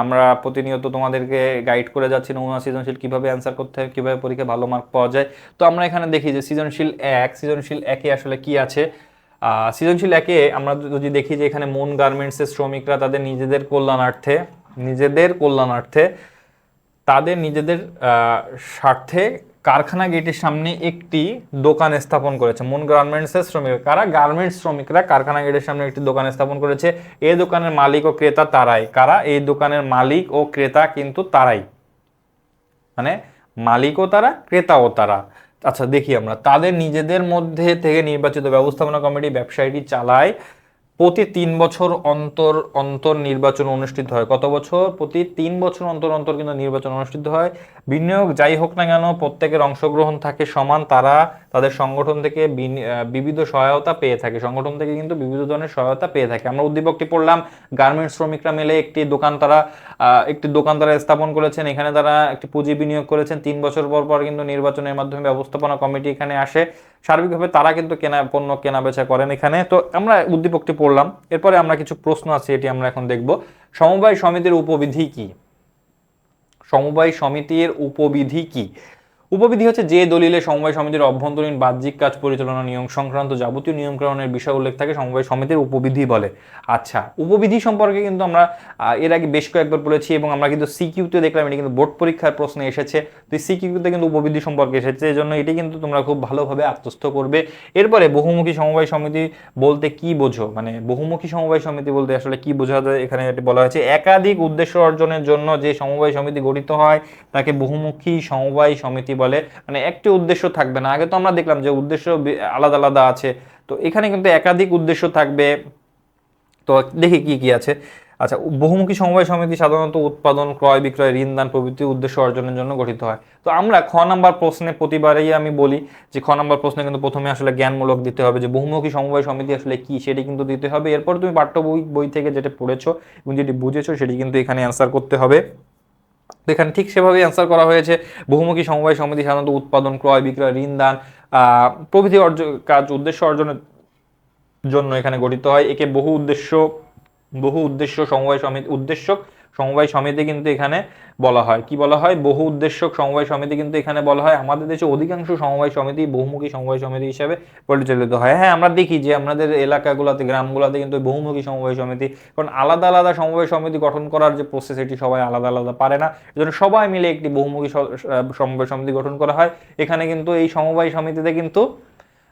Speaker 1: আমরা প্রতিনিয়ত তোমাদেরকে গাইড করে যাচ্ছি, নমুনা সৃজনশীল কীভাবে অ্যান্সার করতে হয়, কীভাবে পরীক্ষায় ভালো মার্ক পাওয়া যায়। তো আমরা এখানে দেখি যে সৃজনশীল একে আসলে কি আছে। সৃজনশীল একে আমরা যদি দেখি যে এখানে মন গার্মেন্টসের শ্রমিকরা তাদের নিজেদের স্বার্থে কারখানা গেটের সামনে একটি দোকান স্থাপন করেছে। মন গার্মেন্টসের শ্রমিকরা কারখানা গেটের সামনে একটি দোকান স্থাপন করেছে। এই দোকানের মালিক ও ক্রেতা তারাই। এই দোকানের মালিক ও ক্রেতা কিন্তু তারাই, মানে মালিকও তারা, ক্রেতাও তারা। আচ্ছা, দেখি আমরা তাদের নিজেদের মধ্যে থেকে নির্বাচিত ব্যবস্থাপনা কমিটি ব্যবসায়টি চালায়। প্রতি 3 বছর অন্তর নির্বাচন অনুষ্ঠিত হয়। কত বছর? প্রতি 3 বছর অন্তর কিন্তু নির্বাচন অনুষ্ঠিত হয়। বিনিয়োগ যাই হোক না কেন, প্রত্যেকের অংশগ্রহণ থাকে সমান। তারা তাদের সংগঠন থেকে বিবিধ সহায়তা পেয়ে থাকে, সংগঠন থেকে কিন্তু বিবিধ ধরনের সহায়তা পেয়ে থাকে। আমরা উদ্দীপকটি পড়লাম, গার্মেন্টস শ্রমিকরা মিলে একটি দোকান তারা স্থাপন করেছেন। এখানে তারা একটি পুঁজি বিনিয়োগ করেছেন। 3 বছর পর কিন্তু নির্বাচনের মাধ্যমে ব্যবস্থাপনা কমিটি এখানে আসে। সার্বিকভাবে তারা কিন্তু পণ্য কেনা বেচা করেন এখানে। তো আমরা উদ্দীপকটি পড়লাম। এরপরে আমরা কিছু প্রশ্ন আছে, এটি আমরা এখন দেখব। সমবায় সমিতির উপবিধি কি? উপবিধি হচ্ছে যে দলিলে সমবায় সমিতির অভ্যন্তরীণ বাহ্যিক কাজ পরিচালনা নিয়ম সংক্রান্ত যাবতীয় নিয়মকানুনের বিষয় উল্লেখ থাকে সমবায় সমিতির উপবিধি বলে। আচ্ছা, উপবিধি সম্পর্কে কিন্তু আমরা এর আগে বেশ কয়েকবার বলেছি এবং আমরা কিন্তু সিকিউতে দেখলাম এটি কিন্তু বোর্ড পরীক্ষার প্রশ্নে এসেছে। তো সিকিউতে কিন্তু উপবিধি সম্পর্কে এসেছে, এই জন্য এটি কিন্তু তোমরা খুব ভালোভাবে আত্মস্থ করবে। এরপরে বহুমুখী সমবায় সমিতি বলতে কি বোঝো, মানে বহুমুখী সমবায় সমিতি বলতে আসলে কি বোঝা যায়, এখানে এটি বলা হয়েছে একাধিক উদ্দেশ্য অর্জনের জন্য যে সমবায় সমিতি গঠিত হয় তাকে বহুমুখী সমবায় সমিতি বলে। মানে একটি উদ্দেশ্য থাকবে না, আগে তো আমরা দেখলাম যে উদ্দেশ্য আলাদা আলাদা আছে, তো এখানে কিন্তু একাধিক উদ্দেশ্য থাকবে। তো দেখি কি কি আছে। আচ্ছা, বহুমুখী সমবায় সমিতি সাধারণত উৎপাদন, ক্রয় বিক্রয়, ঋণ দান প্রভৃতি উদ্দেশ্য অর্জনের জন্য গঠিত হয়। তো আমরা খ নাম্বার প্রশ্নে প্রতিবারেই আমি বলি যে খ নাম্বার প্রশ্নে কিন্তু প্রথমে আসলে জ্ঞানমূলক দিতে হবে যে বহুমুখী সমবায় সমিতি আসলে কি, সেটি কিন্তু দিতে হবে। এরপর তুমি পাঠ্য বই থেকে যেটা পড়েছো এবং যেটি বুঝেছো সেটি কিন্তু এখানে অ্যান্সার করতে হবে। তো এখানে ঠিক সেভাবেই অ্যান্সার করা হয়েছে। বহুমুখী সমবায় সমিতি সাধারণত উৎপাদন, ক্রয় বিক্রয়, ঋণ দান প্রভৃতি কাজ উদ্দেশ্য অর্জনের জন্য এখানে গঠিত হয়। একে বহু উদ্দেশ্য সমবায় সমিতি সমবায় সমিতি কিন্তু এখানে বলা হয়। কি বলা হয়? বহু উদ্দেশ্যক সমবায় সমিতি কিন্তু এখানে বলা হয়। আমাদের দেশে অধিকাংশ সমবায় সমিতি বহুমুখী সমবায় সমিতি হিসেবে পরিচালিত হয়। হ্যাঁ, আমরা দেখি যে আমাদের এলাকাগুলোতে, গ্রামগুলোতে কিন্তু বহুমুখী সমবায় সমিতি, কারণ আলাদা আলাদা সমবায় সমিতি গঠন করার যে প্রসেস এটি সবাই আলাদা আলাদা পারে না, এজন্য সবাই মিলে একটি বহুমুখী সমবায় সমিতি গঠন করা হয়। এখানে কিন্তু এই সমবায় সমিতিতে কিন্তু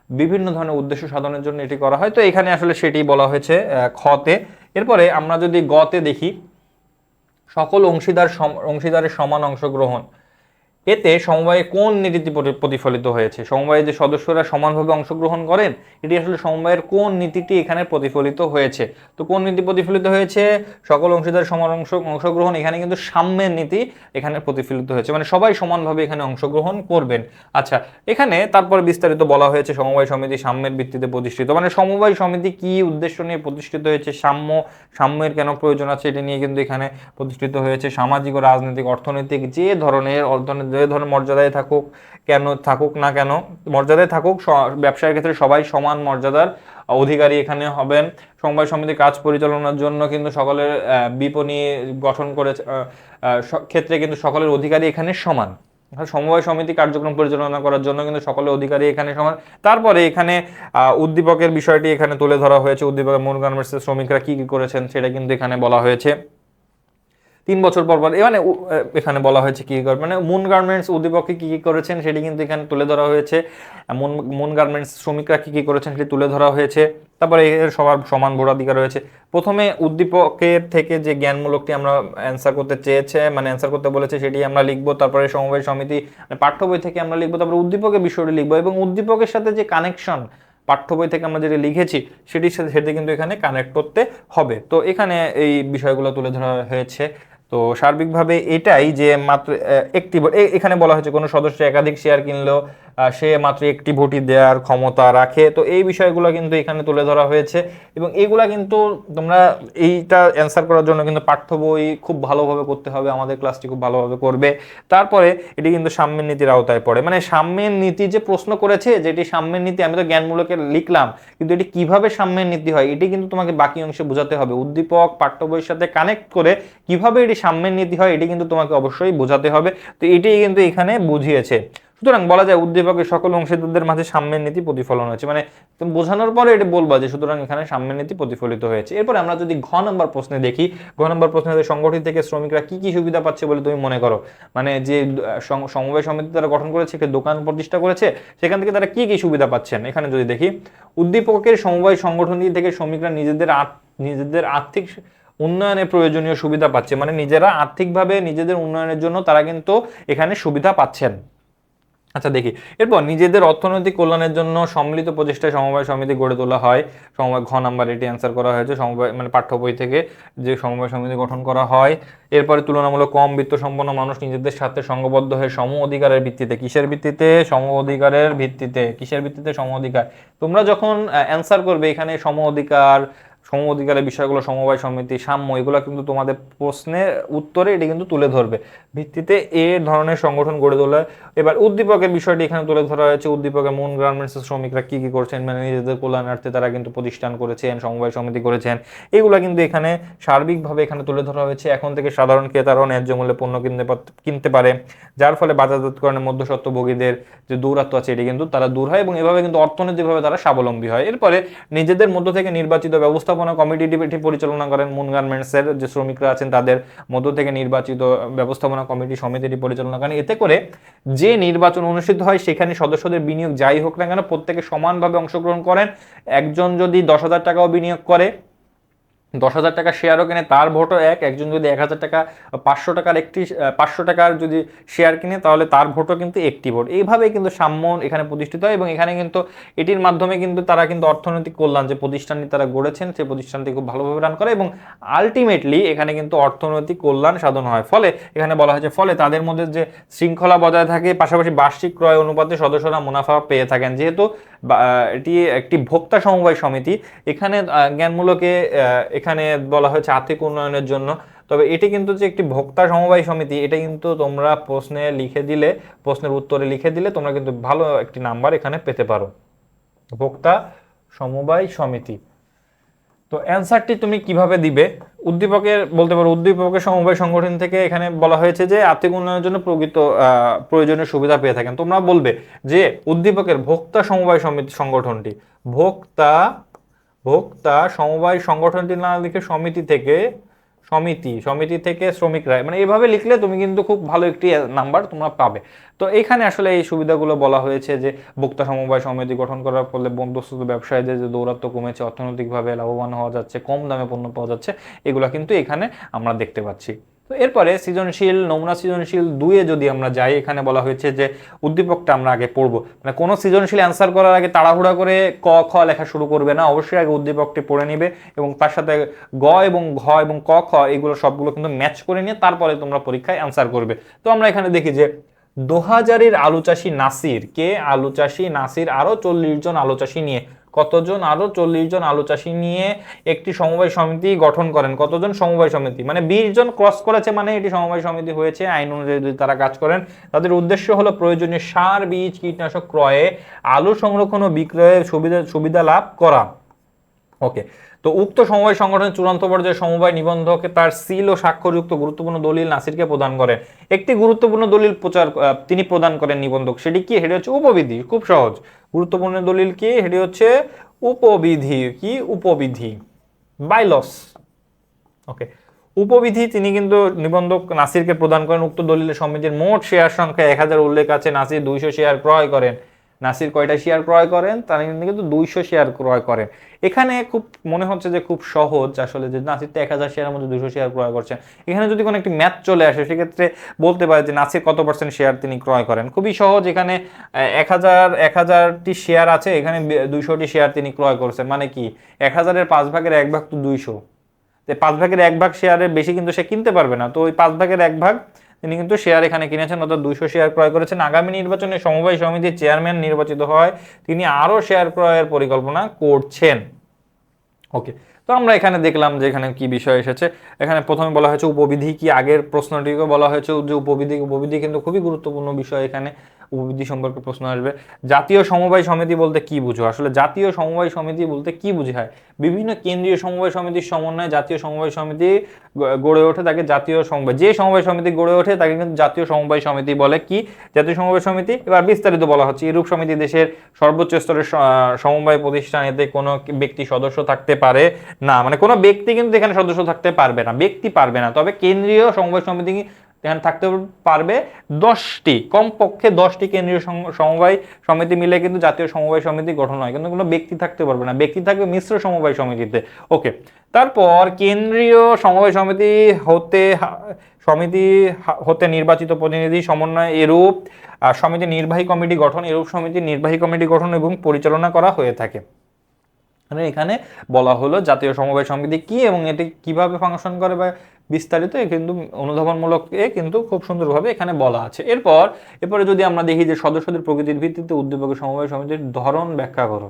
Speaker 1: বিভিন্ন ধরনের উদ্দেশ্য সাধনের জন্য এটি করা হয়। তো এখানে আসলে সেটি বলা হয়েছে খতে। এরপরে আমরা যদি গতে দেখি, সকল অংশীদারের সমান অংশগ্রহণ, এতে সমবায়ে কোন নীতিটি প্রতিফলিত হয়েছে? সমবায়ে যে সদস্যরা সমানভাবে অংশগ্রহণ করেন, এটি আসলে সমবায়ের কোন নীতিটি এখানে প্রতিফলিত হয়েছে? তো কোন নীতি প্রতিফলিত হয়েছে? সকল অংশীদারের সমান অংশগ্রহণ, এখানে কিন্তু সাম্যের নীতি এখানে প্রতিফলিত হয়েছে, মানে সবাই সমানভাবে এখানে অংশগ্রহণ করবেন। আচ্ছা, এখানে তারপরে বিস্তারিত বলা হয়েছে সমবায় সমিতি সাম্যের ভিত্তিতে প্রতিষ্ঠিত, মানে সমবায় সমিতি কি উদ্দেশ্য নিয়ে প্রতিষ্ঠিত হয়েছে, সাম্যের কেন প্রয়োজন আছে এটি নিয়ে কিন্তু এখানে প্রতিষ্ঠিত হয়েছে। সামাজিক ও রাজনৈতিক অর্থনৈতিক যে ধরনের মর্যাদায় থাকুক না কেন, মর্যাদায় থাকুক, ব্যবসায়ের ক্ষেত্রে সবাই সমান মর্যাদার অধিকারী এখানে হবেন। সমবায় সমিতির কাজ পরিচালনার জন্য কিন্তু সকলের বিপণী গঠন করে ক্ষেত্রে কিন্তু সকলের অধিকারী এখানে সমান। সমবায় সমিতি কার্যক্রম পরিচালনা করার জন্য কিন্তু সকলের অধিকারী এখানে সমান। তারপরে এখানে উদ্দীপকের বিষয়টি এখানে তুলে ধরা হয়েছে। উদ্দীপকের মুন গার্মেন্টসের শ্রমিকরা কি কি করেছেন সেটা কিন্তু এখানে বলা হয়েছে। 3 বছর পর পর মানে এখানে বলা হয়েছে কি মানে মুন গার্মেন্টস উদ্দীপকে কি কি করেছেন সেটি কিন্তু এখানে তুলে ধরা হয়েছে। মুন গার্মেন্টস শ্রমিকরা কি কি করেছেন সেটি তুলে ধরা হয়েছে। তারপরে এর সবার সমান ভোটাধিকার রয়েছে। প্রথমে উদ্দীপকের থেকে যে জ্ঞানমূলকটি আমরা অ্যান্সার করতে চেয়েছে, মানে অ্যান্সার করতে বলেছে, সেটি আমরা লিখবো। তারপরে সমবায় সমিতি পাঠ্য বই থেকে আমরা লিখবো। তারপরে উদ্দীপকের বিষয়টি লিখবো এবং উদ্দীপকের সাথে যে কানেকশন পাঠ্য বই থেকে আমরা যেটা লিখেছি সেটির সাথে সেটি কিন্তু এখানে কানেক্ট করতে হবে। তো এখানে এই বিষয়গুলো তুলে ধরা হয়েছে। তো সার্বিকভাবে এটাই যে মাত্র একটি এখানে বলা হয়েছে কোনো সদস্য একাধিক শেয়ার কিনলেও সে মাত্র একটি ভোটই দেওয়ার ক্ষমতা রাখে। তো এই বিষয়গুলো কিন্তু এখানে তুলে ধরা হয়েছে এবং এগুলা কিন্তু তোমরা এইটা অ্যান্সার করার জন্য কিন্তু পাঠ্য বই খুব ভালোভাবে করতে হবে, আমাদের ক্লাসটি খুব ভালোভাবে করবে। তারপরে এটি কিন্তু সাম্যের নীতির আওতায় পড়ে, মানে সাম্যের নীতি যে প্রশ্ন করেছে, যেটি সাম্যের নীতি, আমি তো জ্ঞানমূলকে লিখলাম, কিন্তু এটি কিভাবে সাম্যের নীতি হয় এটি কিন্তু তোমাকে বাকি অংশে বোঝাতে হবে। উদ্দীপক পাঠ্য বইয়ের সাথে কানেক্ট করে কিভাবে এটি সাম্যের নীতি হয় এটি কিন্তু তোমাকে অবশ্যই বোঝাতে হবে। তো এটি কিন্তু এখানে বুঝিয়েছে। সুতরাং বলা যায় উদ্দীপকের সকল অংশীদারদের মাঝে সাম্যের নীতি প্রতিফলন হয়েছে, মানে তুমি বোঝানোর পরে এটি বলবা যে সুতরাং এখানে সাম্যের নীতি প্রতিফলিত হয়েছে। এরপরে আমরা যদি ঘ নম্বর প্রশ্নে দেখি, ঘ নম্বর প্রশ্নে সংগঠন থেকে শ্রমিকরা কি কি সুবিধা পাচ্ছে বলে তুমি মনে করো? মানে যে সমবায় সমিতি তারা গঠন করেছে, একটি দোকান প্রতিষ্ঠা করেছে, সেখান থেকে তারা কি কি সুবিধা পাচ্ছেন? এখানে যদি দেখি, উদ্দীপকের সমবায় সংগঠন থেকে শ্রমিকরা নিজেদের আর্থিক উন্নয়নের প্রয়োজনীয় সুবিধা পাচ্ছে, মানে নিজেরা আর্থিকভাবে নিজেদের উন্নয়নের জন্য তারা কিন্তু এখানে সুবিধা পাচ্ছেন। আচ্ছা দেখি, এরপর নিজেদের অর্থনৈতিক কল্যাণের জন্য সম্মিলিত প্রচেষ্টায় সমবায় সমিতি গড়ে তোলা হয়। সমবায় ঘ নাম্বার এটি অ্যান্সার করা হয়েছে, সমবায় মানে পাঠ্য বই থেকে যে সমবায় সমিতি গঠন করা হয়। এরপরে তুলনামূলক কম বিত্ত সম্পন্ন মানুষ নিজেদের সাথে সংঘবদ্ধ হয়ে সম অধিকারের ভিত্তিতে, কিসের ভিত্তিতে? সম অধিকারের ভিত্তিতে। কিসের ভিত্তিতে? সম অধিকার। তোমরা যখন অ্যান্সার করবে এখানে সম অধিকার, সম অধিকারের বিষয়গুলো, সমবায় সমিতি, সাম্য, এগুলো কিন্তু তোমাদের প্রশ্নের উত্তরে এটি কিন্তু তুলে ধরবে। ভিত্তিতে এ ধরনের সংগঠন গড়ে তোলা। এবার উদ্দীপকের বিষয়টি এখানে তুলে ধরা হয়েছে। উদ্দীপকের মুন গার্মেন্টসের শ্রমিকরা কি কি করছেন, মানে নিজেদের কল্যাণার্থে তারা কিন্তু প্রতিষ্ঠান করেছেন, সমবায় সমিতি করেছেন, এগুলো কিন্তু এখানে সার্বিকভাবে এখানে তুলে ধরা হয়েছে। এখন থেকে সাধারণ ক্রেতারাও ন্যায্য মূল্যে পণ্য কিনতে পারে, যার ফলে বাজারজাতকরণের মধ্যস্বত্বভোগীদের যে দৌরাত্ম আছে এটি কিন্তু তারা দূর হয় এবং এভাবে কিন্তু অর্থনৈতিকভাবে তারা স্বাবলম্বী হয়। এরপরে নিজেদের মধ্য থেকে নির্বাচিত ব্যবস্থাপনা কমিটি এটি পরিচালনা করেন। মুন গার্মেন্টসের যে শ্রমিকরা আছেন তাদের মধ্য থেকে নির্বাচিত ব্যবস্থাপনা কমিটি সমিতিটি পরিচালনা করেন। এতে করে যে নির্বাচন অনুষ্ঠিত হয় সেখানে সদস্যদের বিনিয়োগ যাই হোক না কেন প্রত্যেকে সমানভাবে অংশগ্রহণ করেন। একজন যদি 10,000 টাকাও বিনিয়োগ করে, 10,000 টাকা শেয়ারও কিনে, তার ভোটও এক। একজন যদি 1,000 টাকা 500 টাকার একটি 500 টাকার যদি শেয়ার কিনে তাহলে তার ভোটও কিন্তু একটি ভোট। এইভাবে কিন্তু সাম্য এখানে প্রতিষ্ঠিত হয় এবং এখানে কিন্তু এটির মাধ্যমে কিন্তু তারা কিন্তু অর্থনৈতিক কল্যাণ যে প্রতিষ্ঠানটি তারা গড়েছেন সেই প্রতিষ্ঠানটি খুব ভালোভাবে রান করে এবং আলটিমেটলি এখানে কিন্তু অর্থনৈতিক কল্যাণ সাধন হয়। ফলে এখানে বলা হয়েছে ফলে তাদের মধ্যে যে শৃঙ্খলা বজায় থাকে, পাশাপাশি বার্ষিক ক্রয় অনুপাতে সদস্যরা মুনাফা পেয়ে থাকেন। যেহেতু এটি একটি ভোক্তা সমবায় সমিতি, এখানে জ্ঞানমূলকে এখানে বলা হয়েছে আর্থিক উন্নয়নের জন্য। তবে এটি কিন্তু যে একটি ভোক্তা সমবায় সমিতি, এটা কিন্তু তোমরা প্রশ্নে লিখে দিলে, প্রশ্নের উত্তরে লিখে দিলে তোমরা কিন্তু ভালো একটি নাম্বার এখানে পেতে পারো। ভোক্তা সমবায় সমিতি। তো অ্যান্সারটি তুমি কিভাবে দিবে? উদ্দীপকের বলতে পারো উদ্দীপকের সমবায় সংগঠন থেকে এখানে বলা হয়েছে যে আর্থিক উন্নয়নের জন্য প্রকৃত প্রয়োজনীয় সুবিধা পেয়ে থাকেন। তোমরা বলবে যে উদ্দীপকের ভোক্তা সমবায় সমিতি সংগঠনটি, ভোক্তা ভোক্তা সমবায় সংগঠনটি না লিখে সমিতি থেকে শ্রমিকরা, মানে এভাবে লিখলে তুমি কিন্তু খুব ভালো একটি নাম্বার তোমরা পাবে। তো এখানে আসলে এই সুবিধাগুলো বলা হয়েছে যে ভোক্তা সমবায় সমিতি গঠন করার ফলে বন্ধুস্থ ব্যবসায়ীদের যে দৌরাত্ম্য কমেছে, অর্থনৈতিকভাবে লাভবান হওয়া যাচ্ছে, কম দামে পণ্য পাওয়া যাচ্ছে, এগুলো কিন্তু এখানে আমরা দেখতে পাচ্ছি। তো এরপরে সৃজনশীল, নমুনা সৃজনশীল 2-এ যদি আমরা যাই, এখানে বলা হয়েছে যে উদ্দীপকটা আমরা আগে পড়বো, মানে কোনো সৃজনশীল অ্যান্সার করার আগে তাড়াহুড়া করে ক খ লেখা শুরু করবে না, অবশ্যই আগে উদ্দীপকটি পড়ে নিবে এবং তার সাথে গ এবং ঘ এবং ক খ এগুলো সবগুলো কিন্তু ম্যাচ করে নিয়ে তারপরে তোমরা পরীক্ষায় অ্যান্সার করবে। তো আমরা এখানে দেখি যে 2000-এর আলু চাষি নাসির, কে আলু চাষি নাসির আরো 40 জন আলু চাষি নিয়ে, কতজন? আরো 40 জন আলু চাষি নিয়ে একটি সমবায় সমিতি গঠন করেন। কতজন? সমবায় সমিতি মানে 20 জন ক্রস করেছে মানে এটি সমবায় সমিতি হয়েছে। আইন অনুযায়ী যদি তারা কাজ করেন, তাদের উদ্দেশ্য হলো প্রয়োজনীয় সার, বীজ, কীটনাশক ক্রয়ে, আলু সংরক্ষণ ও বিক্রয়ে সুবিধা লাভ করা। ওকে, তো উক্ত সমবায় সংগঠনের চূড়ান্ত পর্যায়ে সমবায় নিবন্ধকে তার সিল ও স্বাক্ষরযুক্ত গুরুত্বপূর্ণ দলিল নাসিরকে প্রদান করেন। একটি গুরুত্বপূর্ণ দলিল তিনি প্রদান করেন নিবন্ধক, সেটি কি? সেটি হচ্ছে উপবিধি। খুব সহজ, গুরুত্বপূর্ণ দলিল কি? সেটি হচ্ছে উপবিধি। কি? উপবিধি, বাইলস। ওকে, উপবিধি তিনি কিন্তু নিবন্ধক নাসিরকে প্রদান করেন। উক্ত দলিলে সমিতির মোট শেয়ার সংখ্যা 1000 উল্লেখ আছে। নাসির 200 শেয়ার ক্রয় করেন। নাসির কয়টা শেয়ার ক্রয় করেন? তারা কিন্তু 200 শেয়ার ক্রয় করেন। এখানে খুব মনে হচ্ছে যে খুব সহজ আসলে, যে নাসির তো 1000 শেয়ারের মধ্যে 200 শেয়ার ক্রয় করছেন। এখানে যদি কোনো একটি ম্যাথ চলে আসে সেক্ষেত্রে বলতে পারে যে নাসির কত % শেয়ার তিনি ক্রয় করেন। খুবই সহজ, এখানে 1000টি শেয়ার আছে, এখানে 200টি শেয়ার তিনি ক্রয় করছেন। মানে কি? 1000-এর 5 ভাগের 1 ভাগ তো 200, 5 ভাগের 1 ভাগ শেয়ারের বেশি কিন্তু সে কিনতে পারবে না। তো ওই 5 ভাগের 1 ভাগ তিনি কিন্তু শেয়ার এখানে কিনেছেন, অর্থাৎ 200 শেয়ার ক্রয় করেছেন। আগামী নির্বাচনে সমবায় সমিতির চেয়ারম্যান নির্বাচিত হয়, তিনি আরও শেয়ার ক্রয়ের পরিকল্পনা করছেন। ওকে, তো আমরা এখানে দেখলাম যে এখানে কি বিষয় এসেছে। এখানে প্রথমে বলা হয়েছে উপবিধি কি, আগের প্রশ্নটিকে বলা হয়েছে যে উপবিধি কিন্তু খুবই গুরুত্বপূর্ণ বিষয়। এখানে উপবিধি সম্পর্কে প্রশ্ন আসবে। জাতীয় সমবায় সমিতি বলতে কি বুঝো? আসলে জাতীয় সমবায় সমিতি বলতে কি বোঝায়? বিভিন্ন কেন্দ্রীয় সমবায় সমিতির সমন্বয়ে জাতীয় সমবায় সমিতি গড়ে ওঠে, তাকে জাতীয় সমবায়, যে সমবায় সমিতি গড়ে ওঠে তাকে কিন্তু জাতীয় সমবায় সমিতি বলে। কি জাতীয় সমবায় সমিতি? এবার বিস্তারিত বলা হচ্ছে। এরূপ সমিতি দেশের সর্বোচ্চ স্তরের সমবায় প্রতিষ্ঠান, এতে কোনো ব্যক্তি সদস্য থাকতে পারে না, মানে কোনো ব্যক্তি কিন্তু এখানে সদস্য থাকতে পারবে না, ব্যক্তি পারবে না। তবে কেন্দ্রীয় সমবায় সমিতি এখানে থাকতে পারবে 10টি, কমপক্ষে 10টি কেন্দ্রীয় সমবায় সমিতি মিলে কিন্তু জাতীয় সমবায় সমিতি গঠন হয়, কিন্তু কোনো ব্যক্তি থাকতে পারবে না, ব্যক্তি থাকবে মিশ্র সমবায় সমিতিতে। ওকে, তারপর কেন্দ্রীয় সমবায় সমিতি হতে নির্বাচিত প্রতিনিধি সমন্বয় এরূপ সমিতি নির্বাহী কমিটি গঠন, এরূপ সমিতি নির্বাহী কমিটি গঠন এবং পরিচালনা করা হয়ে থাকে। মানে এখানে বলা হলো জাতীয় সমবায় সমিতি কি এবং এটি কিভাবে ফাংশন করে বা বিস্তারিত কিন্তু অনুধাবনমূলক কিন্তু খুব সুন্দরভাবে এখানে বলা আছে। এরপরে যদি আমরা দেখি যে সদস্যদের প্রকৃতির ভিত্তিতে উদ্দীপকের সমবায় সমিতির ধরন ব্যাখ্যা করো।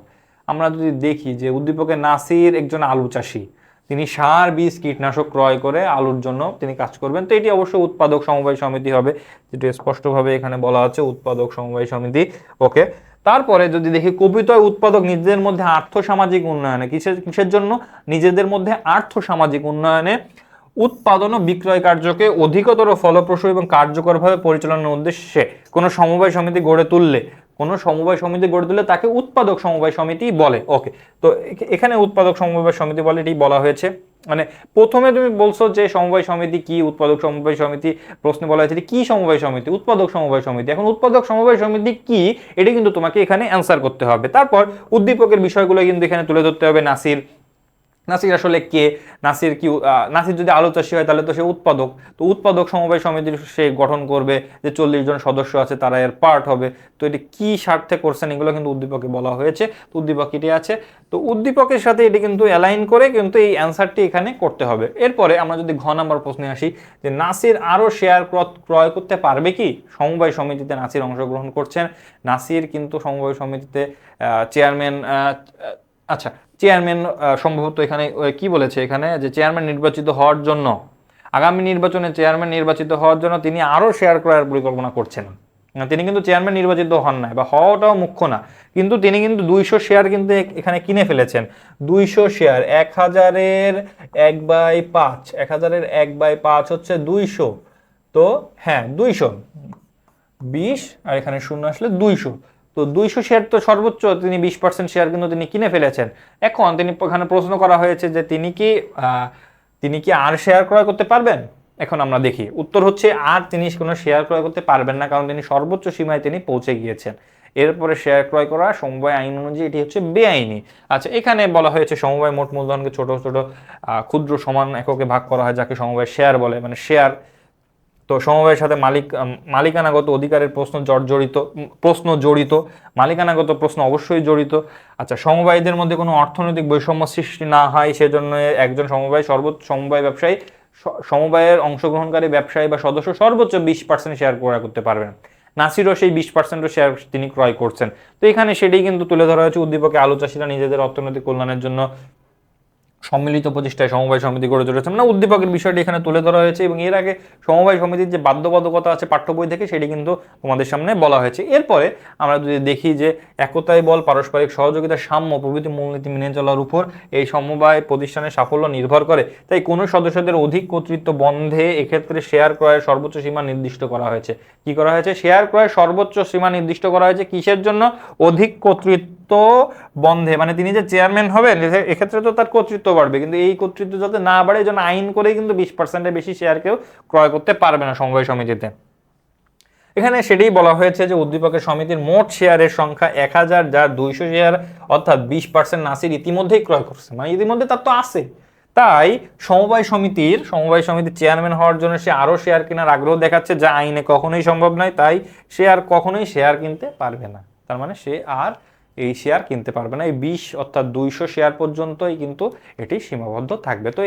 Speaker 1: আমরা যদি দেখি যে উদ্দীপকে নাসির একজন আলু চাষী, তিনি সার বীজ কীটনাশক ক্রয় করে আলুর জন্য তিনি কাজ করবেন, তো এটি অবশ্যই উৎপাদক সমবায় সমিতি হবে, যেটা স্পষ্টভাবে এখানে বলা আছে উৎপাদক সমবায় সমিতি। ওকে, তারপরে যদি দেখি কবিতয় উৎপাদক নিজেদের মধ্যে আর্থসামাজিক উন্নয়নে, কিসের কিসের জন্য? নিজেদের মধ্যে আর্থসামাজিক উন্নয়নে উৎপাদন ও বিক্রয় কার্যকে অধিকতর ফলপ্রসূ এবং কার্যকরভাবে পরিচালনার উদ্দেশ্যে কোনো সমবায় সমিতি গড়ে তুললে, কোনো সমবায় সমিতি গড়ে তুললে তাকে উৎপাদক সমবায় সমিতি বলে। ওকে, তো এখানে উৎপাদক সমবায় সমিতি বলে, এটি বলা হয়েছে। মানে প্রথমে তুমি বলছো যে সমবায় সমিতি কি, উৎপাদক সমবায় সমিতি, প্রশ্নে বলা হয়েছে কি সমবায় সমিতি, উৎপাদক সমবায় সমিতি। এখন উৎপাদক সমবায় সমিতি কি, এটি কিন্তু তোমাকে এখানে অ্যান্সার করতে হবে। তারপর উদ্দীপকের বিষয়গুলো কিন্তু এখানে তুলে ধরতে হবে। নাসির আসলে কে, নাসির কি, নাসির যদি আলু চাষী হয় তাহলে তো সে উৎপাদক, তো উৎপাদক সমবায় সমিতির সে গঠন করবে, যে 40 জন সদস্য আছে তারা এর পার্ট হবে। তো এটি কি স্বার্থে করছেন এগুলো কিন্তু উদ্দীপকে বলা হয়েছে, তো উদ্দীপক এটি আছে, তো উদ্দীপকের সাথে এটি কিন্তু অ্যালাইন করে কিন্তু এই অ্যান্সারটি এখানে করতে হবে। এরপরে আমরা যদি ঘ নাম্বার প্রশ্নে আসি, যে নাসির আরও শেয়ার ক্রয় করতে পারবে কি? সমবায় সমিতিতে নাসির অংশগ্রহণ করছেন, নাসির কিন্তু সমবায় সমিতিতে চেয়ারম্যান, আচ্ছা চেয়ারম্যান সম্ভবত এখানে কি বলেছে, এখানে যে চেয়ারম্যান নির্বাচিত হওয়ার জন্য, আগামী নির্বাচনে চেয়ারম্যান নির্বাচিত হওয়ার জন্য তিনি আরও শেয়ার ক্রয়ের পরিকল্পনা করছেন। তিনি কিন্তু চেয়ারম্যান নির্বাচিত হন নাই, বা হওয়াটাও মুখ্য না, কিন্তু তিনি কিন্তু 200 শেয়ার কিন্তু এখানে কিনে ফেলেছেন। 200 শেয়ার, 1000-এর 1/5, 1000-এর 1/5 হচ্ছে 200, তো হ্যাঁ 200, 20 আর এখানে শূন্য আসলে 200, তো 200 শেয়ার তো সর্বোচ্চ তিনি 20% শেয়ার কিন্তু তিনি কিনে ফেলেছেন। এখন তিনি এখানে প্রশ্ন করা হয়েছে যে তিনি কি আর শেয়ার ক্রয় করতে পারবেন? এখন আমরা দেখি উত্তর হচ্ছে আর তিনি কোনো শেয়ার ক্রয় করতে পারবেন না, কারণ তিনি সর্বোচ্চ সীমায় তিনি পৌঁছে গিয়েছেন। এরপরে শেয়ার ক্রয় করা সমবায় আইন অনুযায়ী এটি হচ্ছে বেআইনি। আচ্ছা, এখানে বলা হয়েছে সমবায় মোট মূলধনকে ছোট ছোট ক্ষুদ্র সমান এককে ভাগ করা হয়, যাকে সমবায় শেয়ার বলে, মানে শেয়ার। তো সমবায়ের সাথে মালিকানাগত অধিকারের প্রশ্ন জড়িত, মালিকানাগত প্রশ্ন অবশ্যই জড়িত। আচ্ছা, সমবায়ীদের মধ্যে কোনো অর্থনৈতিক বৈষম্য সৃষ্টি না হয় সেজন্য একজন সমবায় ব্যবসায়ী, সমবায়ের অংশগ্রহণকারী ব্যবসায়ী বা সদস্য সর্বোচ্চ 20% শেয়ার ক্রয় করতে পারবেন। নাসিরও সেই 20% শেয়ার তিনি ক্রয় করছেন। তো এখানে সেটাই কিন্তু তুলে ধরা হয়েছে, উদ্দীপকে আলু চাষীরা নিজেদের অর্থনৈতিক কল্যাণের জন্য সম্মিলিত প্রচেষ্টায় সমবায় সমিতি গড়ে তুলেছে, মানে উদ্দীপকের বিষয়টি এখানে তুলে ধরা হয়েছে। এবং এর আগে সমবায় সমিতির যে বাধ্যবাধকতা আছে পাঠ্য বই থেকে, সেটি কিন্তু তোমাদের সামনে বলা হয়েছে। এরপরে আমরা যদি দেখি যে একতাই বল, পারস্পরিক সহযোগিতা, সাম্য প্রভৃতি মূলনীতি মেনে চলার উপর এই সমবায় প্রতিষ্ঠানের সাফল্য নির্ভর করে, তাই কোনো সদস্যদের অধিক কর্তৃত্ব বন্ধে এক্ষেত্রে শেয়ার ক্রয়ের সর্বোচ্চ সীমা নির্দিষ্ট করা হয়েছে। কি করা হয়েছে? শেয়ার ক্রয়ের সর্বোচ্চ সীমা নির্দিষ্ট করা হয়েছে। কিসের জন্য? অধিক কর্তৃত্ব বন্ধে, মানে তিনি যে চেয়ারম্যান হবেন এক্ষেত্রে তো তার কর্তৃত্ব বাড়বে, কিন্তু এই কর্তৃত্ব যাতে না বাড়ে এই জন্য আইন করেই কিন্তু 20%-এর বেশি শেয়ার কেউ ক্রয় করতে পারবে না সমবায় সমিতিতে। এখানে সেটাই বলা হয়েছে যে উদ্দীপকের সমিতির মোট শেয়ারের সংখ্যা 1000, যার 200 শেয়ার অর্থাৎ 20% নাসির ইতিমধ্যেই ক্রয় করছে, মানে ইতিমধ্যে তার তো আছে। তাই সমবায় সমিতির চেয়ারম্যান হওয়ার জন্য সে আরো শেয়ার কেনার আগ্রহ দেখাচ্ছে, যা আইনে কখনোই সম্ভব নয়। তাই সে আর কখনোই শেয়ার কিনতে পারবে না, তার মানে সে আর এই শেয়ার কিনতে পারবে না। এই 20 অর্থাৎ 200 শেয়ার পর্যন্তই কিন্তু এটি সীমাবদ্ধ থাকবে। তো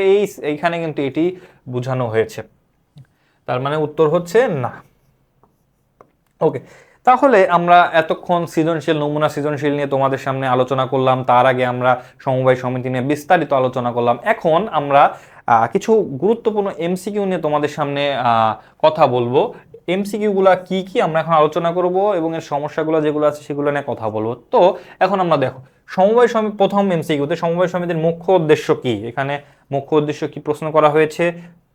Speaker 1: এইখানে কিন্তু এটি বোঝানো হয়েছে, তার মানে উত্তর হচ্ছে না। ওকে, তাহলে আমরা এতক্ষণ নমুনা সৃজনশীল নিয়ে তোমাদের সামনে আলোচনা করলাম। তার আগে আমরা সমবায় সমিতি নিয়ে বিস্তারিত আলোচনা করলাম। এখন আমরা কিছু গুরুত্বপূর্ণ এমসিকিউ নিয়ে তোমাদের সামনে কথা বলবো। এমসিকিউগুলা কি কি আমরা এখন আলোচনা করব, এবং এর সমস্যাগুলো যেগুলো আছে সেগুলো নিয়ে কথা বলবো। তো এখন আমরা দেখো সমবায় সমিতি, প্রথম এমসিকিউতে সমবায় সমিতির মুখ্য উদ্দেশ্য কি, এখানে মুখ্য উদ্দেশ্য কি প্রশ্ন করা হয়েছে।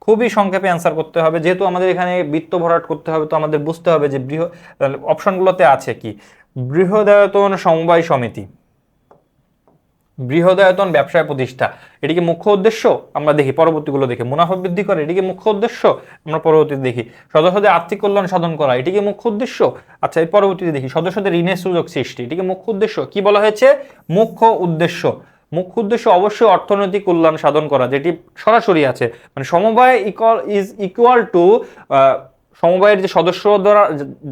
Speaker 1: খুবই সংক্ষেপে অ্যান্সার করতে হবে, যেহেতু আমাদের এখানে বৃত্ত ভরাট করতে হবে, তো আমাদের বুঝতে হবে যে অপশনগুলোতে আছে কি। বৃহদায়তন সমবায় সমিতি, বৃহদায়তন ব্যবসায় প্রতিষ্ঠা, এটিকে মুখ্য উদ্দেশ্য। আমরা দেখি পরবর্তীগুলো দেখে মুনাফা বৃদ্ধি করে, এটিকে মুখ্য উদ্দেশ্য। আমরা পরবর্তীতে দেখি সদস্যদের আর্থিক কল্যাণ সাধন করা, এটিকে মুখ্য উদ্দেশ্য। আচ্ছা, এই পরবর্তীতে দেখি সদস্যদের ঋণের সুযোগ সৃষ্টি, এটিকে মুখ্য উদ্দেশ্য। কি বলা হয়েছে? মুখ্য উদ্দেশ্য। মুখ্য উদ্দেশ্য অবশ্যই অর্থনৈতিক কল্যাণ সাধন করা, যেটি সরাসরি আছে, মানে সমবায় ইকুয়াল টু সমবায়ের যে সদস্য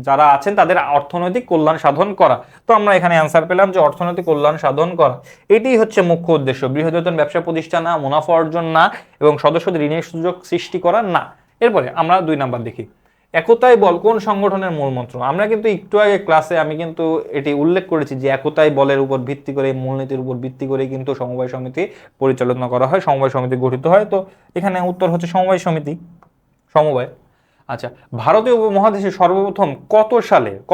Speaker 1: যারা আছেন তাদের অর্থনৈতিক কল্যাণ সাধন করা। তো আমরা এখানে অ্যান্সার পেলাম যে অর্থনৈতিক কল্যাণ সাধন করা, এটি হচ্ছে মুখ্য উদ্দেশ্য। বৃহদায়তন ব্যবসা প্রতিষ্ঠান না, মুনাফা অর্জন না, এবং সদস্যদের ঋণের সুযোগ সৃষ্টি করা না। এরপরে আমরা 2 নাম্বার দেখি। একতাই বল কোন সংগঠনের মূলমন্ত্র? আমরা কিন্তু একটু আগে ক্লাসে আমি কিন্তু এটি উল্লেখ করেছি যে একতাই বলের উপর ভিত্তি করে, মূলনীতির উপর ভিত্তি করে কিন্তু সমবায় সমিতি পরিচালনা করা হয়, সমবায় সমিতি গঠিত হয়। তো এখানে উত্তর হচ্ছে সমবায় সমিতি, সমবায়। আচ্ছা, ভারতীয় উপমহাদেশে সর্বপ্রথম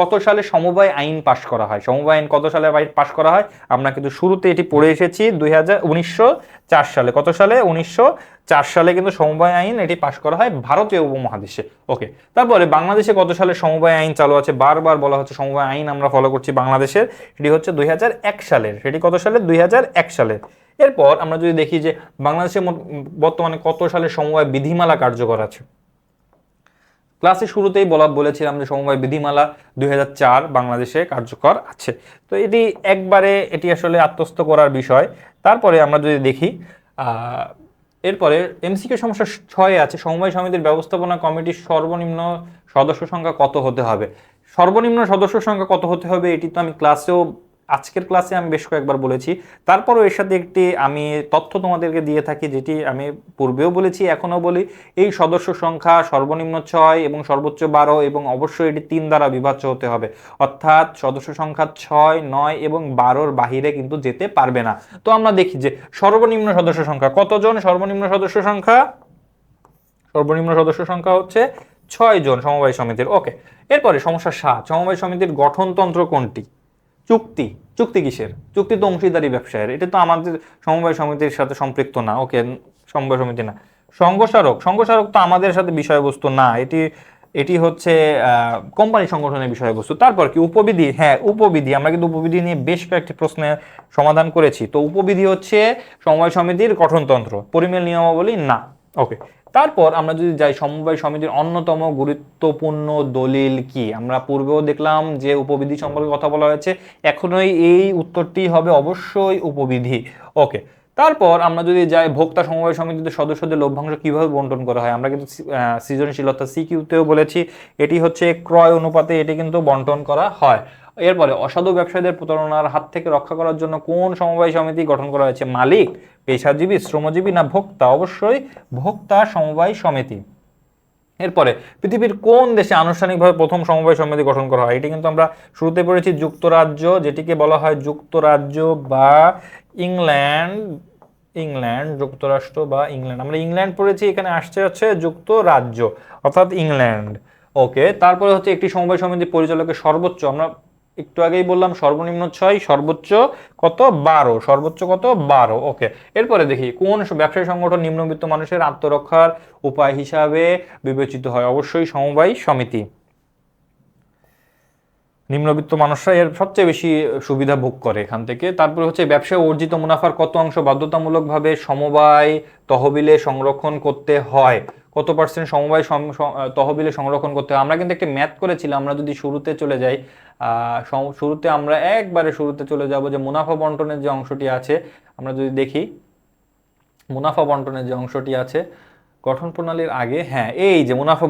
Speaker 1: কত সালে সমবায় আইন পাশ করা হয়? সমবায় আইন কত সালে পাশ করা হয়? আমরা কিন্তু শুরুতে এটি পড়ে এসেছি 1904 সালে। কত সালে? 1904 সালে কিন্তু সমবায় আইন এটি পাশ করা হয় ভারতীয় উপমহাদেশে। ওকে, তারপরে বাংলাদেশে কত সালে সমবায় আইন চালু আছে? বারবার বলা হচ্ছে সমবায় আইন আমরা ফলো করছি বাংলাদেশের, সেটি হচ্ছে 2001 সালের। সেটি কত সালে? 2001 সালের। এরপর আমরা যদি দেখি যে বাংলাদেশে বর্তমানে কত সালে সমবায় বিধিমালা কার্যকর আছে? ক্লাসের শুরুতেই বলেছিলাম যে সমবায় বিধিমালা 2004 বাংলাদেশে কার্যকর আছে। তো এটি আসলে আত্মস্থ করার বিষয়। তারপরে আমরা যদি দেখি এরপরে এমসিকিউ সমস্যা 6 আছে, সমবায় সমিতির ব্যবস্থাপনা কমিটির সর্বনিম্ন সদস্য সংখ্যা কত হতে হবে? সর্বনিম্ন সদস্য সংখ্যা কত হতে হবে এটি তো আমি আজকের ক্লাসে আমি বেশ কয়েকবার বলেছি। তারপরও এর সাথে একটি আমি তথ্য তোমাদেরকে দিয়ে থাকি, যেটি আমি পূর্বেও বলেছি, এখনও বলি। এই সদস্য সংখ্যা সর্বনিম্ন 6 এবং সর্বোচ্চ 12 এবং অবশ্যই এটি 3 দ্বারা বিভাজ্য হতে হবে। অর্থাৎ সদস্য সংখ্যা 6, 9 এবং 12-র বাহিরে কিন্তু যেতে পারবে না। তো আমরা দেখি যে সর্বনিম্ন সদস্য সংখ্যা কতজন? সর্বনিম্ন সদস্য সংখ্যা হচ্ছে 6 জন সমবায় সমিতির। ওকে, এরপরে সমস্যা 7, সমবায় সমিতির গঠনতন্ত্র কোনটি? চুক্তি কিসের? চুক্তি তো অংশীদারি ব্যবসায়ের, এটা তো আমাদের সমবায় সমিতির সাথে সম্পৃক্ত না। ওকে, সমবায় সমিতি না। সংঘস্মারক তো আমাদের সাথে বিষয়বস্তু না, এটি হচ্ছে কোম্পানি সংগঠনের বিষয়বস্তু। তারপর কি? উপবিধি। হ্যাঁ, উপবিধি, আমরা কিন্তু উপবিধি নিয়ে বেশ কয়েকটি প্রশ্নের সমাধান করেছি। তো উপবিধি হচ্ছে সমবায় সমিতির গঠনতন্ত্র, পরিমেয় নিয়মাবলী না। ওকে, তারপর আমরা যদি যাই সমবায় সমিতির অন্যতম গুরুত্বপূর্ণ দলিল কি? আমরা পূর্বেও দেখলাম যে উপবিধি সম্পর্কে কথা বলা হয়েছে, এখনোই এই উত্তরটি হবে অবশ্যই উপবিধি। ওকে, তারপর আমরা যদি যাই ভোক্তা সমবায় সমিতিতে সদস্যদের লভ্যাংশ কিভাবে বন্টন করা হয়? আমরা কিন্তু সৃজনশীলতা সিকিউতেও বলেছি, এটি হচ্ছে ক্রয় অনুপাতে এটি কিন্তু বন্টন করা হয়। এরপরে অসাধু ব্যবসায়ীদের প্রতারণার হাত থেকে রক্ষা করার জন্য কোন সমবায় সমিতি গঠন করা হয়েছে? মালিক, পেশাজীবী, শ্রমজীবী না ভোক্তা? অবশ্যই ভোক্তা সমবায় সমিতি। এরপরে পৃথিবীর কোন দেশে আনুষ্ঠানিকভাবে প্রথম সমবায় সমিতি গঠন করা হয়? এটি কিন্তু আমরা শুরুতে পড়েছি যুক্তরাজ্য, যেটিকে বলা হয় যুক্তরাজ্য বা ইংল্যান্ড, যুক্তরাষ্ট্র বা ইংল্যান্ড। আমরা ইংল্যান্ড পড়েছি, এখানে আসছে হচ্ছে যুক্তরাজ্য অর্থাৎ ইংল্যান্ড। ওকে, তারপরে হচ্ছে একটি সমবায় সমিতি পরিচালকের সর্বোচ্চ, আমরা একটু আগেই বললাম সর্বনিম্ন 6, সর্বোচ্চ কত? 12। সর্বোচ্চ কত? 12। ওকে, এরপরে দেখি কোন ব্যবসায়ী সংগঠন নিম্নবিত্ত মানুষের আত্মরক্ষার উপায় হিসাবে বিবেচিত হয়? অবশ্যই সমবায় সমিতি। নিম্নবিত্ত মানুষরা এর সবচেয়ে বেশি সুবিধা ভোগ করে এখান থেকে। তারপরে হচ্ছে ব্যবসায় অর্জিত মুনাফার কত অংশ বাধ্যতামূলকভাবে সমবায় তহবিলে সংরক্ষণ করতে হয়? কত পার্সেন্ট সমবায় তহবিলে সংরক্ষণ করতে হয়? আমরা কিন্তু একটা ম্যাথ করেছিলাম। আমরা যদি শুরুতে চলে যাই, শুরুতে চলে যাব যে মুনাফা বন্টনের যে অংশটি আছে, আমরা যদি দেখি মুনাফা বন্টনের যে অংশটি আছে গঠন প্রণালীর আগে, হ্যাঁ, এই যে মুনাফা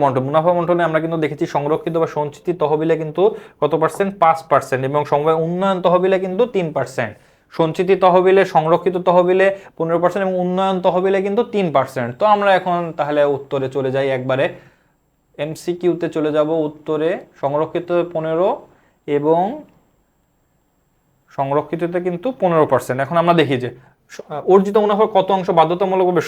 Speaker 1: বন্টনে আমরা কিন্তু দেখেছি সংরক্ষিত বা সঞ্চিত তহবিলে কিন্তু কত পার্সেন্ট? 5%, এবং সমবায় উন্নয়ন তহবিলে কিন্তু 3%। সঞ্চিত তহবিলে, সংরক্ষিত তহবিলে 15% এবং উন্নয়ন তহবিলে কিন্তু 3%। তো আমরা এখন তাহলে উত্তরে চলে যাই, একবারে এমসিকিউতে চলে যাব। উত্তরে সংরক্ষিত 15 এবং সংরক্ষিততে কিন্তু 15%। এখন আমরা দেখি যে অর্জিত মুনাফার কত অংশ বাধ্যতামূলকভাবে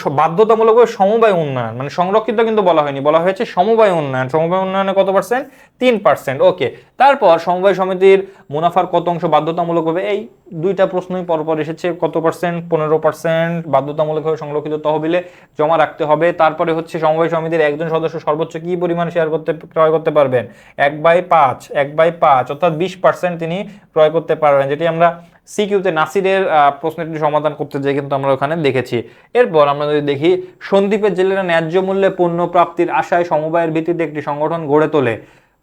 Speaker 1: সমবায় উন্নয়ন, মানে সংরক্ষিত কিন্তু বলা হয়নি, বলা হয়েছে সমবায় উন্নয়ন। সমবায় উন্নয়নে কত পার্সেন্ট? 3%। ওকে, তারপর সমবায় সমিতির মুনাফার কত অংশ বাধ্যতামূলকভাবে, এই দুইটা প্রশ্নই পরপর এসেছে, কত পার্সেন্ট? 15% বাধ্যতামূলকভাবে সংরক্ষিত তহবিলে জমা রাখতে হবে। তারপরে হচ্ছে সমবায় সমিতির একজন সদস্য সর্বোচ্চ কি পরিমাণ শেয়ার ক্রয় করতে পারবেন? 1/5, অর্থাৎ 20% তিনি ক্রয় করতে পারবেন, যেটি আমরা সিকিউতে নাসিরের প্রশ্নটি সমাধান করতে যাই কিন্তু আমরা ওখানে দেখেছি। এরপর আমরা যদি দেখি সন্দ্বীপের জেলেরা ন্যায্য মূল্যে পণ্য প্রাপ্তির আশায় সমবায়ের ভিত্তিতে একটি সংগঠন গড়ে তোলে।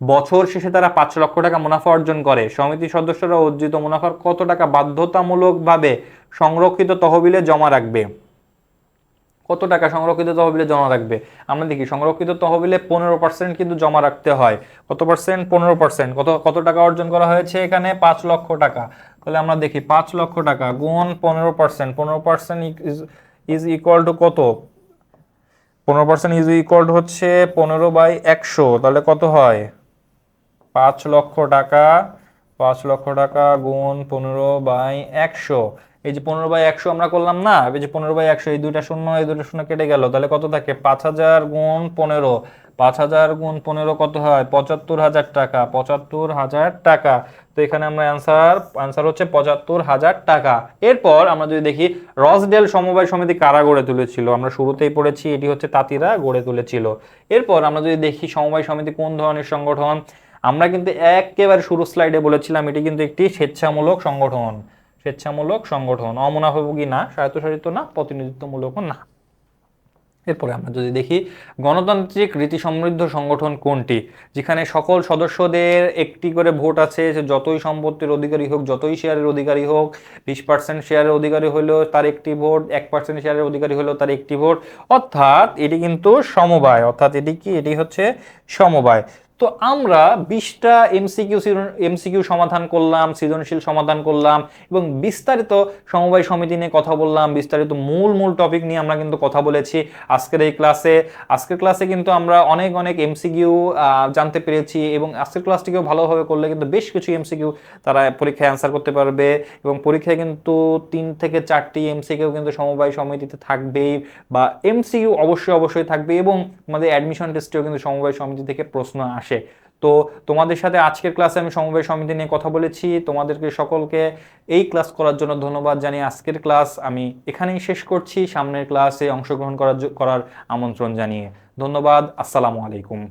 Speaker 1: বছর শেষে তারা 5 লক্ষ টাকা মুনাফা অর্জন করে। সমিতির সদস্যরা অর্জিত মুনাফার কত টাকা বাধ্যতামূলকভাবে সংরক্ষিত তহবিলে জমা রাখবে? কত টাকা সংরক্ষিত তহবিলে জমা রাখবে? আমরা দেখি সংরক্ষিত তহবিলে 15% কিন্তু জমা রাখতে হয়। কত পার্সেন্ট? 15%। কত টাকা অর্জন করা হয়েছে এখানে? 5 লক্ষ টাকা। তাহলে আমরা দেখি 5 লক্ষ টাকা গুণ 15%, 15% ইজ ইকুয়াল টু কত?
Speaker 2: 15% ইজ ইকুয়াল টু হচ্ছে 15/100, তাহলে কত হয় 5 লক্ষ টাকা। 5 লক্ষ টাকা গুণ 15/100, এই যে 15/100 আমরা করলাম না, এই যে 15/100, এই দুইটা শূন্য এই দুইটা শূন্য কেটে গেল, তাহলে কত থাকে 5000 গুণ 15, 5000 গুণ 15 কত হয় 75,000 টাকা, 75,000 টাকা। তো এখানে আমরা অ্যান্সার হচ্ছে 75,000 টাকা। এরপর আমরা যদি দেখি রসডেল সমবায় সমিতি কারা গড়ে তুলেছিল, আমরা শুরুতেই পড়েছি এটি হচ্ছে তাঁতিরা গড়ে তুলেছিল। এরপর আমরা যদি দেখি সমবায় সমিতি কোন ধরনের সংগঠন, আমরা কিন্তু একেবারে শুরু স্লাইডে বলেছিলাম এটি কিন্তু একটি স্বেচ্ছামূলক সংগঠন। স্বেচ্ছামূলক সংগঠন, অমুনাফাভোগী না, স্বায়ত্তশাসিত না, প্রতিনিধিত্বমূলকও না। এরপরে আমরা যদি দেখি গণতান্ত্রিক রীতি সমৃদ্ধ সংগঠন কোনটি, যেখানে সকল সদস্যদের একটি করে ভোট আছে, যে যতই সম্পত্তির অধিকারী হোক, যতই শেয়ারের অধিকারী হোক, 20% শেয়ারের অধিকারী হলেও তার একটি ভোট, 1% শেয়ারের অধিকারী হলেও তার একটি ভোট, অর্থাৎ এটি কিন্তু সমবায়। অর্থাৎ এটি কি, এটি হচ্ছে সমবায়। তো আমরা 20টা এমসিকিউ সমাধান করলাম, সৃজনশীল সমাধান করলাম এবং বিস্তারিত সমবায় সমিতি নিয়ে কথা বললাম, বিস্তারিত মূল টপিক নিয়ে আমরা কিন্তু কথা বলেছি আজকের ক্লাসে কিন্তু আমরা অনেক এমসিকিউ জানতে পেরেছি এবং আজকের ক্লাসটিকেও ভালোভাবে করলে কিন্তু বেশ কিছু এমসিকিউ তারা পরীক্ষায় অ্যান্সার করতে পারবে এবং পরীক্ষায় কিন্তু 3 থেকে 4টি এমসিকিউ কিন্তু সমবায় সমিতিতে থাকবেই, বা এমসিকিউ অবশ্যই থাকবে এবং আমাদের অ্যাডমিশন টেস্টেও কিন্তু সমবায় সমিতি থেকে প্রশ্ন আসে। তো তোমাদের সাথে আজকের ক্লাসে আমি সমবায় সমিতি নিয়ে কথা বলেছি। তোমাদেরকে সকলকে এই ক্লাস করার জন্য ধন্যবাদ জানিয়ে আজকের ক্লাস আমি এখানেই শেষ করছি। সামনের ক্লাসে অংশগ্রহণ করার আমন্ত্রণ জানিয়ে ধন্যবাদ। আসসালামু আলাইকুম।